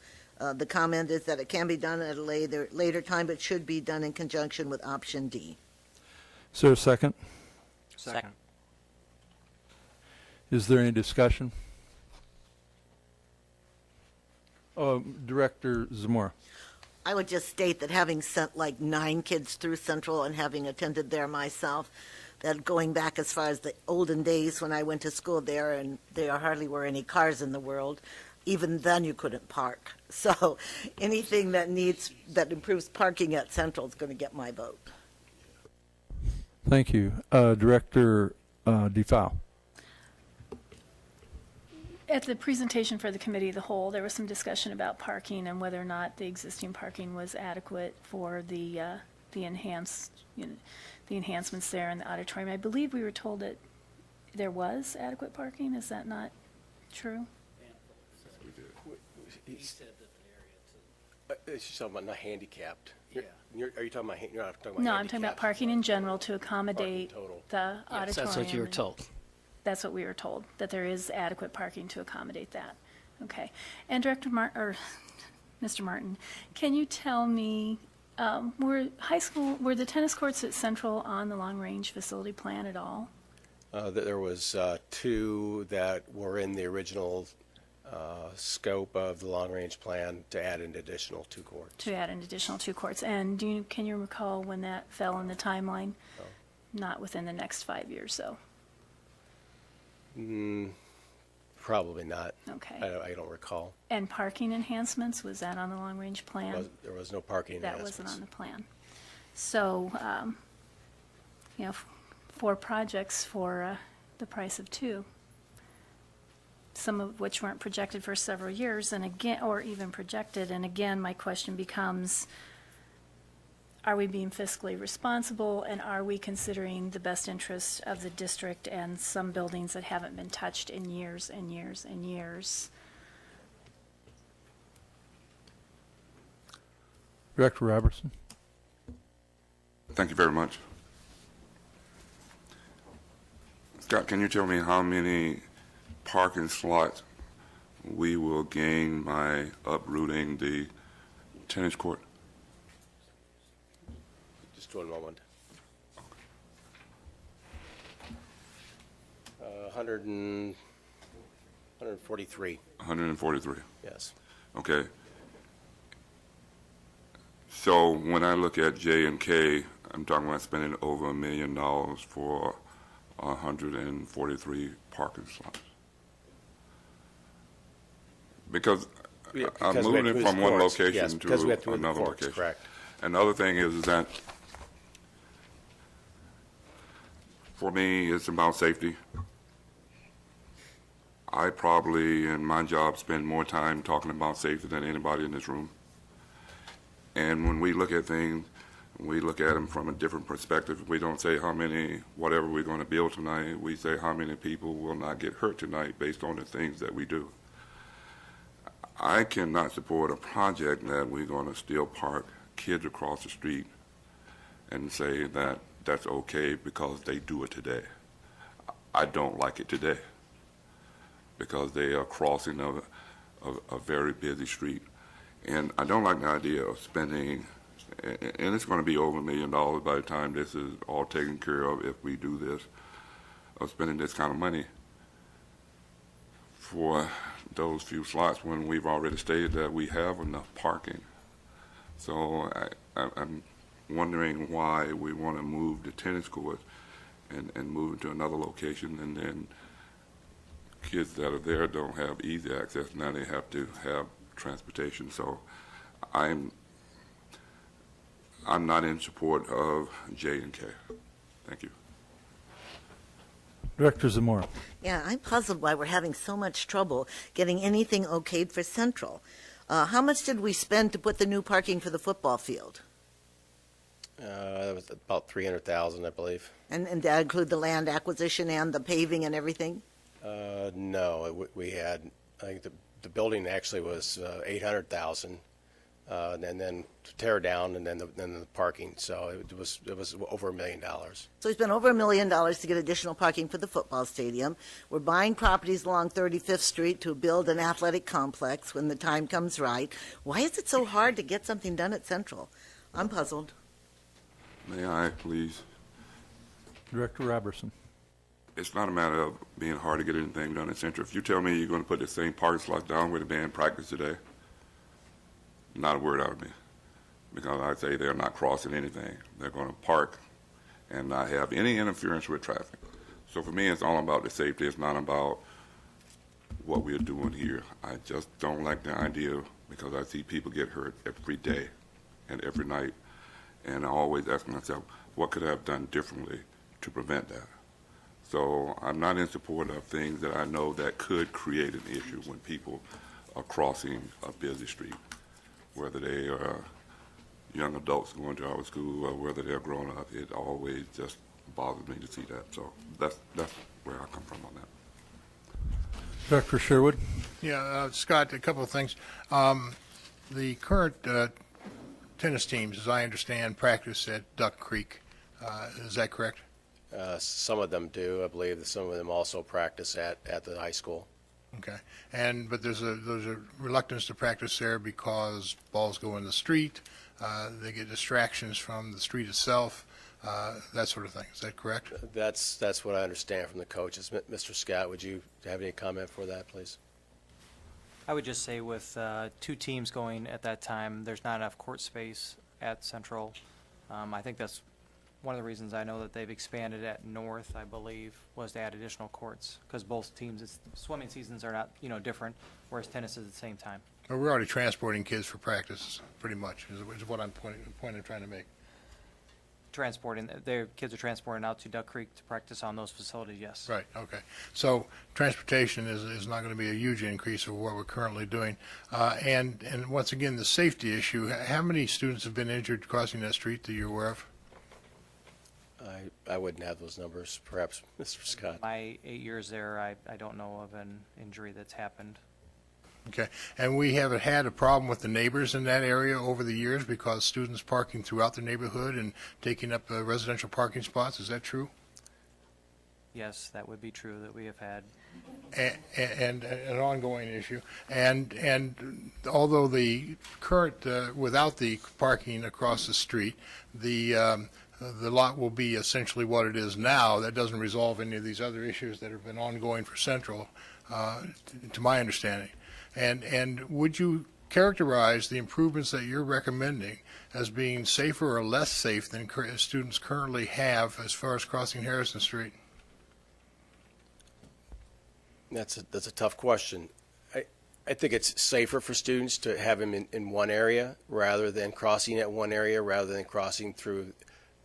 The comment is that it can be done at a later time, but should be done in conjunction with option D. Is there a second? Second. Is there any discussion? Director Zamora. I would just state that having sent like 9 kids through Central and having attended there myself, that going back as far as the olden days when I went to school there and there hardly were any cars in the world, even then you couldn't park. So anything that improves parking at Central is going to get my vote. Thank you. Director DeFow. At the presentation for the committee of the whole, there was some discussion about parking and whether or not the existing parking was adequate for the enhancements there in the auditorium. I believe we were told that there was adequate parking. Is that not true? She's talking about not handicapped. Are you talking about, you're not talking about No, I'm talking about handicapped. parking in general to accommodate total. the auditorium. Yes, that's what you were told. That's what we were told, that there is adequate parking to accommodate that. Okay. And Director Mr. Martin, can you tell me, were the tennis courts at Central on the long-range facility plan at all? There was 2 that were in the original scope of the long-range plan to add an additional 2 courts. To add an additional 2 courts. And can you recall when that fell in the timeline? No. Not within the next 5 years, though. Probably not. Okay. I don't recall. And parking enhancements, was that on the long-range plan? There was no parking That enhancements. wasn't on the plan. So, 4 projects for the price of 2, some of which weren't projected for several years, and again, or even projected. And again, my question becomes, are we being fiscally responsible, and are we considering the best interest of the district and some buildings that haven't been touched in years and years and years? Director Robertson. Thank you very much. Scott, can you tell me how many parking slots we will gain by uprooting the tennis court? Just one moment. 143. 143. Yes. Okay. So when I look at J and K, I'm talking about spending over $1 million for 143 parking slots. Because I'm Because we moving have to it move from the one courts. location Yes, because we have to to move the another courts, location. correct. Another thing is that for me, it's about safety. I probably, in my job, spend more time talking about safety than anybody in this room. And when we look at things, we look at them from a different perspective. We don't say how many, whatever we're going to build tonight. We say how many people will not get hurt tonight based on the things that we do. I cannot support a project that we're going to still park kids across the street and say that that's okay because they do it today. I don't like it today because they are crossing a very busy street. And I don't like the idea of spending, and it's going to be over $1 million by the time this is all taken care of if we do this, of spending this kind of money for those few slots when we've already stated that we have enough parking. So I'm wondering why we want to move the tennis court and move it to another location, and then kids that are there don't have easy access. Now they have to have transportation. So I'm not in support of J and K. Thank you. Director Zamora. Yeah, I'm puzzled why we're having so much trouble getting anything okayed for Central. How much did we spend to put the new parking for the football field? That was about 300,000, I believe. And that include the land acquisition and the paving and everything? No, we had, I think the building actually was 800,000, and then to tear down, and then the parking. So it was over $1 million. So we spent over $1 million to get additional parking for the football stadium. We're buying properties along 35th Street to build an athletic complex when the time comes right. Why is it so hard to get something done at Central? I'm puzzled. May I, please? Director Robertson. It's not a matter of being hard to get anything done at Central. If you tell me you're going to put the same parking slots down where the band practiced today, not a word out of me. Because I say they're not crossing anything. They're going to park and not have any interference with traffic. So for me, it's all about the safety. It's not about what we're doing here. I just don't like the idea because I see people get hurt every day and every night. And I always ask myself, what could I have done differently to prevent that? So I'm not in support of things that I know that could create an issue when people are crossing a busy street, whether they are young adults going to our school or whether they're grown up. It always just bothers me to see that. So that's where I come from on that. Dr. Sherwood. Yeah, Scott, a couple of things. The current tennis teams, as I understand, practice at Duck Creek. Is that correct? Some of them do. I believe that some of them also practice at the high school. Okay. But there's a reluctance to practice there because balls go in the street, they get distractions from the street itself, that sort of thing. Is that correct? That's what I understand from the coaches. Mr. Scott, would you have any comment for that, please? I would just say with 2 teams going at that time, there's not enough court space at Central. I think that's one of the reasons I know that they've expanded at North, I believe, was to add additional courts, because both teams, swimming seasons are not, different, whereas tennis is at the same time. Well, we're already transporting kids for practice, pretty much, is what I'm point I'm trying to make. Their kids are transported out to Duck Creek to practice on those facilities, yes. Right, okay. So transportation is not going to be a huge increase of what we're currently doing. And once again, the safety issue, how many students have been injured crossing that street that you're aware of? I wouldn't have those numbers, perhaps Mr. Scott. My 8 years there, I don't know of an injury that's happened. Okay, and we haven't had a problem with the neighbors in that area over the years because students parking throughout the neighborhood and taking up residential parking spots, is that true? Yes, that would be true, that we have had. And an ongoing issue. And although the current, without the parking across the street, the lot will be essentially what it is now. That doesn't resolve any of these other issues that have been ongoing for Central, to my understanding. And would you characterize the improvements that you're recommending as being safer or less safe than students currently have as far as crossing Harrison Street? That's a tough question. I think it's safer for students to have them in one area rather than crossing at one area, rather than crossing through,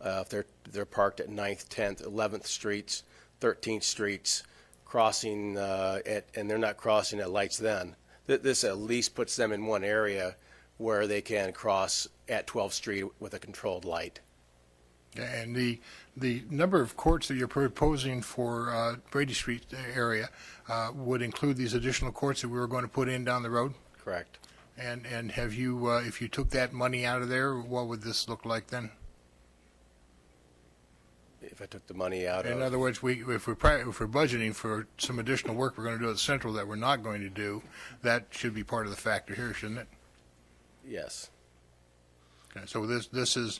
if they're parked at 9th, 10th, 11th Streets, 13th Streets, crossing and they're not crossing at lights then. This at least puts them in one area where they can cross at 12th Street with a controlled light. And the number of courts that you're proposing for Brady Street area would include these additional courts that we were going to put in down the road? Correct. And have you, if you took that money out of there, what would this look like then? If I took the money out In other words, if we're budgeting for some additional work we're going to do at Central that we're not going to do, that should be part of the factor here, shouldn't it? Yes. Okay, so this is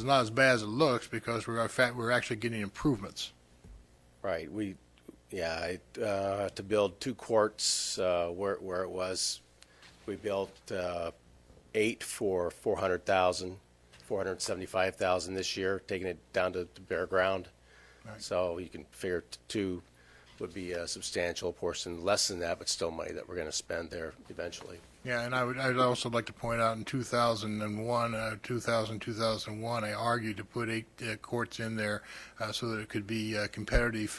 not as bad as it looks because we're actually getting improvements. Right. To build 2 courts where it was, we built 8 for $400,000. $475,000 this year, taking it down to bare ground. Right. So you can figure 2 would be a substantial portion, less than that, but still money that we're going to spend there eventually. Yeah, and I'd also like to point out in 2001, I argued to put 8 courts in there so that it could be competitive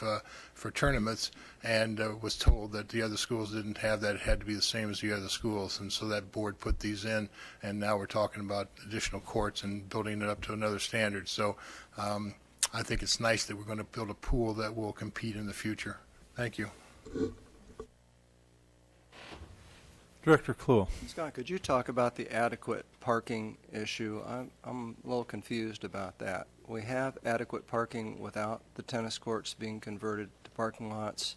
for tournaments, and was told that the other schools didn't have that. It had to be the same as the other schools, and so that board put these in, and now we're talking about additional courts and building it up to another standard. So I think it's nice that we're going to build a pool that will compete in the future. Thank you. Director Kluhl. Scott, could you talk about the adequate parking issue? I'm a little confused about that. We have adequate parking without the tennis courts being converted to parking lots.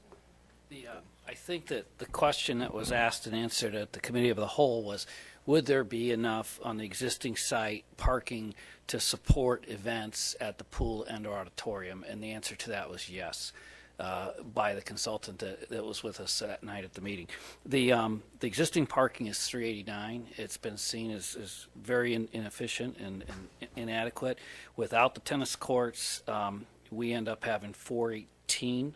I think that the question that was asked and answered at the Committee of the Whole was, would there be enough on the existing site parking to support events at the pool and or auditorium? And the answer to that was yes. By the consultant that was with us that night at the meeting. The existing parking is 389. It's been seen as very inefficient and inadequate. Without the tennis courts, we end up having 418,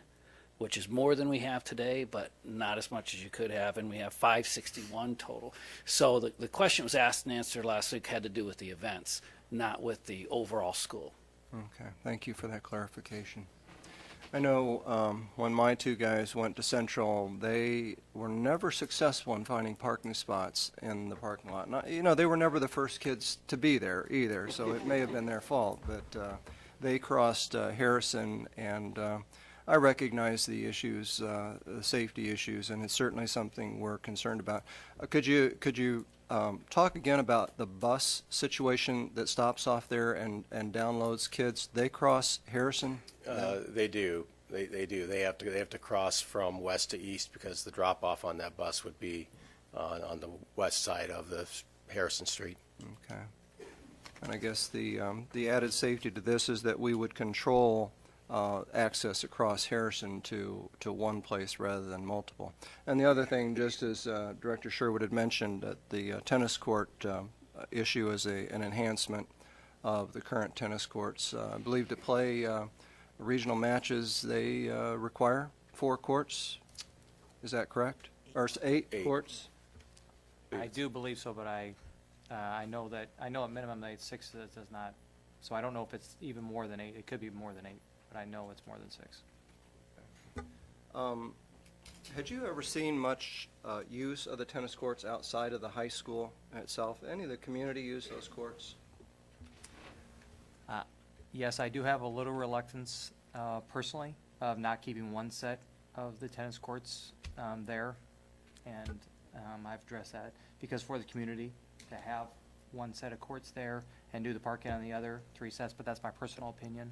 which is more than we have today, but not as much as you could have, and we have 561 total. So the question was asked and answered last week had to do with the events, not with the overall school. Okay, thank you for that clarification. I know when my 2 guys went to Central, they were never successful in finding parking spots in the parking lot. They were never the first kids to be there either, so it may have been their fault. But they crossed Harrison, and I recognize the issues, the safety issues, and it's certainly something we're concerned about. Could you talk again about the bus situation that stops off there and downloads kids? They cross Harrison? They do. They do. They have to cross from west to east because the drop off on that bus would be on the west side of the Harrison Street. Okay. And I guess the added safety to this is that we would control access across Harrison to one place rather than multiple. And the other thing, just as Director Sherwood had mentioned, that the tennis court issue is an enhancement of the current tennis courts. I believe to play regional matches, they require 4 courts. Is that correct? Or 8 courts? I do believe so, but I know at minimum that 6 does not. So I don't know if it's even more than 8. It could be more than 8, but I know it's more than 6. Had you ever seen much use of the tennis courts outside of the high school itself? Any of the community use those courts? Yes, I do have a little reluctance personally of not keeping one set of the tennis courts there, and I've addressed that because for the community to have one set of courts there and do the parking on the other 3 sets, but that's my personal opinion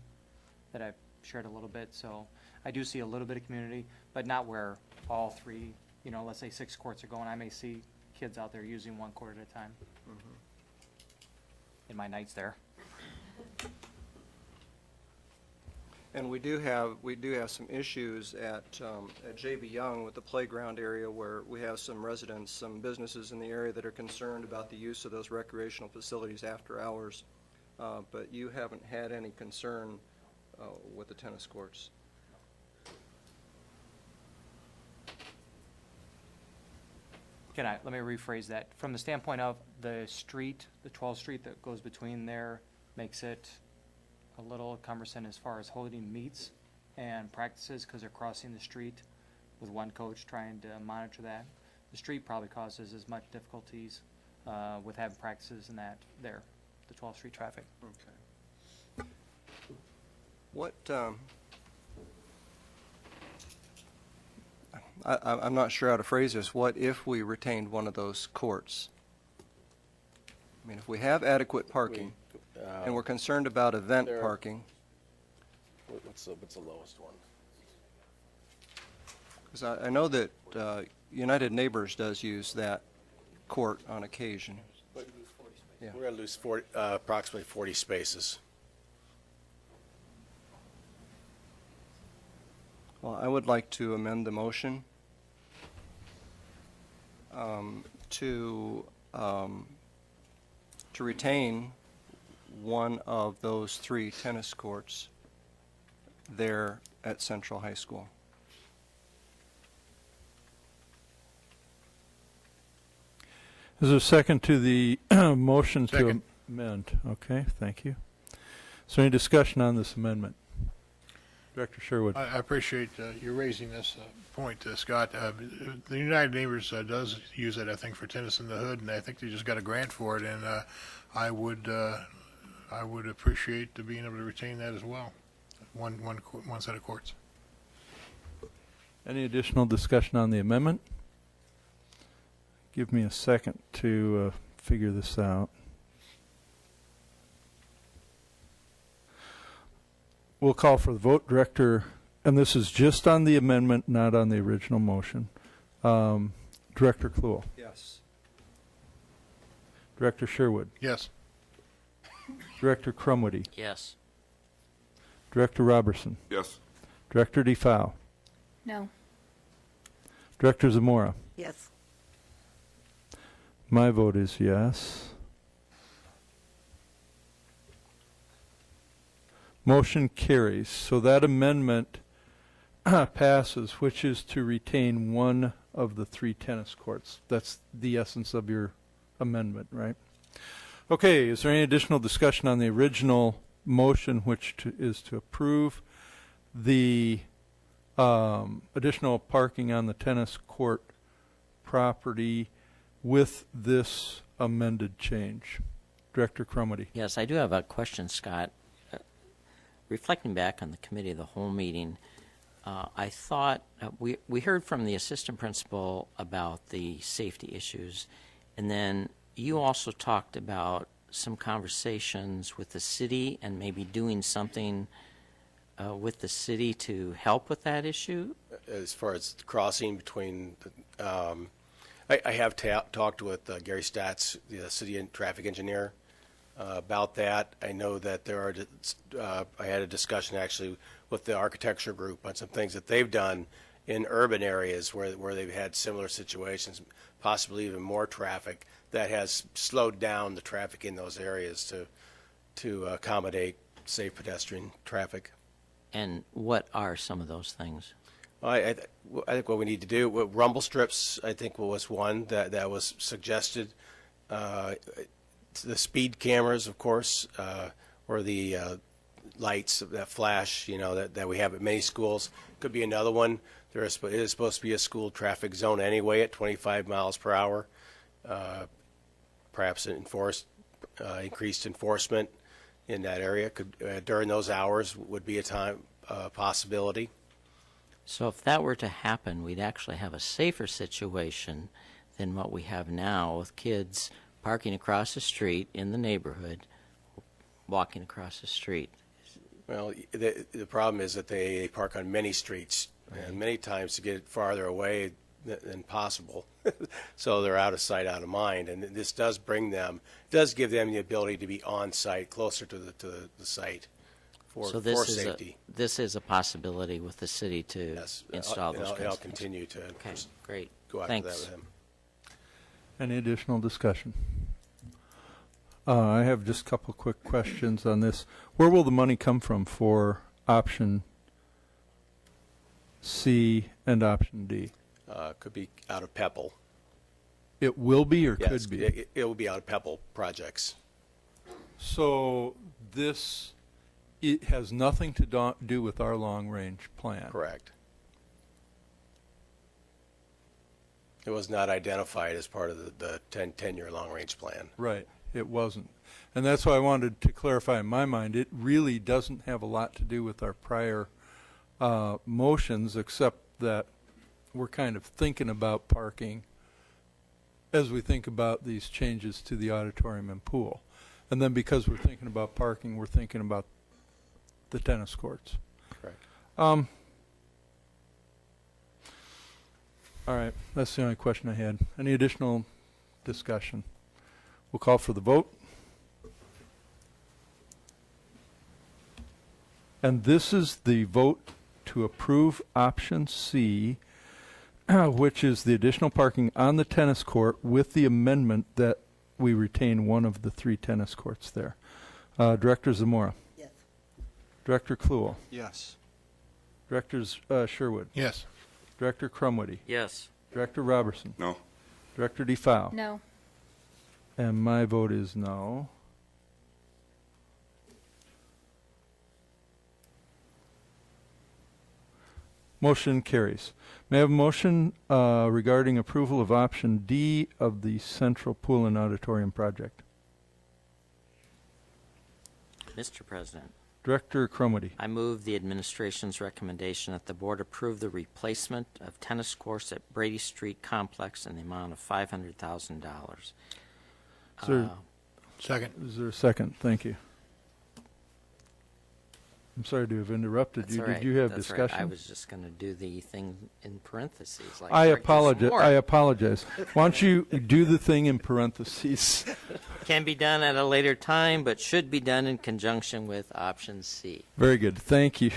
that I've shared a little bit. So I do see a little bit of community, but not where all 3, let's say 6 courts are going. I may see kids out there using 1 court at a time in my nights there. And we do have some issues at J.B. Young with the playground area where we have some residents, some businesses in the area that are concerned about the use of those recreational facilities after hours. But you haven't had any concern with the tennis courts. Let me rephrase that. From the standpoint of the street, the 12th Street that goes between there makes it a little cumbersome as far as holding meets and practices because they're crossing the street with one coach trying to monitor that. The street probably causes as much difficulties with having practices and that there, the 12th Street traffic. Okay. What, I'm not sure how to phrase this. What if we retained one of those courts? I mean, if we have adequate parking, and we're concerned about event parking. What's the lowest one? Because I know that United Neighbors does use that court on occasion. Yeah. We're going to lose approximately 40 spaces. Well, I would like to amend the motion to retain one of those 3 tennis courts there at Central High School. Is there a second to the motion Second. to amend? Okay, thank you. Is there any discussion on this amendment? Director Sherwood. I appreciate you raising this point, Scott. The United Neighbors does use it, I think, for Tennis in the Hood, and I think they just got a grant for it, and I would appreciate being able to retain that as well. One set of courts. Any additional discussion on the amendment? Give me a second to figure this out. We'll call for the vote. Director, and this is just on the amendment, not on the original motion. Director Kluhl. Yes. Director Sherwood. Yes. Director Crumwitty. Yes. Director Robertson. Yes. Director DeFau. No. Director Zamora. Yes. My vote is yes. Motion carries. So that amendment passes, which is to retain one of the 3 tennis courts. That's the essence of your amendment, right? Okay, is there any additional discussion on the original motion, which is to approve the additional parking on the tennis court property with this amended change? Director Crumwitty. Yes, I do have a question, Scott. Reflecting back on the committee of the whole meeting, I thought we heard from the assistant principal about the safety issues, and then you also talked about some conversations with the city and maybe doing something with the city to help with that issue. As far as the crossing between, I have talked with Gary Statz, the city traffic engineer, about that. I know that there are, I had a discussion actually with the architecture group on some things that they've done in urban areas where they've had similar situations, possibly even more traffic, that has slowed down the traffic in those areas to accommodate safe pedestrian traffic. And what are some of those things? I think what we need to do, rumble strips, I think was one that was suggested. The speed cameras, of course, or the lights that flash, that we have at many schools. Could be another one. It is supposed to be a school traffic zone anyway at 25 miles per hour. Perhaps increased enforcement in that area during those hours would be a possibility. So if that were to happen, we'd actually have a safer situation than what we have now with kids parking across the street in the neighborhood, walking across the street. Well, the problem is that they park on many streets, and many times to get farther away than possible. So they're out of sight, out of mind, and this does give them the ability to be on site, closer to the site for safety. This is a possibility with the city to install those. I'll continue to great. Go after that with him. Any additional discussion? I have just a couple quick questions on this. Where will the money come from for option C and option D? Could be out of PEPL. It will be or Yes, could be? it will be out of PEPL projects. So it has nothing to do with our long-range plan? Correct. It was not identified as part of the 10-year long-range plan. Right, it wasn't. And that's why I wanted to clarify in my mind, it really doesn't have a lot to do with our prior motions, except that we're kind of thinking about parking as we think about these changes to the auditorium and pool. And then because we're thinking about parking, we're thinking about the tennis courts. Correct. All right, that's the only question I had. Any additional discussion? We'll call for the vote. And this is the vote to approve option C, which is the additional parking on the tennis court with the amendment that we retain one of the 3 tennis courts there. Director Zamora? Yes. Director Kluel? Yes. Director Sherwood? Yes. Director Crumwitty? Yes. Director Robertson? No. Director DeFow? No. And my vote is no. Motion carries. May I have a motion regarding approval of option D of the Central Pool and Auditorium project? Mr. President, Director Crumwitty. I move the administration's recommendation that the board approve the replacement of tennis courts at Brady Street Complex in the amount of $500,000. Second. Is there a second? Thank you. I'm sorry to have interrupted That's you. all Did right. you have That's discussion? Right. I was just going to do the thing in parentheses. Like I Rick apologize. Moore. I apologize. Why don't you do the thing in parentheses? Can be done at a later time, but should be done in conjunction with option C. Very good. Thank you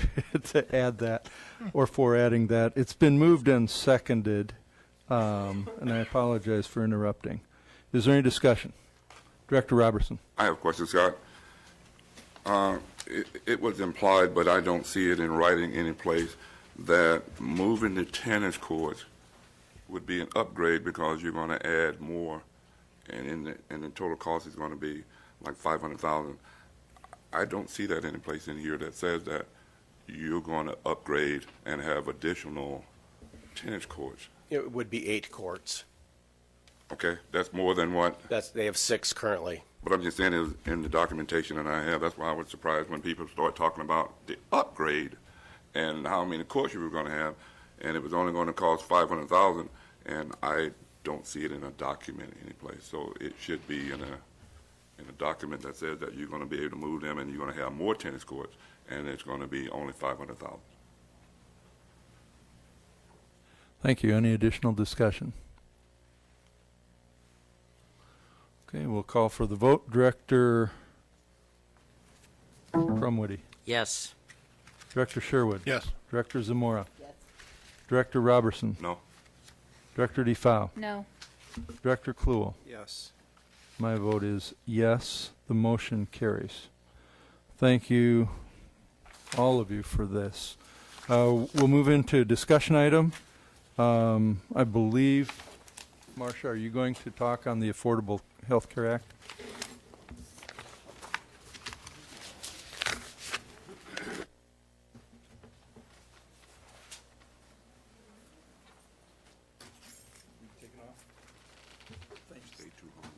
to add that, or for adding that. It's been moved and seconded, and I apologize for interrupting. Is there any discussion? Director Robertson. I have a question, Scott. It was implied, but I don't see it in writing any place, that moving the tennis courts would be an upgrade because you're going to add more, and the total cost is going to be like $500,000. I don't see that any place in here that says that you're going to upgrade and have additional tennis courts. It would be 8 courts. Okay, that's more than what? They have 6 currently. But I'm just saying, is in the documentation that I have, that's why I was surprised when people start talking about the upgrade and how many courts you were going to have, and it was only going to cost $500,000, and I don't see it in a document anyplace. So it should be in a document that says that you're going to be able to move them, and you're going to have more tennis courts, and it's going to be only $500,000. Thank you. Any additional discussion? Okay, we'll call for the vote. Director Crumwitty. Yes. Director Sherwood. Yes. Director Zamora. Yes. Director Robertson. No. Director DeFow. No. Director Kluel. Yes. My vote is yes. The motion carries. Thank you, all of you, for this. We'll move into a discussion item. I believe, Marcia, are you going to talk on the Affordable Health Care Act?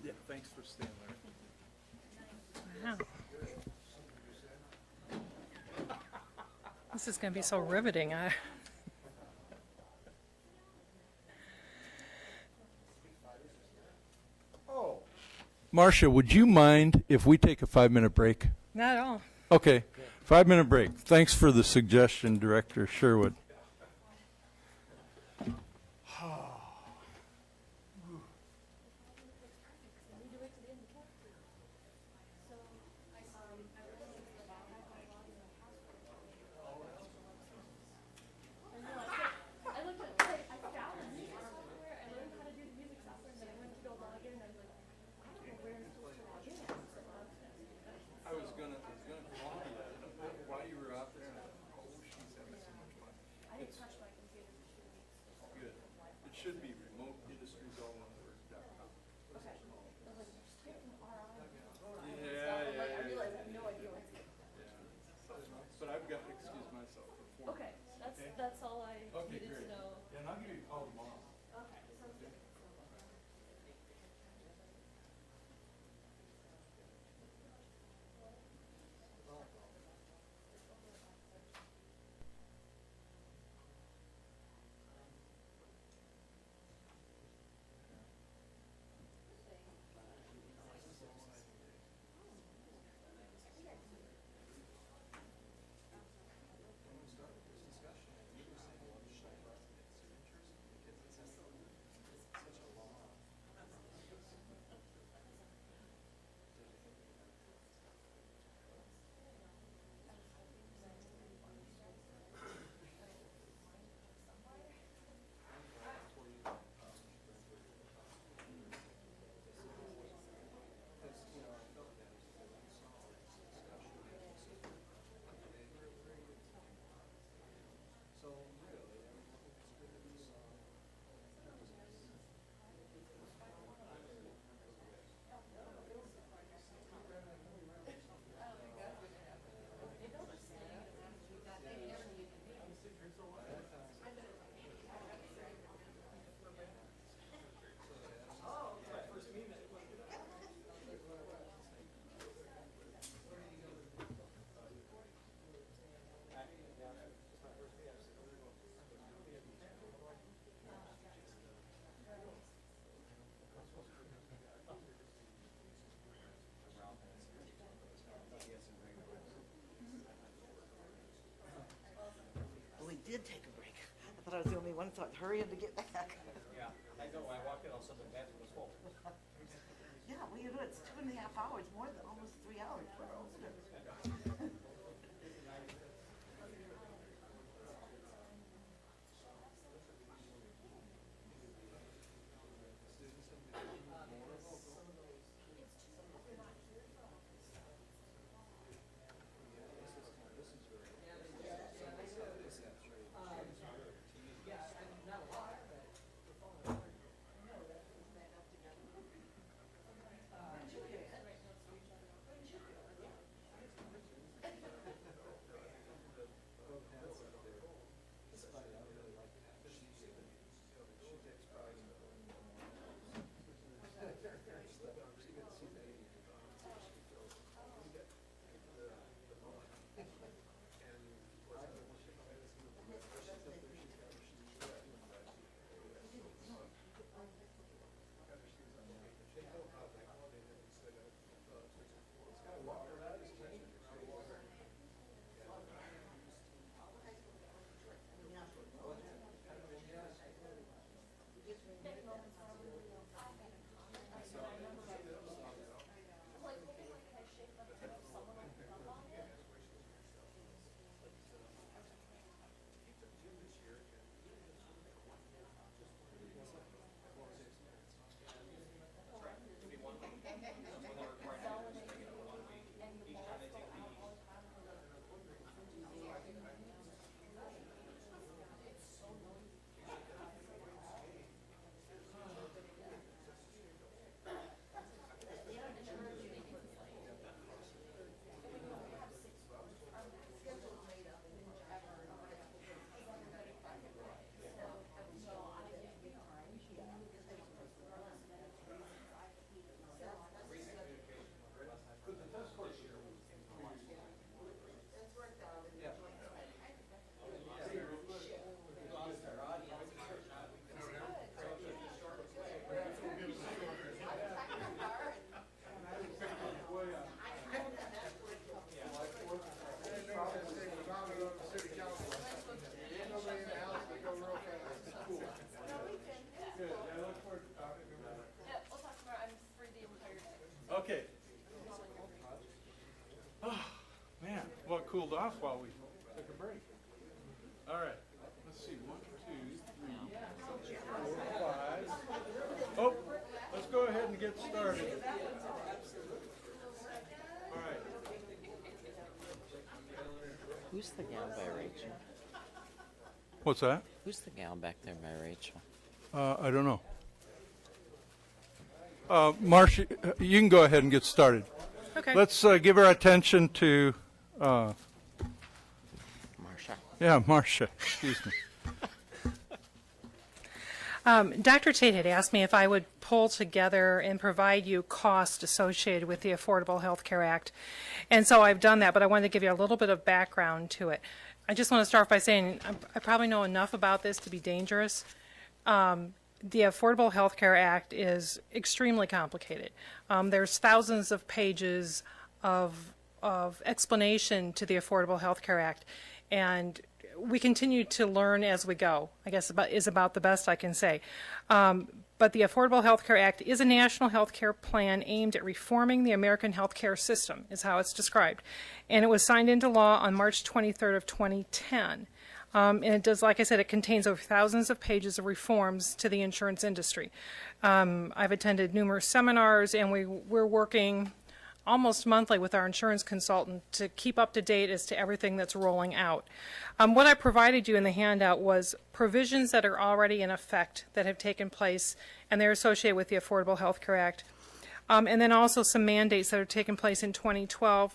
Yeah, thanks for staying there. Wow. This is going to be so riveting. Marcia, would you mind if we take a 5-minute break? Not at all. Okay, 5-minute break. Thanks for the suggestion, Director Sherwood. Should be remote industries all one word. Yeah. I realize I have no idea what's going on. But I've got to excuse myself for 4 minutes. That's all I needed to know. Yeah, and I'll give you a call tomorrow. Okay, sounds good. We did take a break. I thought I was the only one, so I hurried to get back. Yeah, I know. I walked in, all of a sudden the bathroom was full. Yeah, well, you know, it's 2.5 hours, more than almost 3 hours. cooled off while we took a break. All right. Let's see. 1, 2, 3, 4, 5. Oh, let's go ahead and get started. All right. Who's the gal by Rachel? What's that? Who's the gal back there by Rachel? I don't know. Marcia, you can go ahead and get started. Okay. Let's give our attention to, Marsha. yeah, Marcia, excuse me. Dr. Tate had asked me if I would pull together and provide you costs associated with the Affordable Health Care Act. And so I've done that, but I wanted to give you a little bit of background to it. I just want to start by saying I probably know enough about this to be dangerous. The Affordable Health Care Act is extremely complicated. There's thousands of pages of explanation to the Affordable Health Care Act, and we continue to learn as we go, I guess is about the best I can say. But the Affordable Health Care Act is a national health care plan aimed at reforming the American health care system, is how it's described. And it was signed into law on March 23rd of 2010. And it does, like I said, it contains over thousands of pages of reforms to the insurance industry. I've attended numerous seminars, and we're working almost monthly with our insurance consultant to keep up to date as to everything that's rolling out. What I provided you in the handout was provisions that are already in effect that have taken place, and they're associated with the Affordable Health Care Act. And then also some mandates that are taking place in 2012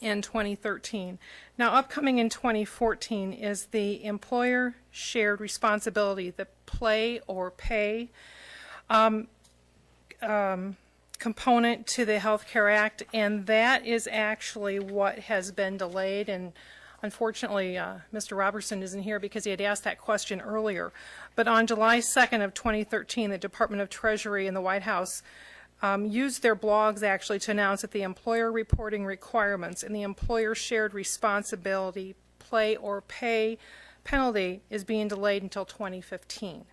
and 2013. Now, upcoming in 2014 is the employer shared responsibility, the play or pay component to the Health Care Act, and that is actually what has been delayed. And unfortunately, Mr. Robertson isn't here because he had asked that question earlier. But on July 2nd of 2013, the Department of Treasury and the White House used their blogs actually to announce that the employer reporting requirements and the employer shared responsibility play or pay penalty is being delayed until 2015.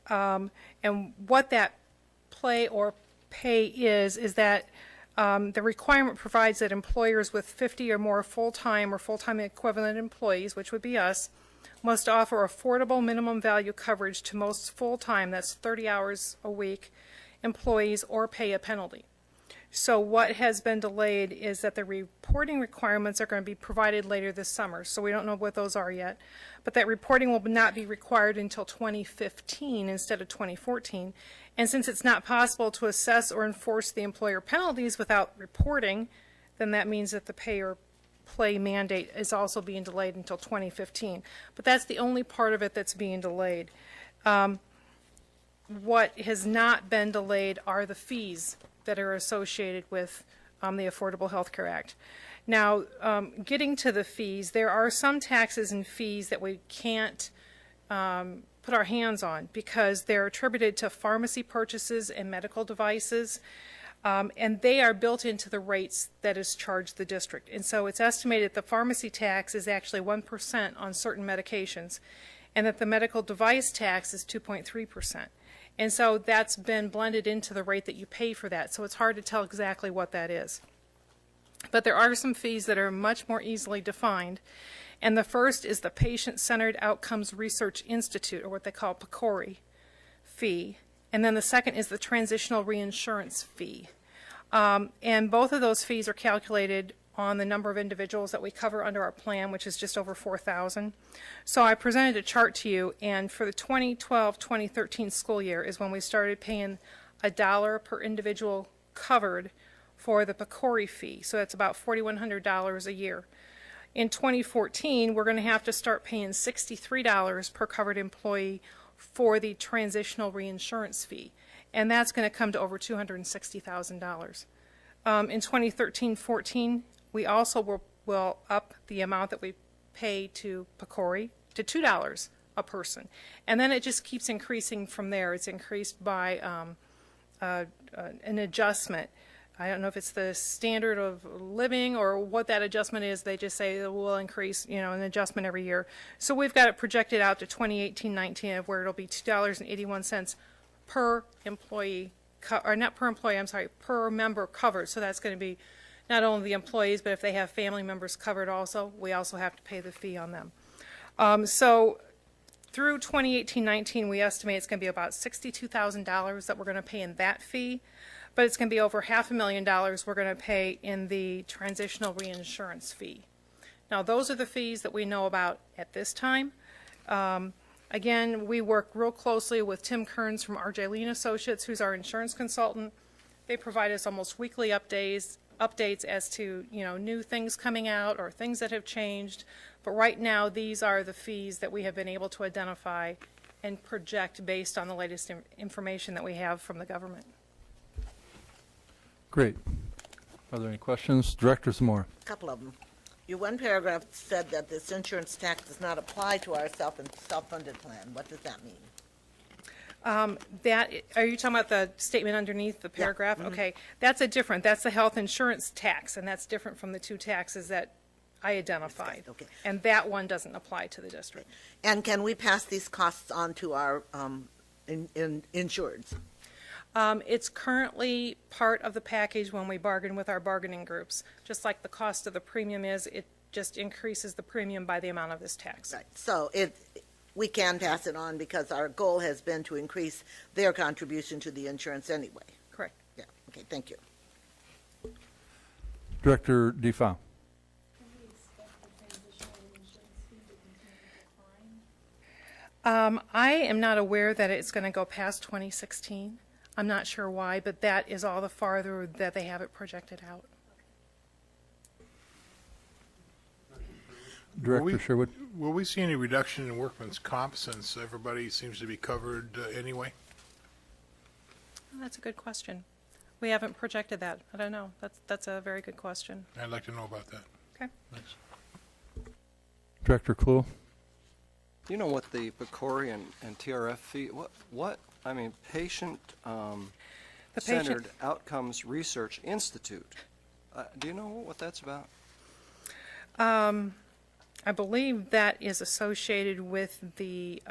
And what that play or pay is that the requirement provides that employers with 50 or more full-time or full-time equivalent employees, which would be us, must offer affordable minimum value coverage to most full-time, that's 30 hours a week, employees, or pay a penalty. So what has been delayed is that the reporting requirements are going to be provided later this summer, so we don't know what those are yet, but that reporting will not be required until 2015 instead of 2014. And since it's not possible to assess or enforce the employer penalties without reporting, then that means that the pay or play mandate is also being delayed until 2015. But that's the only part of it that's being delayed. What has not been delayed are the fees that are associated with the Affordable Health Care Act. Now, getting to the fees, there are some taxes and fees that we can't put our hands on because they're attributed to pharmacy purchases and medical devices, and they are built into the rates that is charged the district. And so it's estimated the pharmacy tax is actually 1% on certain medications, and that the medical device tax is 2.3%. And so that's been blended into the rate that you pay for that, so it's hard to tell exactly what that is. But there are some fees that are much more easily defined, and the first is the Patient-Centered Outcomes Research Institute, or what they call PCORI fee, and then the second is the Transitional Reinsurance fee. And both of those fees are calculated on the number of individuals that we cover under our plan, which is just over 4,000. So I presented a chart to you, and for the 2012-2013 school year is when we started paying $1 per individual covered for the PCORI fee. So that's about $4,100 a year. In 2014, we're going to have to start paying $63 per covered employee for the transitional reinsurance fee, and that's going to come to over $260,000. In 2013-14, we also will up the amount that we pay to PCORI to $2 a person, and then it just keeps increasing from there. It's increased by an adjustment. I don't know if it's the standard of living or what that adjustment is. They just say we'll increase, an adjustment every year. So we've got it projected out to 2018-19 of where it'll be $2.81 per employee, or not per employee, I'm sorry, per member covered. So that's going to be not only the employees, but if they have family members covered also, we also have to pay the fee on them. So through 2018-19, we estimate it's going to be about $62,000 that we're going to pay in that fee, but it's going to be over $500,000 we're going to pay in the transitional reinsurance fee. Now, those are the fees that we know about at this time. Again, we work real closely with Tim Kearns from R.J. Lean Associates, who's our insurance consultant. They provide us almost weekly updates as to, new things coming out or things that have changed. But right now, these are the fees that we have been able to identify and project based on the latest information that we have from the government. Great. Are there any questions? Director Zamora. A couple of them. Your one paragraph said that this insurance tax does not apply to our self-funded plan. What does that mean? Are you talking about the statement underneath the paragraph? Yeah. Mm-hmm. Okay, that's the health insurance tax, and that's different from the two taxes that I identified. Okay. And that one doesn't apply to the district. And can we pass these costs on to our insureds? It's currently part of the package when we bargain with our bargaining groups. Just like the cost of the premium is, it just increases the premium by the amount of this tax. Right. So we can pass it on because our goal has been to increase their contribution to the insurance anyway. Correct. Yeah. Okay. Thank you. Director Defoe. I am not aware that it's going to go past 2016. I'm not sure why, but that is all the farther that they have it projected out. Director Sherwood. Will we see any reduction in workman's comp since everybody seems to be covered anyway? That's a good question. We haven't projected that. I don't know. That's a very good question. I'd like to know about that. Okay. Thanks. Director Clue. Do you know what the PCORI and TRF fee, Patient-Centered Outcomes Research Institute. Do you know what that's about? I believe that is associated with the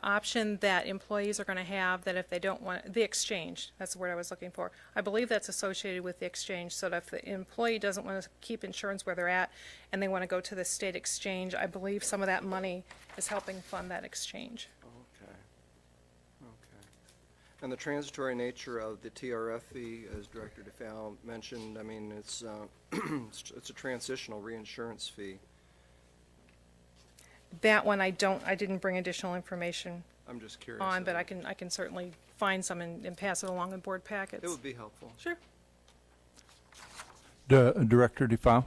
option that employees are going to have that if they don't want, the exchange, that's the word I was looking for. I believe that's associated with the exchange, so that if the employee doesn't want to keep insurance where they're at and they want to go to the state exchange, I believe some of that money is helping fund that exchange. Okay. And the transitory nature of the TRF fee, as Director DeFal mentioned, it's it's a transitional reinsurance fee. That one I didn't bring additional information I'm just curious. on, but I can certainly find some and pass it along in board packets. It would be helpful. Sure. Director Defoe.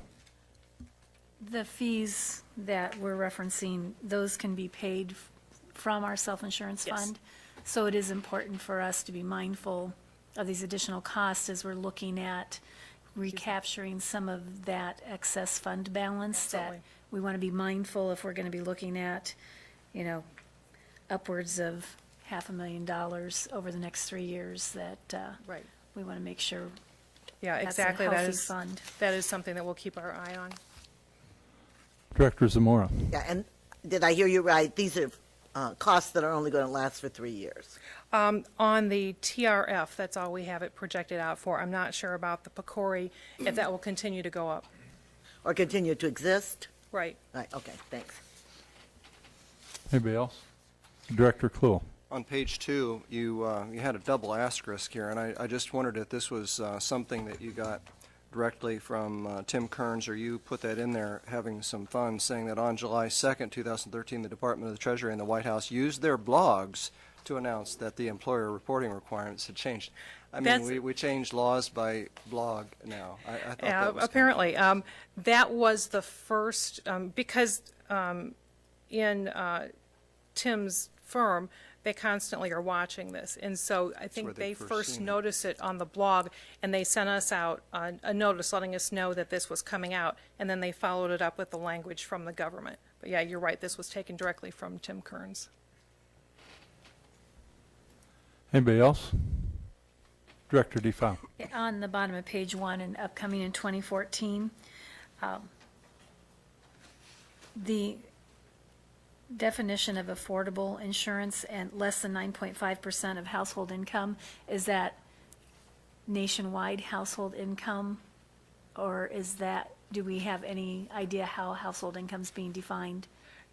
The fees that we're referencing, those can be paid from our self-insurance Yes. fund. So it is important for us to be mindful of these additional costs as we're looking at recapturing some of that excess fund balance. Absolutely. That we want to be mindful if we're going to be looking at, upwards of $500,000 over the next 3 years, that Right. we want to make sure Yeah, that's exactly. a That healthy is fund. that is something that we'll keep our eye on. Director Zamora. Yeah. And did I hear you right? These are costs that are only going to last for 3 years. On the TRF, that's all we have it projected out for. I'm not sure about the PCORI, if that will continue to go up. Or continue to exist? Right. Right. Okay. Thanks. Anybody else? Director Clue. On page 2, you had a double asterisk here, and I just wondered if this was something that you got directly from Tim Kearns, or you put that in there, having some fun, saying that on July 2nd, 2013, the Department of the Treasury and the White House used their blogs to announce that the employer reporting requirements had changed. We changed laws by blog now. I thought that was apparently. That was the first, because in Tim's firm, they constantly are watching this. And so I think they first noticed it on the blog, and they sent us out a notice letting us know that this was coming out, and then they followed it up with the language from the government. But yeah, you're right, this was taken directly from Tim Kearns. Anybody else? Director Defoe. On the bottom of page 1 and upcoming in 2014, the definition of affordable insurance and less than 9.5% of household income, is that nationwide household income? Or is that, do we have any idea how household income is being defined?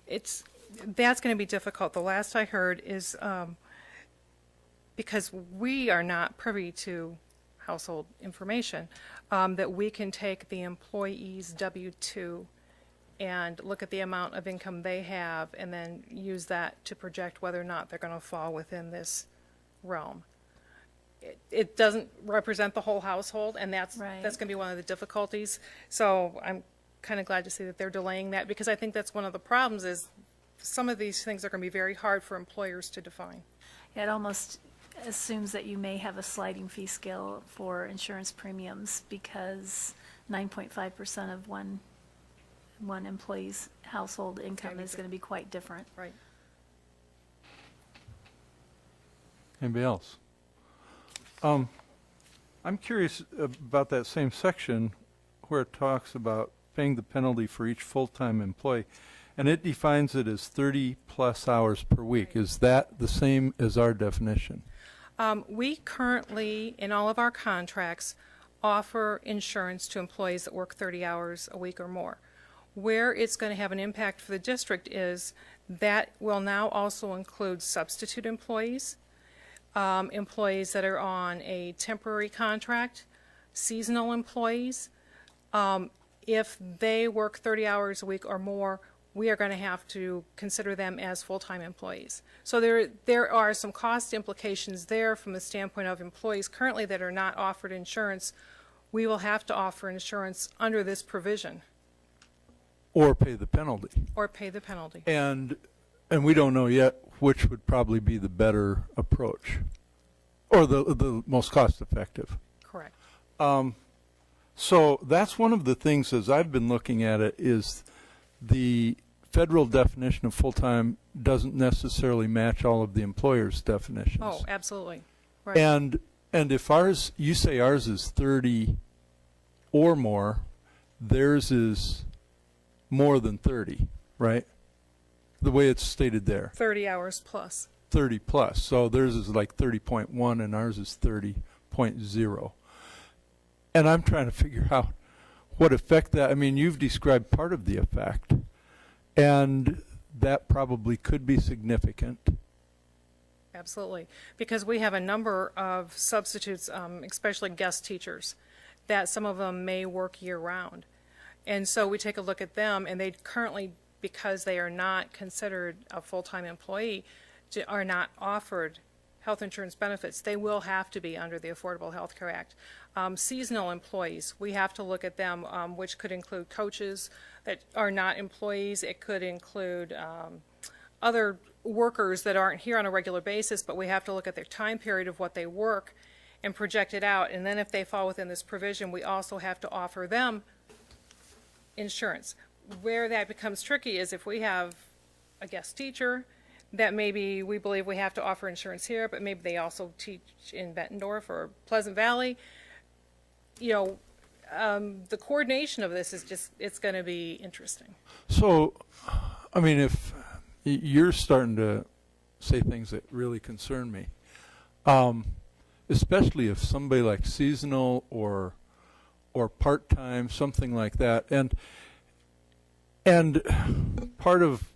That's going to be difficult. The last I heard is because we are not privy to household information, that we can take the employee's W-2 and look at the amount of income they have and then use that to project whether or not they're going to fall within this realm. It doesn't represent the whole household, and that's going to be one of the difficulties. So I'm kind of glad to see that they're delaying that, because I think that's one of the problems is some of these things are going to be very hard for employers to define. It almost assumes that you may have a sliding fee scale for insurance premiums, because 9.5% of one employee's household income is going to be quite different. Right. Anybody else? I'm curious about that same section where it talks about paying the penalty for each full-time employee, and it defines it as 30-plus hours per week. Is that the same as our definition? We currently, in all of our contracts, offer insurance to employees that work 30 hours a week or more. Where it's going to have an impact for the district is that will now also include substitute employees, employees that are on a temporary contract, seasonal employees. If they work 30 hours a week or more, we are going to have to consider them as full-time employees. So there are some cost implications there from the standpoint of employees currently that are not offered insurance. We will have to offer insurance under this provision. Or pay the penalty. Or pay the penalty. And we don't know yet which would probably be the better approach, or the most cost-effective. Correct. So that's one of the things, as I've been looking at it, is the federal definition of full-time doesn't necessarily match all of the employer's definitions. Oh, absolutely. Right. And if ours, you say ours is 30 or more, theirs is more than 30, right? The way it's stated there. 30 hours plus. 30 plus. So theirs is like 30.1 and ours is 30.0. And I'm trying to figure out what effect that, I mean, you've described part of the effect, and that probably could be significant. Absolutely. Because we have a number of substitutes, especially guest teachers, that some of them may work year-round. And so we take a look at them, and they currently, because they are not considered a full-time employee, are not offered health insurance benefits. They will have to be under the Affordable Health Care Act. Seasonal employees, we have to look at them, which could include coaches that are not employees. It could include other workers that aren't here on a regular basis, but we have to look at their time period of what they work and project it out. And then if they fall within this provision, we also have to offer them insurance. Where that becomes tricky is if we have a guest teacher that maybe we believe we have to offer insurance here, but maybe they also teach in Bettendorf or Pleasant Valley. You know, the coordination of this is just, it's going to be interesting. So, I mean, if you're starting to say things that really concern me, especially if somebody like seasonal or part-time, something like that, and part of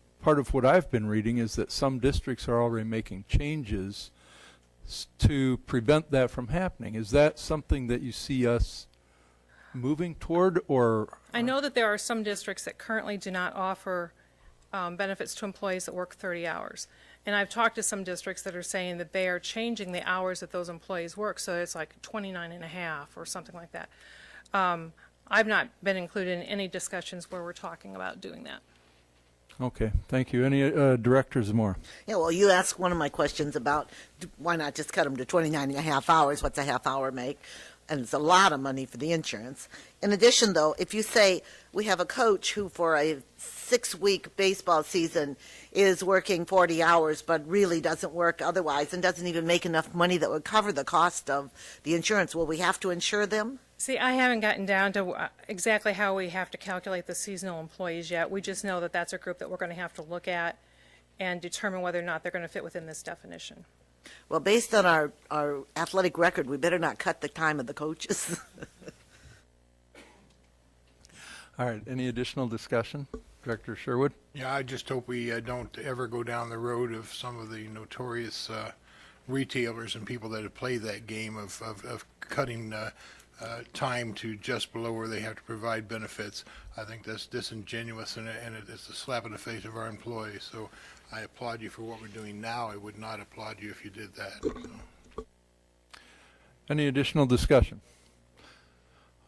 what I've been reading is that some districts are already making changes to prevent that from happening. Is that something that you see us moving toward, or? I know that there are some districts that currently do not offer benefits to employees that work 30 hours. And I've talked to some districts that are saying that they are changing the hours that those employees work, so it's like 29 and a half or something like that. I've not been included in any discussions where we're talking about doing that. Okay, thank you. Any directors more? Yeah, well, you asked one of my questions about why not just cut them to 29 and a half hours? What's a half hour make? And it's a lot of money for the insurance. In addition, though, if you say we have a coach who for a 6-week baseball season is working 40 hours but really doesn't work otherwise and doesn't even make enough money that would cover the cost of the insurance, will we have to insure them? See, I haven't gotten down to exactly how we have to calculate the seasonal employees yet. We just know that that's a group that we're going to have to look at and determine whether or not they're going to fit within this definition. Well, based on our athletic record, we better not cut the time of the coaches. All right, any additional discussion? Director Sherwood? Yeah, I just hope we don't ever go down the road of some of the notorious retailers and people that have played that game of cutting time to just below where they have to provide benefits. I think that's disingenuous, and it's a slap in the face of our employees. So I applaud you for what we're doing now. I would not applaud you if you did that. So. Any additional discussion?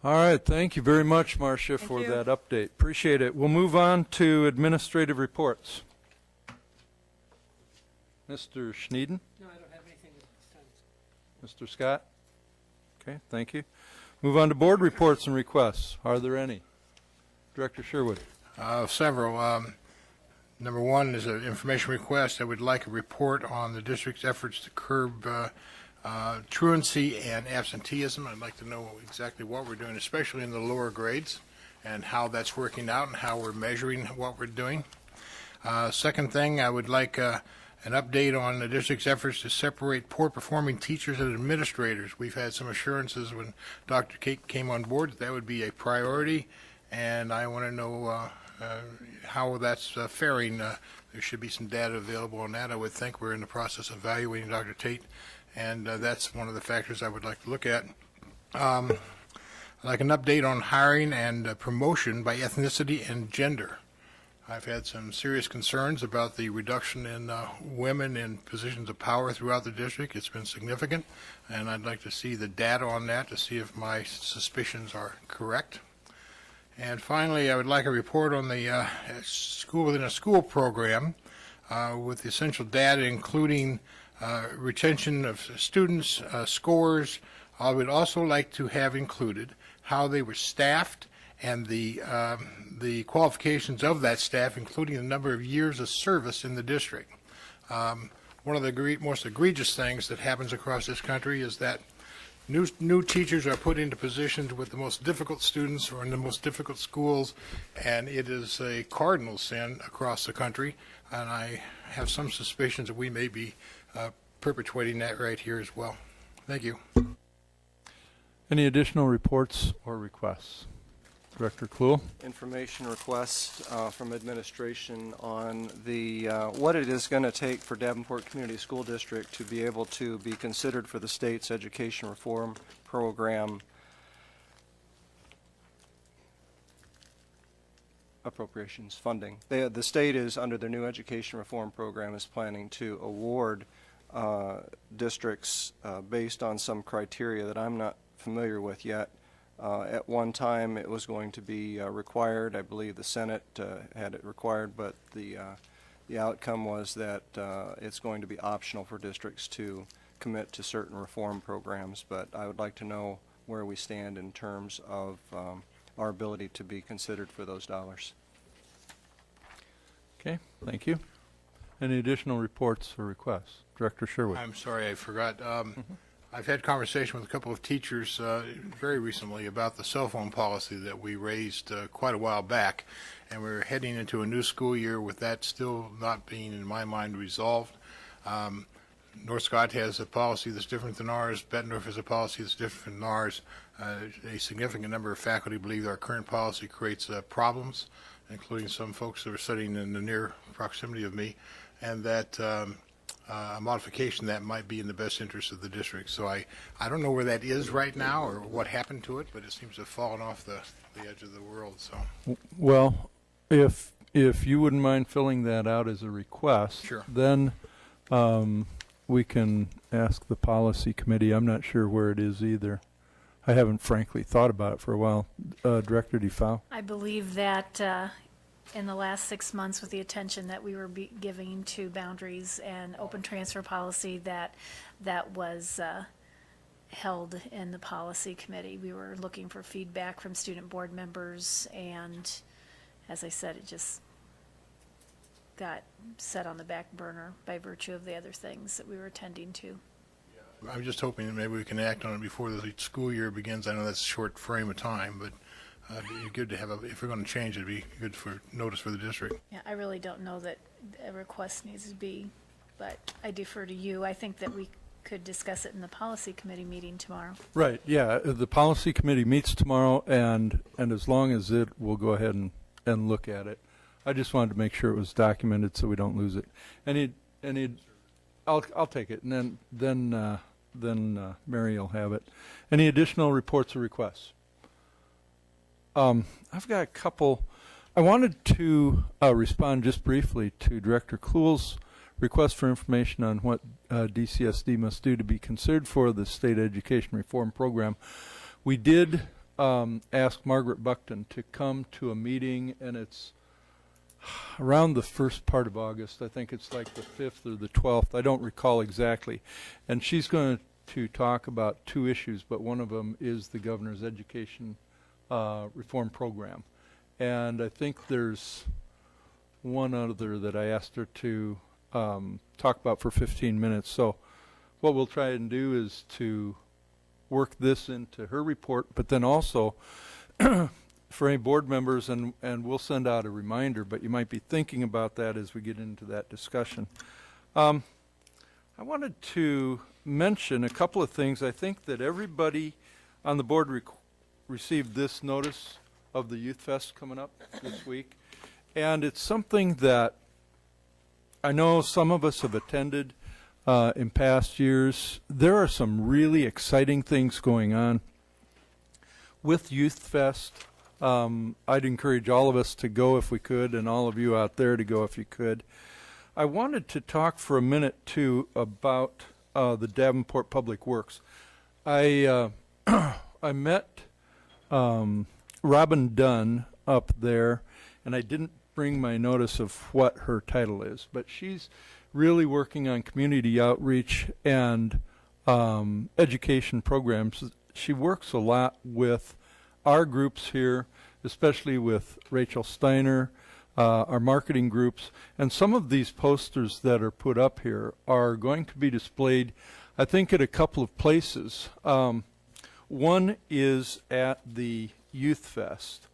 All right, thank you very much, Marcia, for that update. Appreciate it. We'll move on to administrative reports. Mr. Schneiden? No, I don't have anything at this time. Mr. Scott? Okay, thank you. Move on to board reports and requests. Are there any? Director Sherwood. Several. Number one is an information request. I would like a report on the district's efforts to curb truancy and absenteeism. I'd like to know exactly what we're doing, especially in the lower grades, and how that's working out and how we're measuring what we're doing. Second thing, I would like an update on the district's efforts to separate poor-performing teachers and administrators. We've had some assurances when Dr. Kate came on board that would be a priority, and I want to know how that's faring. There should be some data available on that. I would think we're in the process of evaluating Dr. Tate, and that's one of the factors I would like to look at. I'd like an update on hiring and promotion by ethnicity and gender. I've had some serious concerns about the reduction in women in positions of power throughout the district. It's been significant, and I'd like to see the data on that to see if my suspicions are correct. And finally, I would like a report on the school within a school program with the essential data, including retention of students, scores. I would also like to have included how they were staffed and the qualifications of that staff, including the number of years of service in the district. One of the most egregious things that happens across this country is that new teachers are put into positions with the most difficult students or in the most difficult schools, and it is a cardinal sin across the country, and I have some suspicions that we may be perpetuating that right here as well. Thank you. Any additional reports or requests? Director Kluhl. Information request from administration on the what it is going to take for Davenport Community School District to be able to be considered for the state's education reform program appropriations funding. The state is, under their new education reform program, is planning to award districts based on some criteria that I'm not familiar with yet. At one time, it was going to be required. I believe the Senate had it required, but the outcome was that it's going to be optional for districts to commit to certain reform programs. But I would like to know where we stand in terms of our ability to be considered for those dollars. Okay, thank you. Any additional reports or requests? Director Sherwood. I'm sorry, I forgot. I've had conversation with a couple of teachers very recently about the cell phone policy that we raised quite a while back, and we're heading into a new school year with that still not being, in my mind, resolved. North Scott has a policy that's different than ours. Bettendorf has a policy that's different than ours. A significant number of faculty believe our current policy creates problems, including some folks that are sitting in the near proximity of me, and that a modification that might be in the best interest of the district. So I don't know where that is right now or what happened to it, but it seems to have fallen off the edge of the world. So, well, if you wouldn't mind filling that out as a request, sure. Then we can ask the policy committee. I'm not sure where it is either. I haven't frankly thought about it for a while. Director DeFau? I believe that in the last 6 months, with the attention that we were giving to boundaries and open transfer policy, that was held in the policy committee. We were looking for feedback from student board members, and as I said, it just got set on the back burner by virtue of the other things that we were attending to. I'm just hoping that maybe we can act on it before the school year begins. I know that's a short frame of time, but it'd be good to have if we're going to change, it'd be good for notice for the district. Yeah, I really don't know that a request needs to be but I defer to you. I think that we could discuss it in the policy committee meeting tomorrow. Right, yeah, the policy committee meets tomorrow, and as long as it, we'll go ahead and look at it. I just wanted to make sure it was documented so we don't lose it. I'll take it, and then Mary will have it. Any additional reports or requests? I've got a couple. I wanted to respond just briefly to Director Kluhl's request for information on what DCSD must do to be considered for the state education reform program. We did ask Margaret Buckton to come to a meeting, and it's around the first part of August. I think it's like the 5th or the 12th. I don't recall exactly. And she's going to talk about two issues, but one of them is the governor's education reform program. And I think there's one other that I asked her to talk about for 15 minutes. So what we'll try and do is to work this into her report, but then also for any board members, and we'll send out a reminder, but you might be thinking about that as we get into that discussion. I wanted to mention a couple of things. I think that everybody on the board received this notice of the Youth Fest coming up this week, and it's something that I know some of us have attended in past years. There are some really exciting things going on with Youth Fest. I'd encourage all of us to go if we could, and all of you out there to go if you could. I wanted to talk for a minute, too, about the Davenport Public Works. I met Robin Dunn up there, and I didn't bring my notice of what her title is, but she's really working on community outreach and education programs. She works a lot with our groups here, especially with Rachel Steiner, our marketing groups, and some of these posters that are put up here are going to be displayed, I think, at a couple of places. One is at the Youth Fest,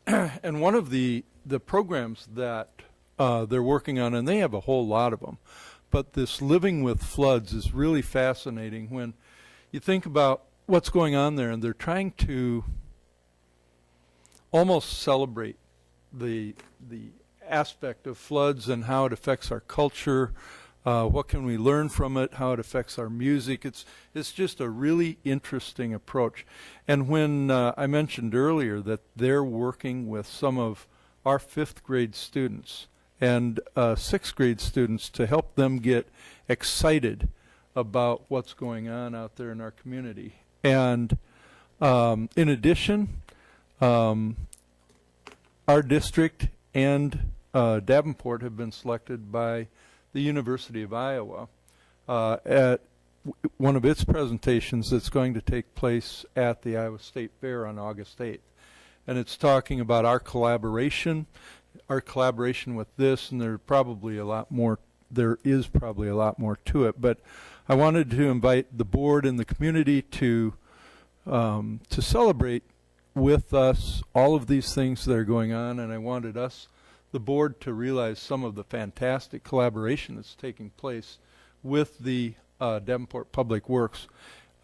and one of the programs that they're working on, and they have a whole lot of them, but this Living with Floods is really fascinating when you think about what's going on there, and they're trying to almost celebrate the aspect of floods and how it affects our culture, what can we learn from it, how it affects our music. It's just a really interesting approach. And when I mentioned earlier that they're working with some of our 5th grade students and 6th grade students to help them get excited about what's going on out there in our community. And in addition, our district and Davenport have been selected by the University of Iowa at one of its presentations that's going to take place at the Iowa State Fair on August 8th. And it's talking about our collaboration with this, and there is probably a lot more to it. But I wanted to invite the board and the community to celebrate with us all of these things that are going on, and I wanted us, the board, to realize some of the fantastic collaboration that's taking place with the Davenport Public Works.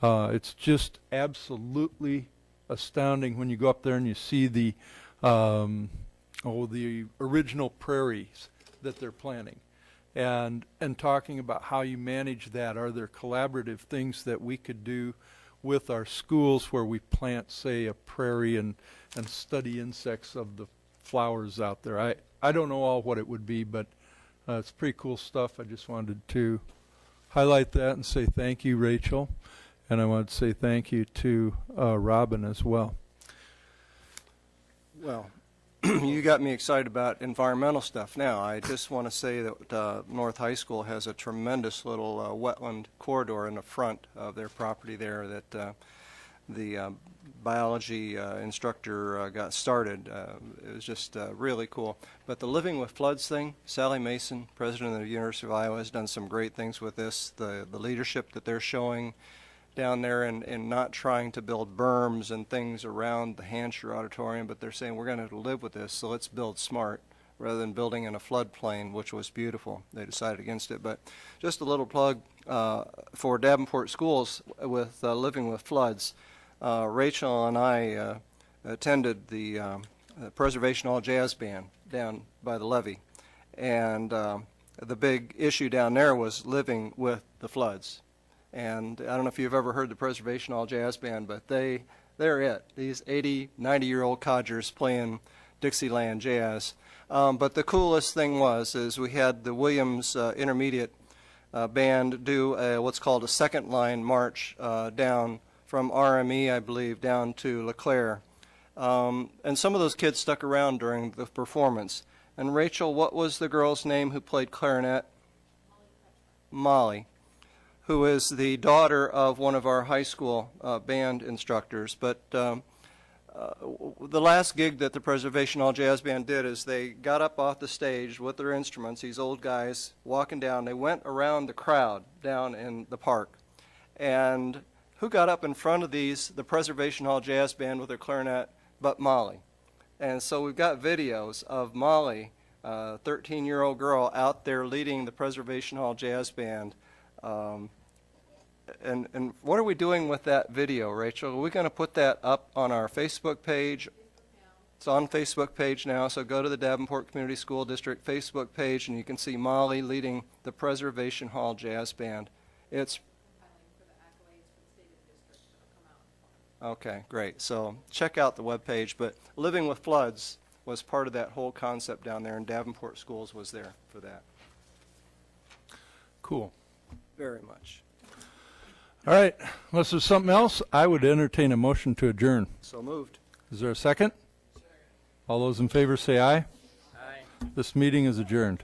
It's just absolutely astounding when you go up there and you see the original prairies that they're planting, and talking about how you manage that. Are there collaborative things that we could do with our schools where we plant, say, a prairie and study insects of the flowers out there? I don't know all what it would be, but it's pretty cool stuff. I just wanted to highlight that and say thank you, Rachel, and I wanted to say thank you to Robin as well. Well, you got me excited about environmental stuff now. I just want to say that North High School has a tremendous little wetland corridor in the front of their property there that the biology instructor got started. It was just really cool. But the Living with Floods thing, Sally Mason, president of the University of Iowa, has done some great things with this. The leadership that they're showing down there and not trying to build berms and things around the Hansher Auditorium, but they're saying we're going to have to live with this, so let's build smart. rather than building in a floodplain, which was beautiful. They decided against it. But just a little plug for Davenport Schools with Living with Floods. Rachel and I attended the Preservation Hall Jazz Band down by the levee. And the big issue down there was living with the floods. And I don't know if you've ever heard the Preservation Hall Jazz Band, but they're it. These 80, 90-year-old codgers playing Dixieland jazz. But the coolest thing is we had the Williams Intermediate Band do what's called a second line march down from RME, I believe, down to LeClaire. And some of those kids stuck around during the performance. And Rachel, what was the girl's name who played clarinet? Molly, who is the daughter of one of our high school band instructors. But the last gig that the Preservation Hall Jazz Band did is they got up off the stage with their instruments, these old guys walking down. They went around the crowd down in the park. And who got up in front of the Preservation Hall Jazz Band with their clarinet but Molly? And so we've got videos of Molly, a 13-year-old girl, out there leading the Preservation Hall Jazz Band. And what are we doing with that video, Rachel? Are we going to put that up on our Facebook page? It's on Facebook page now, so go to the Davenport Community School District Facebook page, and you can see Molly leading the Preservation Hall Jazz Band. It's okay, great. So check out the webpage. But Living with Floods was part of that whole concept down there, and Davenport Schools was there for that. Cool. Very much. All right, unless there's something else, I would entertain a motion to adjourn. So moved. Is there a second? All those in favor say aye. Aye. This meeting is adjourned.